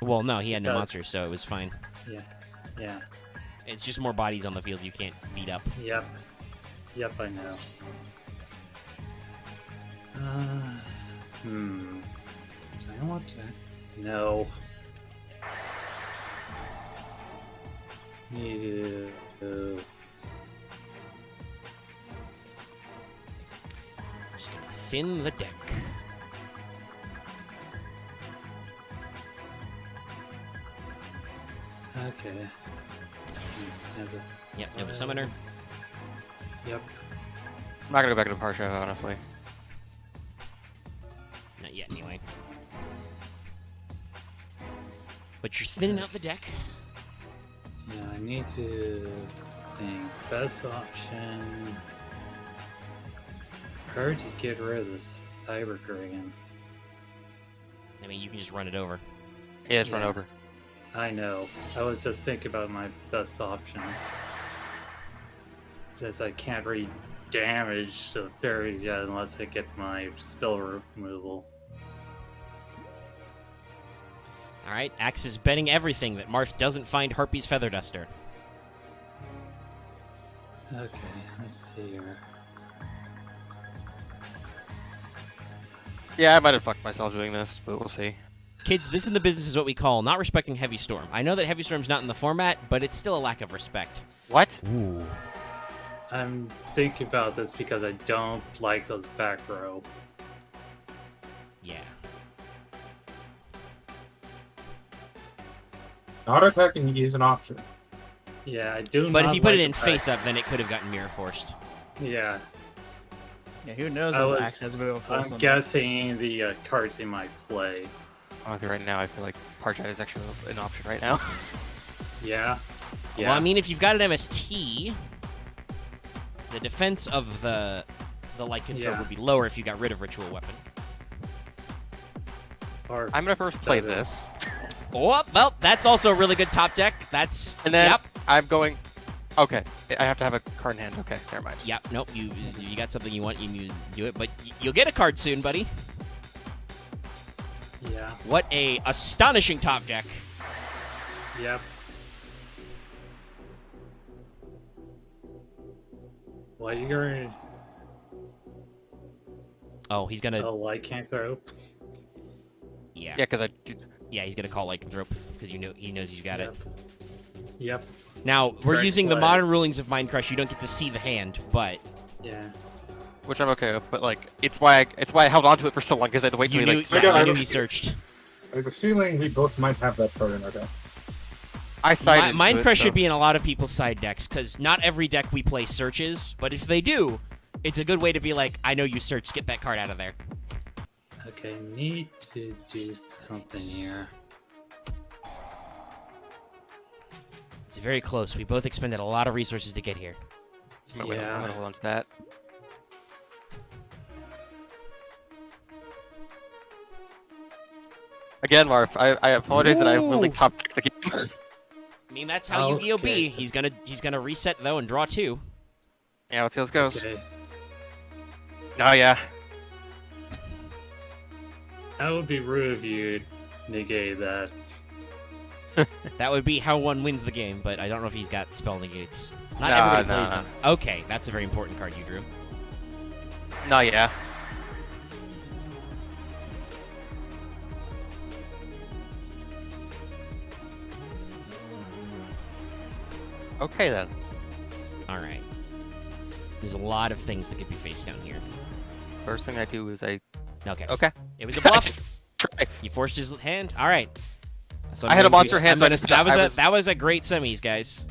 Speaker 1: Well, no, he had no
Speaker 6: Does.
Speaker 1: monsters, so it was fine.
Speaker 6: Yeah. Yeah.
Speaker 1: It's just more bodies on the field you can't beat up.
Speaker 6: Yep. Yep, I know. Do I want to? No. Ew.
Speaker 1: Just gonna thin the deck.
Speaker 6: Okay. Has a-
Speaker 1: Yep, Nova Summoner.
Speaker 6: Yep.
Speaker 4: I'm not gonna go back into Parsha, honestly.
Speaker 1: Not yet, anyway. But you're thinning out the deck.
Speaker 6: Yeah, I need to think. Best option. Hard to get rid of this Cyber Dragon.
Speaker 1: I mean, you can just run it over.
Speaker 4: Yeah, just run
Speaker 6: Yeah.
Speaker 4: over.
Speaker 6: I know. I was just thinking about my best options. Since I can't read damage to the fairies yet unless I get my spell removal.
Speaker 1: Alright, Axe is betting everything that Marth doesn't find Harpy's Feather Duster.
Speaker 6: Okay, let's see here.
Speaker 4: Yeah, I might have fucked myself doing this, but we'll see.
Speaker 1: Kids, this in the business is what we call not respecting Heavy Storm. I know that Heavy Storm's not in the format, but it's still a lack of respect.
Speaker 4: What?
Speaker 1: Ooh.
Speaker 6: I'm thinking about this because I don't like those back row.
Speaker 1: Yeah.
Speaker 3: Not attacking is an option.
Speaker 6: Yeah, I do
Speaker 1: But
Speaker 6: not
Speaker 1: if you put
Speaker 6: like
Speaker 1: it in
Speaker 6: the
Speaker 1: face
Speaker 6: back-
Speaker 1: up, then it could have gotten mirror forced.
Speaker 6: Yeah,
Speaker 2: Yeah, who knows
Speaker 6: I
Speaker 2: if
Speaker 6: was,
Speaker 2: Axe has a move force
Speaker 6: I'm
Speaker 2: on
Speaker 6: guessing the cards he might play.
Speaker 4: Honestly, right now, I feel like Parsha is actually an option right now.
Speaker 6: Yeah. Yeah.
Speaker 1: Well, I mean, if you've got an MST, the defense of the light control
Speaker 6: Yeah.
Speaker 1: would be lower if you got rid of Ritual Weapon.
Speaker 6: Or
Speaker 4: I'm gonna first play
Speaker 6: Does it?
Speaker 4: this.
Speaker 1: Oh, well, that's also a really good top deck. That's
Speaker 4: And then
Speaker 1: yep.
Speaker 4: I'm going. Okay, I have to have a card in hand. Okay, never mind.
Speaker 1: Yep, nope, you got something you want, you do it, but you'll get a card soon, buddy.
Speaker 6: Yeah.
Speaker 1: What a astonishing top deck.
Speaker 6: Yep. What are you going?
Speaker 1: Oh, he's gonna
Speaker 6: Oh, lycanthrope.
Speaker 1: yeah.
Speaker 4: Yeah, because
Speaker 1: Yeah, he's gonna call lycanthrope because he knows you got it.
Speaker 6: Yep.
Speaker 1: Now, we're
Speaker 6: Great
Speaker 1: using the
Speaker 6: play.
Speaker 1: modern rulings of Mind Crush, you don't get to see the hand, but
Speaker 6: Yeah.
Speaker 4: which I'm okay with, but like it's why I held on to it for so long because I had to wait till
Speaker 1: you
Speaker 4: he
Speaker 1: knew,
Speaker 4: like.
Speaker 1: yeah,
Speaker 3: got
Speaker 1: you
Speaker 3: it.
Speaker 1: knew he searched.
Speaker 3: I have a feeling we both might have that card in our deck.
Speaker 4: I sided.
Speaker 1: Mind
Speaker 4: into it,
Speaker 1: Crush
Speaker 4: so-
Speaker 1: should be in a lot of people's side decks because not every deck we play searches, but if they do, it's a good way to be like, I know you searched, get that card out of there.
Speaker 6: Okay, need to do something here.
Speaker 1: It's very close. We both expended a lot of resources to get here.
Speaker 4: I'm gonna
Speaker 6: Yeah.
Speaker 4: hold on to that. Again, Marth, I apologize that I really
Speaker 1: Ooh.
Speaker 4: top picked the game.
Speaker 1: I mean, that's how Yu-Gi-Oh!
Speaker 6: Okay,
Speaker 1: Be.
Speaker 6: so-
Speaker 1: He's gonna reset though and draw 2.
Speaker 4: Yeah, let's see how this goes.
Speaker 6: Okay.
Speaker 4: Oh yeah.
Speaker 6: That would be rude if you negate that.
Speaker 1: That would be how one wins the game, but I don't know if he's got spell negates. Not
Speaker 4: Nah,
Speaker 1: everybody
Speaker 4: nah,
Speaker 1: plays
Speaker 4: nah.
Speaker 1: them. Okay, that's a very important card you drew.
Speaker 4: No, yeah. Okay then.
Speaker 1: All right. There's a lot of things that could be faced down here.
Speaker 4: First thing I do is I.
Speaker 1: Okay.
Speaker 4: Okay.
Speaker 1: It was a bluff.
Speaker 4: Try.
Speaker 1: He forced his hand. All right. So
Speaker 4: I had a
Speaker 1: I'm going
Speaker 4: monster hand,
Speaker 1: I'm
Speaker 4: so
Speaker 1: gonna-
Speaker 4: I was-
Speaker 1: that was a great semis, guys.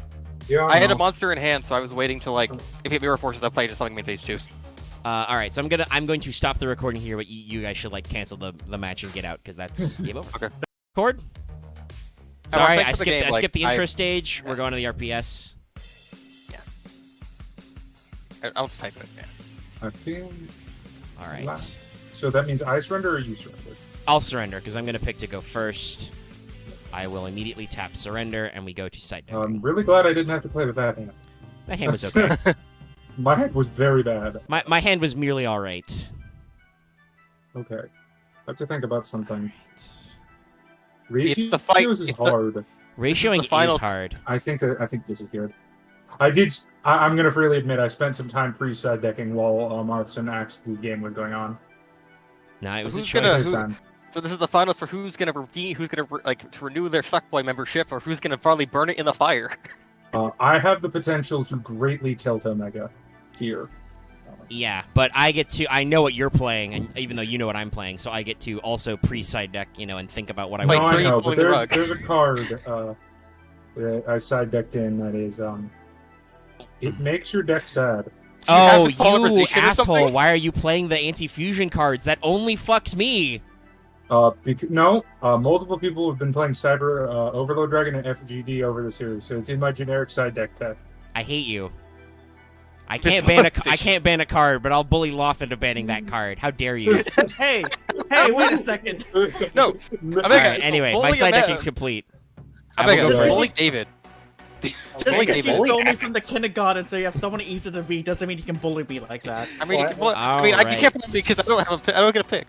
Speaker 3: Yeah,
Speaker 4: I had a
Speaker 3: no.
Speaker 4: monster in hand, so I was waiting till like if it mirror forces, I played just something mid phase 2.
Speaker 1: All right. So I'm going to stop the recording here, but you guys should like cancel the match and get out because that's game over.
Speaker 4: Okay.
Speaker 1: Record.
Speaker 4: well,
Speaker 1: Sorry,
Speaker 4: thanks
Speaker 1: I
Speaker 4: for the
Speaker 1: skipped.
Speaker 4: game,
Speaker 1: I
Speaker 4: like,
Speaker 1: skipped the intro
Speaker 4: I-
Speaker 1: stage. We're going to the RPS.
Speaker 4: I'll just type it. Yeah.
Speaker 3: I feel.
Speaker 1: All right.
Speaker 3: Wow. So that means I surrender or you surrender?
Speaker 1: I'll surrender because I'm going to pick to go first. I will immediately tap surrender, and we go to side deck.
Speaker 3: I'm really glad I didn't have to play with that hand.
Speaker 1: That hand was okay.
Speaker 3: My hand was very bad.
Speaker 1: my hand was merely all right.
Speaker 3: Okay. I have to think about something.
Speaker 4: It's the fight-
Speaker 3: Ratios is
Speaker 4: it's the-
Speaker 3: hard.
Speaker 1: Ratioing
Speaker 4: the final-
Speaker 1: is hard.
Speaker 3: I think this is good. I'm gonna freely admit I spent some time pre-side decking while Marth and Axe's game was going on.
Speaker 1: No, it was a
Speaker 4: who's
Speaker 1: choice.
Speaker 4: gonna-
Speaker 3: This
Speaker 4: who-
Speaker 3: time.
Speaker 4: So this is the finals for who's gonna redeem, who's gonna like to renew their Suckboy membership, or who's gonna probably burn it in the fire.
Speaker 3: I have the potential to greatly tilt Omega here.
Speaker 1: Yeah, but I get to. I know what you're playing, and even though you know what I'm playing, so I get to also pre-side deck, and think about what I
Speaker 4: Wait,
Speaker 3: No,
Speaker 1: want.
Speaker 4: where
Speaker 3: I
Speaker 4: are you
Speaker 3: know, but
Speaker 4: pulling the rug?
Speaker 3: there's a card that I side decked in that is it makes your deck sad.
Speaker 1: Oh,
Speaker 4: this
Speaker 1: you
Speaker 4: conversation or
Speaker 1: asshole!
Speaker 4: something?
Speaker 1: Why are you playing the anti-fusion cards? That only fucks me.
Speaker 3: Multiple people have been playing Cyber Overload Dragon and FGD over the series, so it's in my generic side deck tech.
Speaker 1: I hate you. I can't ban a card, but I'll bully Loth into banning that card. How dare you?
Speaker 2: Hey, wait a second.
Speaker 4: No,
Speaker 1: All right, anyway, my
Speaker 4: bully
Speaker 1: side
Speaker 4: Omega-
Speaker 1: decking's complete.
Speaker 4: I
Speaker 1: I will
Speaker 4: beg
Speaker 1: go
Speaker 4: you,
Speaker 3: first.
Speaker 4: bully David.
Speaker 2: Just
Speaker 4: Bully
Speaker 2: because you
Speaker 4: David.
Speaker 2: stole me from the kindergarten, so you have someone easy to beat, doesn't mean you can bully me like that.
Speaker 4: I mean, you
Speaker 5: What?
Speaker 4: can, I
Speaker 1: Alright.
Speaker 4: can't bully because I don't get a pick.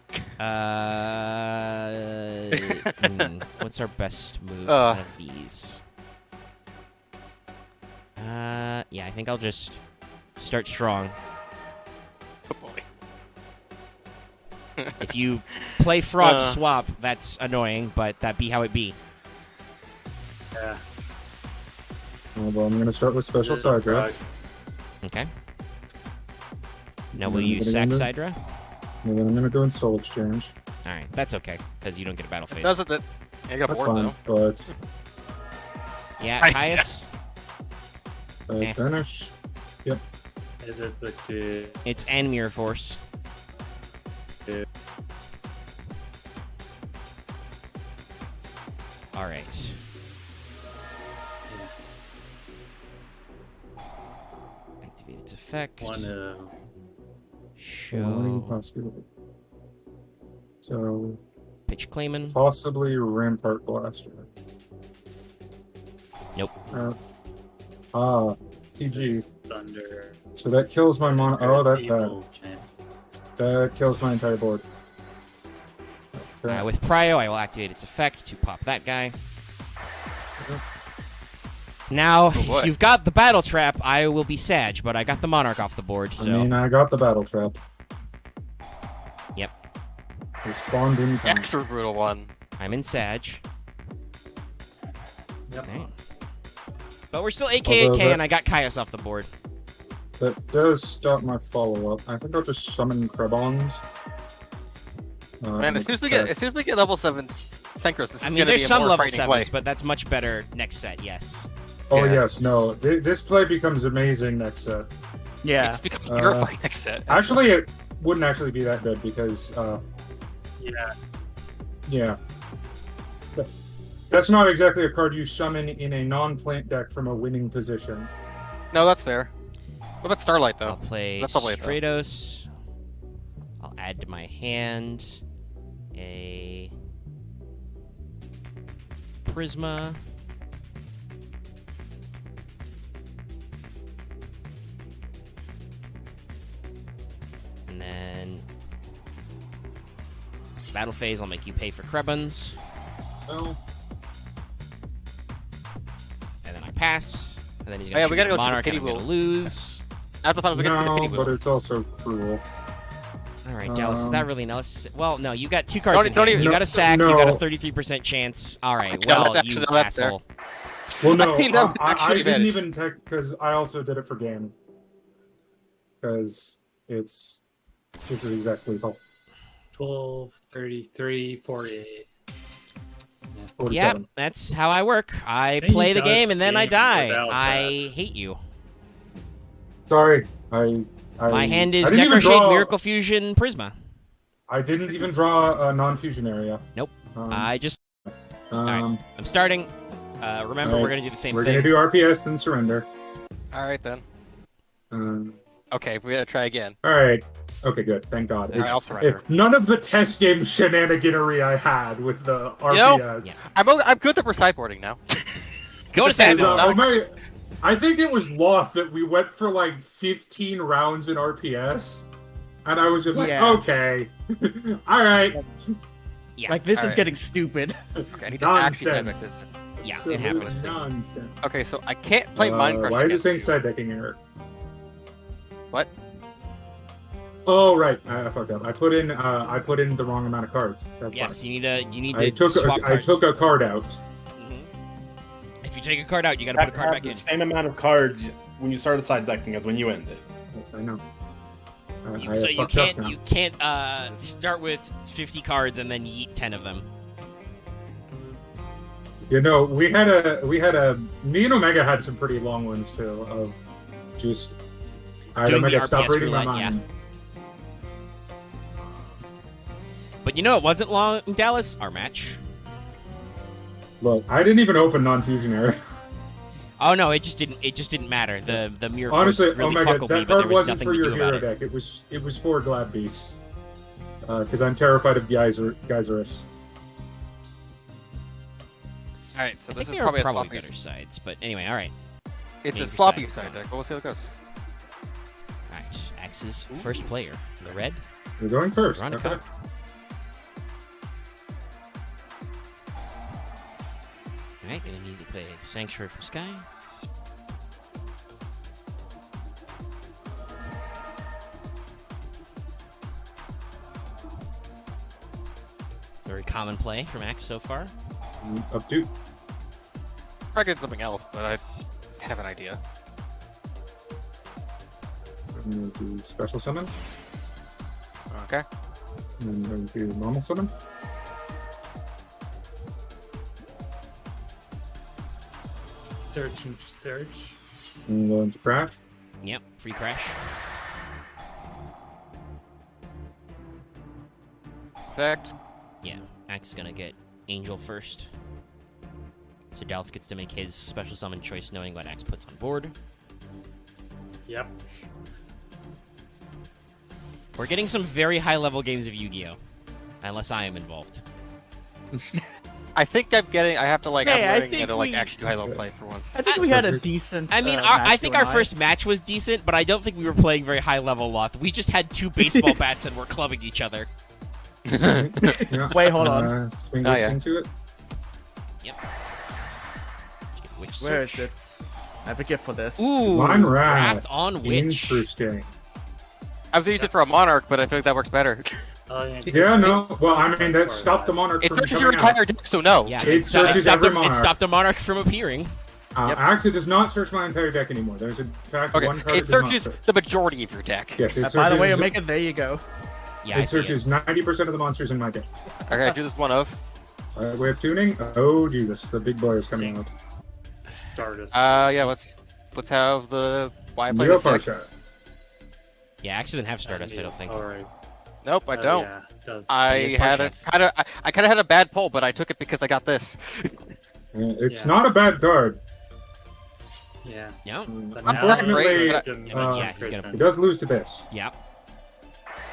Speaker 1: What's our best move
Speaker 4: Uh.
Speaker 1: out of these? Yeah, I think I'll just start strong. If you play frog swap, that's annoying, but that be how it be.
Speaker 6: Yeah.
Speaker 3: Well, I'm gonna start with special side draw.
Speaker 1: Okay. Now
Speaker 3: And
Speaker 1: will
Speaker 3: then
Speaker 1: you
Speaker 3: I'm gonna
Speaker 1: sack
Speaker 3: go-
Speaker 1: Sidra?
Speaker 3: And then I'm gonna go in Soul Exchange.
Speaker 1: Alright, that's okay, because you don't get a battle phase.
Speaker 4: That's what the. I got a
Speaker 3: That's
Speaker 4: board
Speaker 3: fine,
Speaker 4: though.
Speaker 3: but
Speaker 1: Yeah,
Speaker 4: Nice.
Speaker 1: Caius, Eh.
Speaker 3: finish.
Speaker 6: Is it the
Speaker 1: it's and Mirror Force.
Speaker 6: Yeah.
Speaker 1: Alright. Activate its effect.
Speaker 6: one?
Speaker 3: Only
Speaker 1: Show.
Speaker 3: possibility. So
Speaker 1: Pitch Clayman.
Speaker 3: Possibly Rampart Blaster.
Speaker 1: Nope.
Speaker 3: TG.
Speaker 6: Thunder.
Speaker 3: So that kills my mono. Oh, that's bad.
Speaker 6: Evil Giant.
Speaker 3: That kills my entire board.
Speaker 1: With Prio, I will activate its effect to pop that guy. Now,
Speaker 4: boy.
Speaker 1: if you've got the Battle Trap, I will be Sag, but I got the Monarch off the board, so...
Speaker 3: I mean, I got the Battle Trap.
Speaker 1: Yep.
Speaker 3: It spawned in time.
Speaker 4: Extra brutal one.
Speaker 1: I'm in Sag.
Speaker 6: Yep.
Speaker 1: Right. But we're still AK
Speaker 3: Although
Speaker 1: AK,
Speaker 3: that-
Speaker 1: and I got Caius off the board.
Speaker 3: That does stop my follow-up. I think I'll just summon Krebons.
Speaker 4: Man, as soon as we get level 7 Synchros, this is
Speaker 1: I mean,
Speaker 4: gonna
Speaker 1: there's
Speaker 4: be a
Speaker 1: some
Speaker 4: more
Speaker 1: level
Speaker 4: frightening
Speaker 1: 7s,
Speaker 4: play.
Speaker 1: but that's much better next set, yes.
Speaker 3: Oh,
Speaker 4: Yeah.
Speaker 3: yes, no. This play becomes amazing next set.
Speaker 4: It
Speaker 2: Yeah.
Speaker 4: just becomes terrifying next set.
Speaker 3: Actually, it wouldn't actually be that good because,
Speaker 6: Yeah.
Speaker 3: yeah. That's not exactly a card you summon in a non-plant deck from a winning position.
Speaker 4: No, that's fair. What about Starlight
Speaker 1: I'll
Speaker 4: though?
Speaker 1: play
Speaker 4: That's probably it, though.
Speaker 1: Stratos. I'll add to my hand a Prisma. And then battle phase, I'll make you pay for Krebons.
Speaker 3: Well,
Speaker 1: And then I pass. And then he's
Speaker 4: Oh,
Speaker 1: gonna
Speaker 4: yeah,
Speaker 1: shoot
Speaker 4: we gotta
Speaker 1: the
Speaker 4: go see the
Speaker 1: Monarch, and
Speaker 4: kitty
Speaker 1: I'm gonna
Speaker 4: wheel.
Speaker 1: lose.
Speaker 4: After the final, we get to see the
Speaker 3: no,
Speaker 4: kitty
Speaker 3: but
Speaker 4: wheels.
Speaker 3: it's also cruel.
Speaker 1: All right, Dallas, is that really no? Well, no, you got 2 cards
Speaker 4: Don't-
Speaker 1: in
Speaker 4: don't
Speaker 1: hand.
Speaker 4: even-
Speaker 1: You got a sack. You
Speaker 3: no.
Speaker 1: got a 33% chance. All right,
Speaker 4: No,
Speaker 1: well,
Speaker 4: that's
Speaker 1: you
Speaker 4: actually- no, that's fair.
Speaker 1: asshole.
Speaker 3: Well, no,
Speaker 4: I mean, that
Speaker 3: I
Speaker 4: actually
Speaker 3: didn't
Speaker 4: advantage.
Speaker 3: even take because I also did it for game. Because this is exactly lethal.
Speaker 6: 12, 33, 48.
Speaker 1: Yeah,
Speaker 3: 47.
Speaker 1: that's how I work. I
Speaker 6: Then
Speaker 1: play
Speaker 6: you
Speaker 1: the
Speaker 6: dodge
Speaker 1: game and then I
Speaker 6: game
Speaker 1: die.
Speaker 6: without
Speaker 1: I hate you.
Speaker 3: Sorry, I
Speaker 1: My hand is
Speaker 3: I didn't even
Speaker 1: Necroshade,
Speaker 3: draw.
Speaker 1: Miracle Fusion, Prisma.
Speaker 3: I didn't even draw a non-fusion area.
Speaker 1: Nope.
Speaker 3: Um,
Speaker 1: I just,
Speaker 3: um,
Speaker 1: I'm starting. Remember,
Speaker 3: All
Speaker 1: we're
Speaker 3: right,
Speaker 1: gonna do the same
Speaker 3: we're
Speaker 1: thing.
Speaker 3: gonna do RPS then surrender.
Speaker 4: All right then.
Speaker 3: Um,
Speaker 4: Okay, we gotta try again.
Speaker 3: all right. Okay, good. Thank God.
Speaker 4: All right, I'll surrender.
Speaker 3: None of the test game shenaniganery I had with the
Speaker 4: know-
Speaker 3: RPS.
Speaker 1: Yeah.
Speaker 4: I'm good for sideboarding now.
Speaker 1: Go to
Speaker 3: Because,
Speaker 1: Saturday.
Speaker 3: I think it was Loth that we went for like 15 rounds in RPS, and I was just like,
Speaker 2: Yeah.
Speaker 3: okay, all right.
Speaker 1: Yeah,
Speaker 2: Like, this is
Speaker 4: Alright.
Speaker 2: getting stupid.
Speaker 4: Okay, I need to actually side deck
Speaker 3: Nonsense.
Speaker 4: this.
Speaker 1: yeah, it
Speaker 3: Absolute
Speaker 1: happens.
Speaker 3: Nonsense.
Speaker 4: Okay, so I can't play Mind Crush
Speaker 3: Why is it
Speaker 4: against
Speaker 3: saying
Speaker 4: you.
Speaker 3: side decking error?
Speaker 4: What?
Speaker 3: Oh right, I fucked up. I put in the wrong amount of cards. That's
Speaker 1: Yes,
Speaker 3: fine.
Speaker 1: you need
Speaker 3: I
Speaker 1: to swap
Speaker 3: I
Speaker 1: cards.
Speaker 3: took a card out.
Speaker 1: Mhm. If you take a card out, you gotta
Speaker 7: You
Speaker 1: put a
Speaker 7: have to
Speaker 1: card
Speaker 7: have
Speaker 1: back in.
Speaker 7: the same amount of cards when you start a side decking as when you end it.
Speaker 3: Yes, I know.
Speaker 1: So you
Speaker 3: fucked up
Speaker 1: can't
Speaker 3: now.
Speaker 1: start with 50 cards and then yeet 10 of them.
Speaker 3: You know, we had a me and Omega had some pretty long ones too of just
Speaker 1: Doing the
Speaker 3: Omega stop
Speaker 1: RPS
Speaker 3: reading my
Speaker 1: roulette, yeah.
Speaker 3: mind.
Speaker 1: But you know it wasn't long in Dallas? Our match.
Speaker 3: Look, I didn't even open non-fusion era.
Speaker 1: Oh no, it just didn't matter. The mirror
Speaker 3: Honestly,
Speaker 1: force really
Speaker 3: Omega,
Speaker 1: fuckled me,
Speaker 3: that
Speaker 1: but there
Speaker 3: card
Speaker 1: was
Speaker 3: wasn't
Speaker 1: nothing
Speaker 3: for
Speaker 1: to do
Speaker 3: your
Speaker 1: about
Speaker 3: hero
Speaker 1: it.
Speaker 3: deck. It was for Glad Beasts. Because I'm terrified of Geysirus.
Speaker 4: All right, so
Speaker 1: I
Speaker 4: this
Speaker 1: think
Speaker 4: is
Speaker 1: they were
Speaker 4: probably a
Speaker 1: probably
Speaker 4: sloppy.
Speaker 1: better sides, but anyway, all right.
Speaker 4: It's a
Speaker 1: Maybe
Speaker 4: sloppy
Speaker 1: side.
Speaker 4: side deck, but we'll see how it goes.
Speaker 1: All right, Axe's first player, the red.
Speaker 3: You're going first.
Speaker 1: Veronica.
Speaker 3: Okay.
Speaker 1: All right, gonna need to play Sanctuary from Sky. Very common play from Axe so far.
Speaker 3: Up to.
Speaker 4: I get something else, but I have an idea.
Speaker 3: I'm going to do special summon.
Speaker 4: Okay.
Speaker 3: I'm going to do normal summon.
Speaker 6: Search and search.
Speaker 3: I'm going to crash.
Speaker 1: Yep, free crash.
Speaker 4: Effect.
Speaker 1: Yeah, Axe is gonna get Angel first. So Dallas gets to make his special summon choice knowing what Axe puts on board.
Speaker 6: Yep.
Speaker 1: We're getting some very high level games of Yu-Gi-Oh! Unless I am involved.
Speaker 4: I think I have to like.
Speaker 2: Hey,
Speaker 4: I'm
Speaker 2: I
Speaker 4: learning
Speaker 2: think
Speaker 4: how to like
Speaker 2: we-
Speaker 4: actually do high-level play for once.
Speaker 2: I think we had a decent.
Speaker 1: I mean,
Speaker 2: match,
Speaker 1: I think
Speaker 2: you
Speaker 1: our
Speaker 2: and I.
Speaker 1: first match was decent, but I don't think we were playing very high level Loth. We just had 2 baseball bats and we're clubbing each other.
Speaker 3: Yeah.
Speaker 2: Wait, hold on.
Speaker 3: Swing
Speaker 4: Oh,
Speaker 3: glitch
Speaker 4: yeah.
Speaker 3: into it.
Speaker 1: Which
Speaker 2: Where is
Speaker 1: search?
Speaker 2: it? I have a gift for this.
Speaker 1: Ooh,
Speaker 3: One
Speaker 1: Wrath
Speaker 3: Wrath.
Speaker 1: on Witch.
Speaker 3: Interesting.
Speaker 4: I was gonna use it for a monarch, but I feel like that works better.
Speaker 6: Oh,
Speaker 3: Yeah, no. Well, I mean, that stopped the monarch
Speaker 4: It
Speaker 3: from
Speaker 4: searches your
Speaker 3: coming out.
Speaker 4: entire deck, so no.
Speaker 1: Yeah,
Speaker 3: It searches
Speaker 1: stopped
Speaker 3: every
Speaker 1: it
Speaker 3: monarch.
Speaker 1: stopped the monarch from appearing.
Speaker 4: Yep.
Speaker 3: Actually, it does not search my entire deck anymore. There's in fact
Speaker 4: Okay,
Speaker 3: one card
Speaker 4: it
Speaker 3: that does not
Speaker 4: searches
Speaker 3: search.
Speaker 4: the majority of your deck.
Speaker 3: Yes, it searches.
Speaker 2: By the way, Omega, there you go.
Speaker 1: Yeah, I
Speaker 3: it
Speaker 1: see
Speaker 3: searches 90% of the monsters in my deck.
Speaker 4: Okay, do this one of.
Speaker 3: We have tuning. Oh Jesus, the big boy is coming out.
Speaker 6: Stardust.
Speaker 4: Yeah, let's have the why I play
Speaker 3: Leo
Speaker 4: this deck.
Speaker 3: Parsha.
Speaker 1: Yeah, Axe doesn't have Stardust, I don't think.
Speaker 6: Alright.
Speaker 4: Nope, I
Speaker 6: Oh,
Speaker 4: don't.
Speaker 6: yeah, it does.
Speaker 4: I
Speaker 1: It is
Speaker 4: had a
Speaker 1: Parsha.
Speaker 4: I kind of had a bad pull, but I took it because I got this.
Speaker 3: It's
Speaker 6: Yeah.
Speaker 3: not a bad card.
Speaker 6: Yeah.
Speaker 1: Yeah.
Speaker 6: But
Speaker 4: I'm
Speaker 6: now
Speaker 4: glad
Speaker 6: it's
Speaker 3: great,
Speaker 6: just
Speaker 4: but
Speaker 6: a
Speaker 1: yeah, he's
Speaker 6: prison.
Speaker 1: gonna-
Speaker 3: It does lose to this.
Speaker 1: Yeah.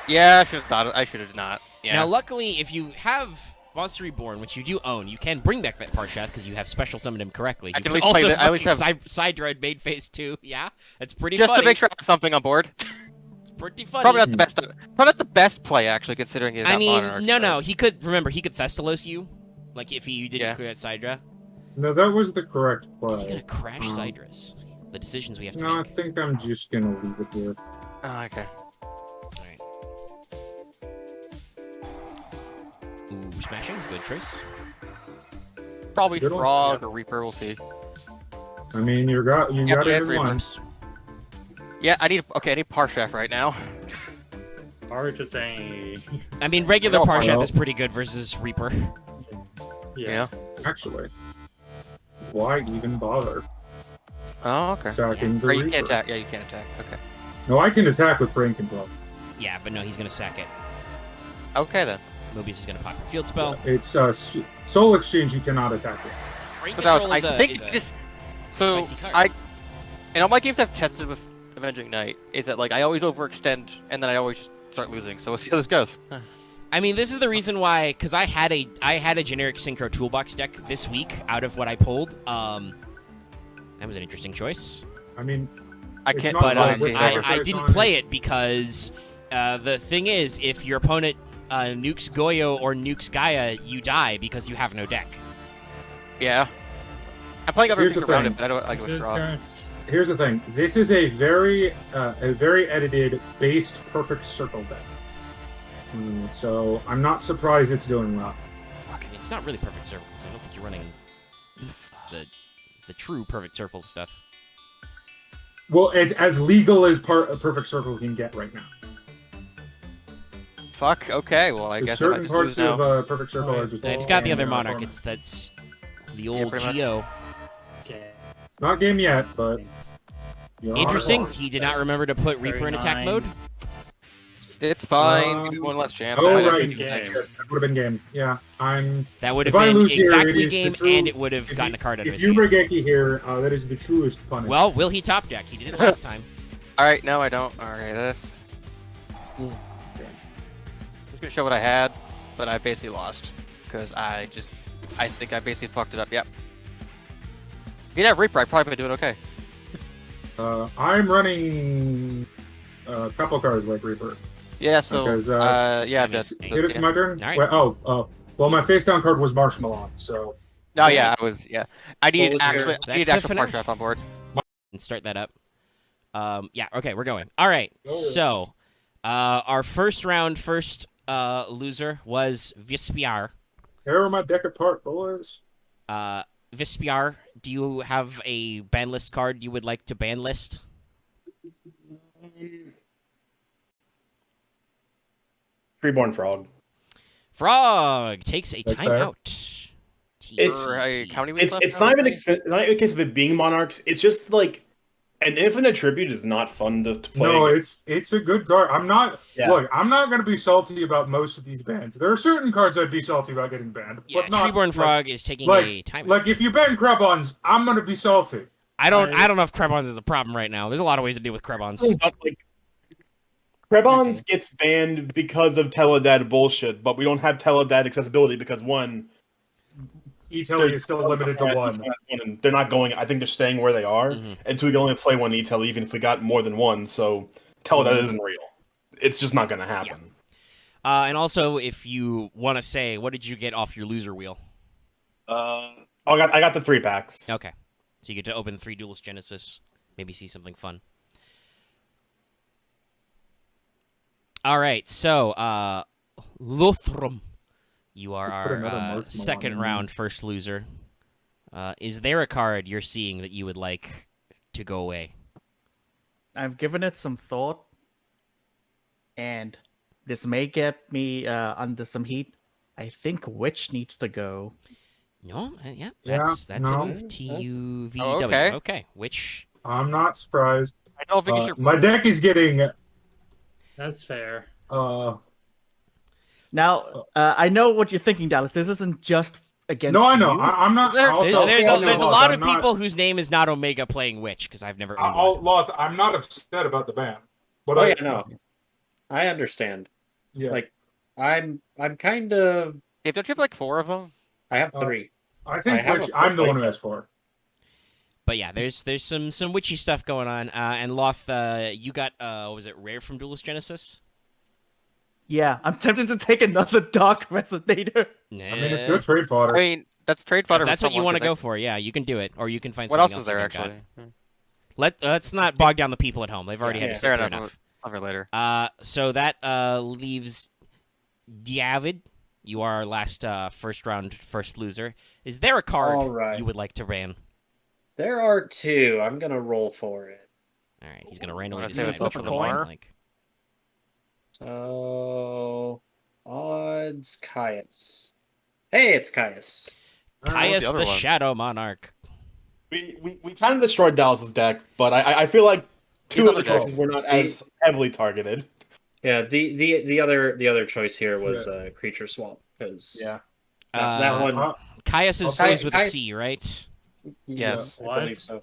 Speaker 4: Yeah, I should have thought it. I should have not. Yeah.
Speaker 1: Now, luckily, if you have Monster Reborn, which you do own, you can bring back that Parshat because you have special summoned him correctly.
Speaker 4: I
Speaker 1: You
Speaker 4: can
Speaker 1: can
Speaker 4: at least play
Speaker 1: also
Speaker 4: the- I at least
Speaker 1: fucking side dread main phase 2. Yeah, it's pretty
Speaker 4: just
Speaker 1: funny.
Speaker 4: to make sure I have something on board.
Speaker 1: It's pretty funny.
Speaker 4: Probably not the best. Probably not the best play actually, considering it's
Speaker 1: I
Speaker 4: not
Speaker 1: mean,
Speaker 4: Monarch,
Speaker 1: no.
Speaker 4: but-
Speaker 1: He could Thestalos you, like if you didn't
Speaker 4: Yeah.
Speaker 1: clear that Sidra.
Speaker 3: No, that was the correct
Speaker 1: Is he
Speaker 3: play.
Speaker 1: gonna crash
Speaker 3: Um,
Speaker 1: Sidrus? The decisions we have to
Speaker 3: No, I
Speaker 1: make.
Speaker 3: think I'm just gonna leave it here.
Speaker 4: Oh, okay.
Speaker 1: Alright. Ooh, smashing. Good choice.
Speaker 4: Probably
Speaker 3: Good one.
Speaker 4: Frog or Reaper. We'll see.
Speaker 3: I mean, you got
Speaker 4: Yeah,
Speaker 3: it
Speaker 4: yeah,
Speaker 3: in
Speaker 4: three
Speaker 3: one.
Speaker 1: Oops.
Speaker 4: Yeah, I need Parchef right now.
Speaker 6: Hard to say.
Speaker 1: I mean, regular
Speaker 4: No,
Speaker 1: Parshat
Speaker 3: well.
Speaker 1: is pretty good versus Reaper.
Speaker 4: Yeah.
Speaker 3: Actually, why even bother
Speaker 4: Oh, okay.
Speaker 3: sacking the
Speaker 4: Or you
Speaker 3: Reaper?
Speaker 4: can't attack. Yeah, you can't attack. Okay.
Speaker 3: No, I can attack with brain control.
Speaker 1: Yeah, but no, he's gonna sack it.
Speaker 4: Okay then.
Speaker 1: Mobius is gonna pop your field spell.
Speaker 3: It's Soul Exchange. You cannot attack with.
Speaker 1: Brain
Speaker 4: So now
Speaker 1: Control
Speaker 4: I
Speaker 1: is a-
Speaker 4: think
Speaker 1: is a
Speaker 4: just so
Speaker 1: spicy card.
Speaker 4: I and all my games I've tested with Avenging Knight is that like I always overextend and then I always just start losing. So we'll see how this goes.
Speaker 1: I mean, this is the reason why, because I had a generic Synchro Toolbox deck this week out of what I pulled. That was an interesting choice,
Speaker 3: I mean,
Speaker 4: I
Speaker 3: It's
Speaker 4: can't.
Speaker 3: not
Speaker 1: but
Speaker 3: like
Speaker 4: but
Speaker 3: with
Speaker 1: I
Speaker 3: Vespairr
Speaker 1: didn't
Speaker 3: on
Speaker 1: play
Speaker 3: it.
Speaker 1: it because the thing is, if your opponent nukes Goyo or nukes Gaia, you die because you have no deck.
Speaker 4: Yeah. I'm playing other
Speaker 3: Here's
Speaker 4: things
Speaker 3: the
Speaker 4: around
Speaker 3: thing.
Speaker 4: it, but I don't like
Speaker 6: It's his
Speaker 4: withdraw.
Speaker 6: turn.
Speaker 3: here's the thing. This is a very edited, based perfect circle deck. So I'm not surprised it's doing well.
Speaker 1: Fuck, I mean, it's not really perfect circle because I don't think you're running the true perfect circle stuff.
Speaker 3: Well, it's as legal as a perfect circle can get right now.
Speaker 4: Fuck. Okay. Well, I
Speaker 3: There's
Speaker 4: guess I might
Speaker 3: certain
Speaker 4: just
Speaker 3: parts
Speaker 4: lose now.
Speaker 3: of perfect circle
Speaker 6: Oh,
Speaker 3: are just.
Speaker 1: And it's got the other
Speaker 3: and,
Speaker 1: monarch.
Speaker 3: format.
Speaker 1: That's the old
Speaker 4: pretty much.
Speaker 1: Geo.
Speaker 6: Okay.
Speaker 3: Not game yet, but you're on
Speaker 1: Interesting.
Speaker 3: it.
Speaker 1: He did not remember to put Reaper in attack
Speaker 6: 39.
Speaker 1: mode.
Speaker 4: It's fine. Give me one less chance.
Speaker 3: Oh
Speaker 4: I might
Speaker 3: right,
Speaker 4: actually do
Speaker 6: game.
Speaker 4: that.
Speaker 3: that would have been game. Yeah, I'm.
Speaker 1: That would have
Speaker 3: If I
Speaker 1: been
Speaker 3: lose here,
Speaker 1: exactly
Speaker 3: it is
Speaker 1: game,
Speaker 3: the true-
Speaker 1: and it would have
Speaker 3: If
Speaker 1: gotten
Speaker 3: you,
Speaker 1: a card out of
Speaker 3: if
Speaker 1: his
Speaker 3: you
Speaker 1: hand.
Speaker 3: Regeki here, that is the truest punishment.
Speaker 1: Well, will he top deck? He did it last time.
Speaker 4: All right. No, I don't. All right. This. Just gonna show what I had, but I basically lost because I think I basically fucked it up. Yep. If you didn't have Reaper, I'd probably been doing okay.
Speaker 3: I'm running a couple cards like Reaper.
Speaker 4: Yeah. So.
Speaker 3: Because,
Speaker 4: yeah.
Speaker 1: I mean,
Speaker 4: Just.
Speaker 3: Hit it's my turn.
Speaker 1: All right.
Speaker 3: Well, well, my face down card was Marshmallow, so
Speaker 4: Oh yeah, I was. Yeah. I needed
Speaker 5: was your-
Speaker 4: actually. I
Speaker 1: That's
Speaker 4: needed
Speaker 1: the
Speaker 4: actual
Speaker 1: finale.
Speaker 4: Parchef on board.
Speaker 1: And start that up. Yeah. Okay, we're going. All right. So, our first loser was Vespairr.
Speaker 3: tear my deck apart, boys.
Speaker 1: Vespairr, do you have a ban list card you would like to ban list?
Speaker 7: Treeborn Frog.
Speaker 1: Frog takes a
Speaker 3: That's fair.
Speaker 1: timeout.
Speaker 7: It's-
Speaker 4: Or, how many weeks
Speaker 7: It's
Speaker 4: left
Speaker 7: not
Speaker 4: now,
Speaker 7: even
Speaker 4: I think?
Speaker 7: it's not even a case of it being monarchs. It's just like an infinite tribute is not fun to play.
Speaker 3: No, it's a good card. I'm not
Speaker 7: Yeah.
Speaker 3: look. I'm not going to be salty about most of these bans. There are certain cards I'd be salty about getting banned,
Speaker 1: Yeah,
Speaker 3: but not
Speaker 1: Treeborn
Speaker 3: like-
Speaker 1: Frog is taking
Speaker 3: like-
Speaker 1: a timeout.
Speaker 3: Like if you ban Krebons, I'm going to be salty.
Speaker 1: I don't know if Krebons is a problem right now. There's a lot of ways to deal with Krebons.
Speaker 7: But, like, Krebons gets banned because of Teledad bullshit, but we don't have Teledad accessibility because one,
Speaker 3: E-Telly is still limited to one.
Speaker 7: And they're not going. I think they're staying where they are, and so we can only play one E-Telly even if we got more than one. So tell that isn't real. It's just not going to happen.
Speaker 1: And also, if you want to say, what did you get off your loser wheel?
Speaker 7: I got the 3-packs.
Speaker 1: Okay. So you get to open 3 Duelist Genesis, maybe see something fun. All right, so Lothrum, you are our second round first loser. Is there a card you're seeing that you would like to go away?
Speaker 2: I've given it some thought, and this may get me under some heat. I think Witch needs to go.
Speaker 1: No, that's a move. TUVW.
Speaker 4: Oh, okay.
Speaker 1: Okay, which
Speaker 3: I'm not surprised.
Speaker 4: I don't think you should.
Speaker 3: My deck is getting.
Speaker 6: That's fair.
Speaker 2: Now, I know what you're thinking, Dallas. This isn't just against
Speaker 3: No, I know.
Speaker 2: you.
Speaker 3: I'm not.
Speaker 1: there's a
Speaker 3: Loth,
Speaker 1: lot of
Speaker 3: I'm not-
Speaker 1: people whose name is not Omega playing Witch because I've never owned one.
Speaker 3: Loth, I'm not upset about the ban, but
Speaker 5: Oh yeah, no, I understand.
Speaker 3: Yeah.
Speaker 5: Like, I'm kind of.
Speaker 4: Dave, don't you have like 4 of them?
Speaker 5: I have 3.
Speaker 3: I think
Speaker 5: I have
Speaker 3: which
Speaker 5: a
Speaker 3: I'm the one who
Speaker 5: playset.
Speaker 3: has 4.
Speaker 1: But yeah, there's some witchy stuff going on. And Loth, you got what was it, Rare from Duelist Genesis?
Speaker 2: Yeah, I'm tempted to take another Dark Resonator.
Speaker 1: Nah.
Speaker 3: I mean, it's good trade fodder.
Speaker 4: I mean, that's trade fodder.
Speaker 1: If that's what you want to
Speaker 4: to
Speaker 1: go for. Yeah, you can do it, or you can find
Speaker 4: What
Speaker 1: something
Speaker 4: else is there
Speaker 1: you can
Speaker 4: actually?
Speaker 1: cut. Let's not bog down the people at home. They've already had to sit
Speaker 4: Fair
Speaker 1: through
Speaker 4: enough. I'll cover later.
Speaker 1: So that leaves Diavid. You are our last first round first loser. Is there a card
Speaker 5: All right.
Speaker 1: you would like to ban?
Speaker 5: There are 2. I'm gonna roll for it.
Speaker 1: All right, he's gonna randomly
Speaker 4: Wanna save
Speaker 1: decide
Speaker 4: it
Speaker 1: which
Speaker 4: for
Speaker 1: one
Speaker 4: the
Speaker 1: he doesn't
Speaker 4: bar?
Speaker 1: like.
Speaker 5: So odds Caius. Hey, it's Caius.
Speaker 1: Caius
Speaker 4: the other
Speaker 1: the
Speaker 4: one?
Speaker 1: Shadow Monarch.
Speaker 7: We kind of destroyed Dallas's deck, but I feel like
Speaker 4: He's
Speaker 7: 2
Speaker 4: on
Speaker 7: of the
Speaker 4: the deck.
Speaker 7: choices were not as heavily targeted.
Speaker 5: Yeah, the other choice here was creature swap because that one.
Speaker 1: Caius is
Speaker 5: Okay,
Speaker 1: always with a
Speaker 5: Caius-
Speaker 1: C, right?
Speaker 4: Yes.
Speaker 5: I believe so.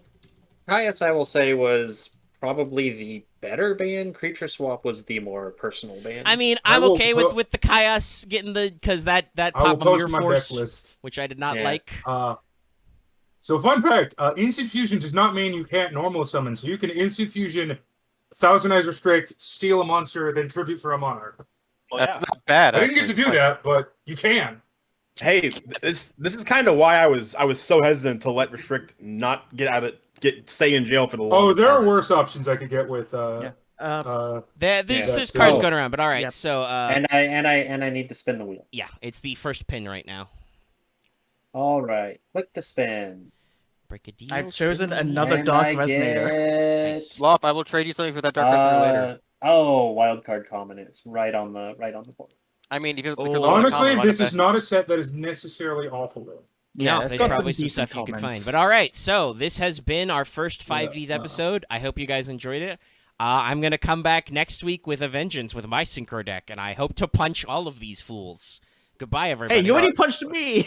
Speaker 5: Caius, I will say, was probably the better ban. Creature swap was the more personal ban.
Speaker 1: I mean,
Speaker 3: I
Speaker 1: I'm
Speaker 3: will
Speaker 1: okay
Speaker 3: put-
Speaker 1: with the Caius getting the because that
Speaker 3: I will
Speaker 1: pop
Speaker 3: post
Speaker 1: Mirror
Speaker 3: my
Speaker 1: Force,
Speaker 3: deck list.
Speaker 1: which I did not
Speaker 5: Yeah.
Speaker 1: like.
Speaker 3: So fun fact, instant fusion does not mean you can't normal summon. So you can instant fusion, Thousand-Eyes Restrict, steal a monster, then tribute for a monarch.
Speaker 7: Well,
Speaker 4: That's
Speaker 7: yeah.
Speaker 4: not bad.
Speaker 3: I didn't get to
Speaker 4: actually.
Speaker 3: do that, but you can.
Speaker 7: Hey, this is kind of why I was so hesitant to let Restrict not stay in jail for the long.
Speaker 3: Oh, there are worse options I could get with.
Speaker 2: Yeah.
Speaker 1: There's
Speaker 3: so-
Speaker 1: cards going around, but all right.
Speaker 2: Yep.
Speaker 1: So
Speaker 5: and I need to spin the wheel.
Speaker 1: yeah, it's the first pin right now.
Speaker 5: All right, click to spin.
Speaker 1: Break a deal.
Speaker 2: I've chosen
Speaker 1: spin the
Speaker 2: another
Speaker 5: And
Speaker 2: Dark
Speaker 5: I
Speaker 2: Resonator.
Speaker 5: get,
Speaker 1: Nice.
Speaker 4: Loth, I will trade you something for that Dark Resonator later.
Speaker 5: Oh, wildcard common. It's right on the board.
Speaker 4: I mean, if you're
Speaker 2: Oh.
Speaker 4: low on
Speaker 3: Honestly,
Speaker 4: common, run
Speaker 3: this
Speaker 4: it
Speaker 3: is
Speaker 4: back.
Speaker 3: not a set that is necessarily awful though.
Speaker 2: Yeah,
Speaker 1: No,
Speaker 2: it's
Speaker 1: there's
Speaker 2: got
Speaker 1: probably some
Speaker 2: decent
Speaker 1: stuff you can
Speaker 2: comments.
Speaker 1: find. But all right, so this has been our first
Speaker 3: Yeah,
Speaker 1: 5Ds episode. I hope you guys enjoyed it. I'm going to come back next week with a vengeance with my synchro deck, and I hope to punch all of these fools. Goodbye, everybody.
Speaker 2: Hey, you already punched me!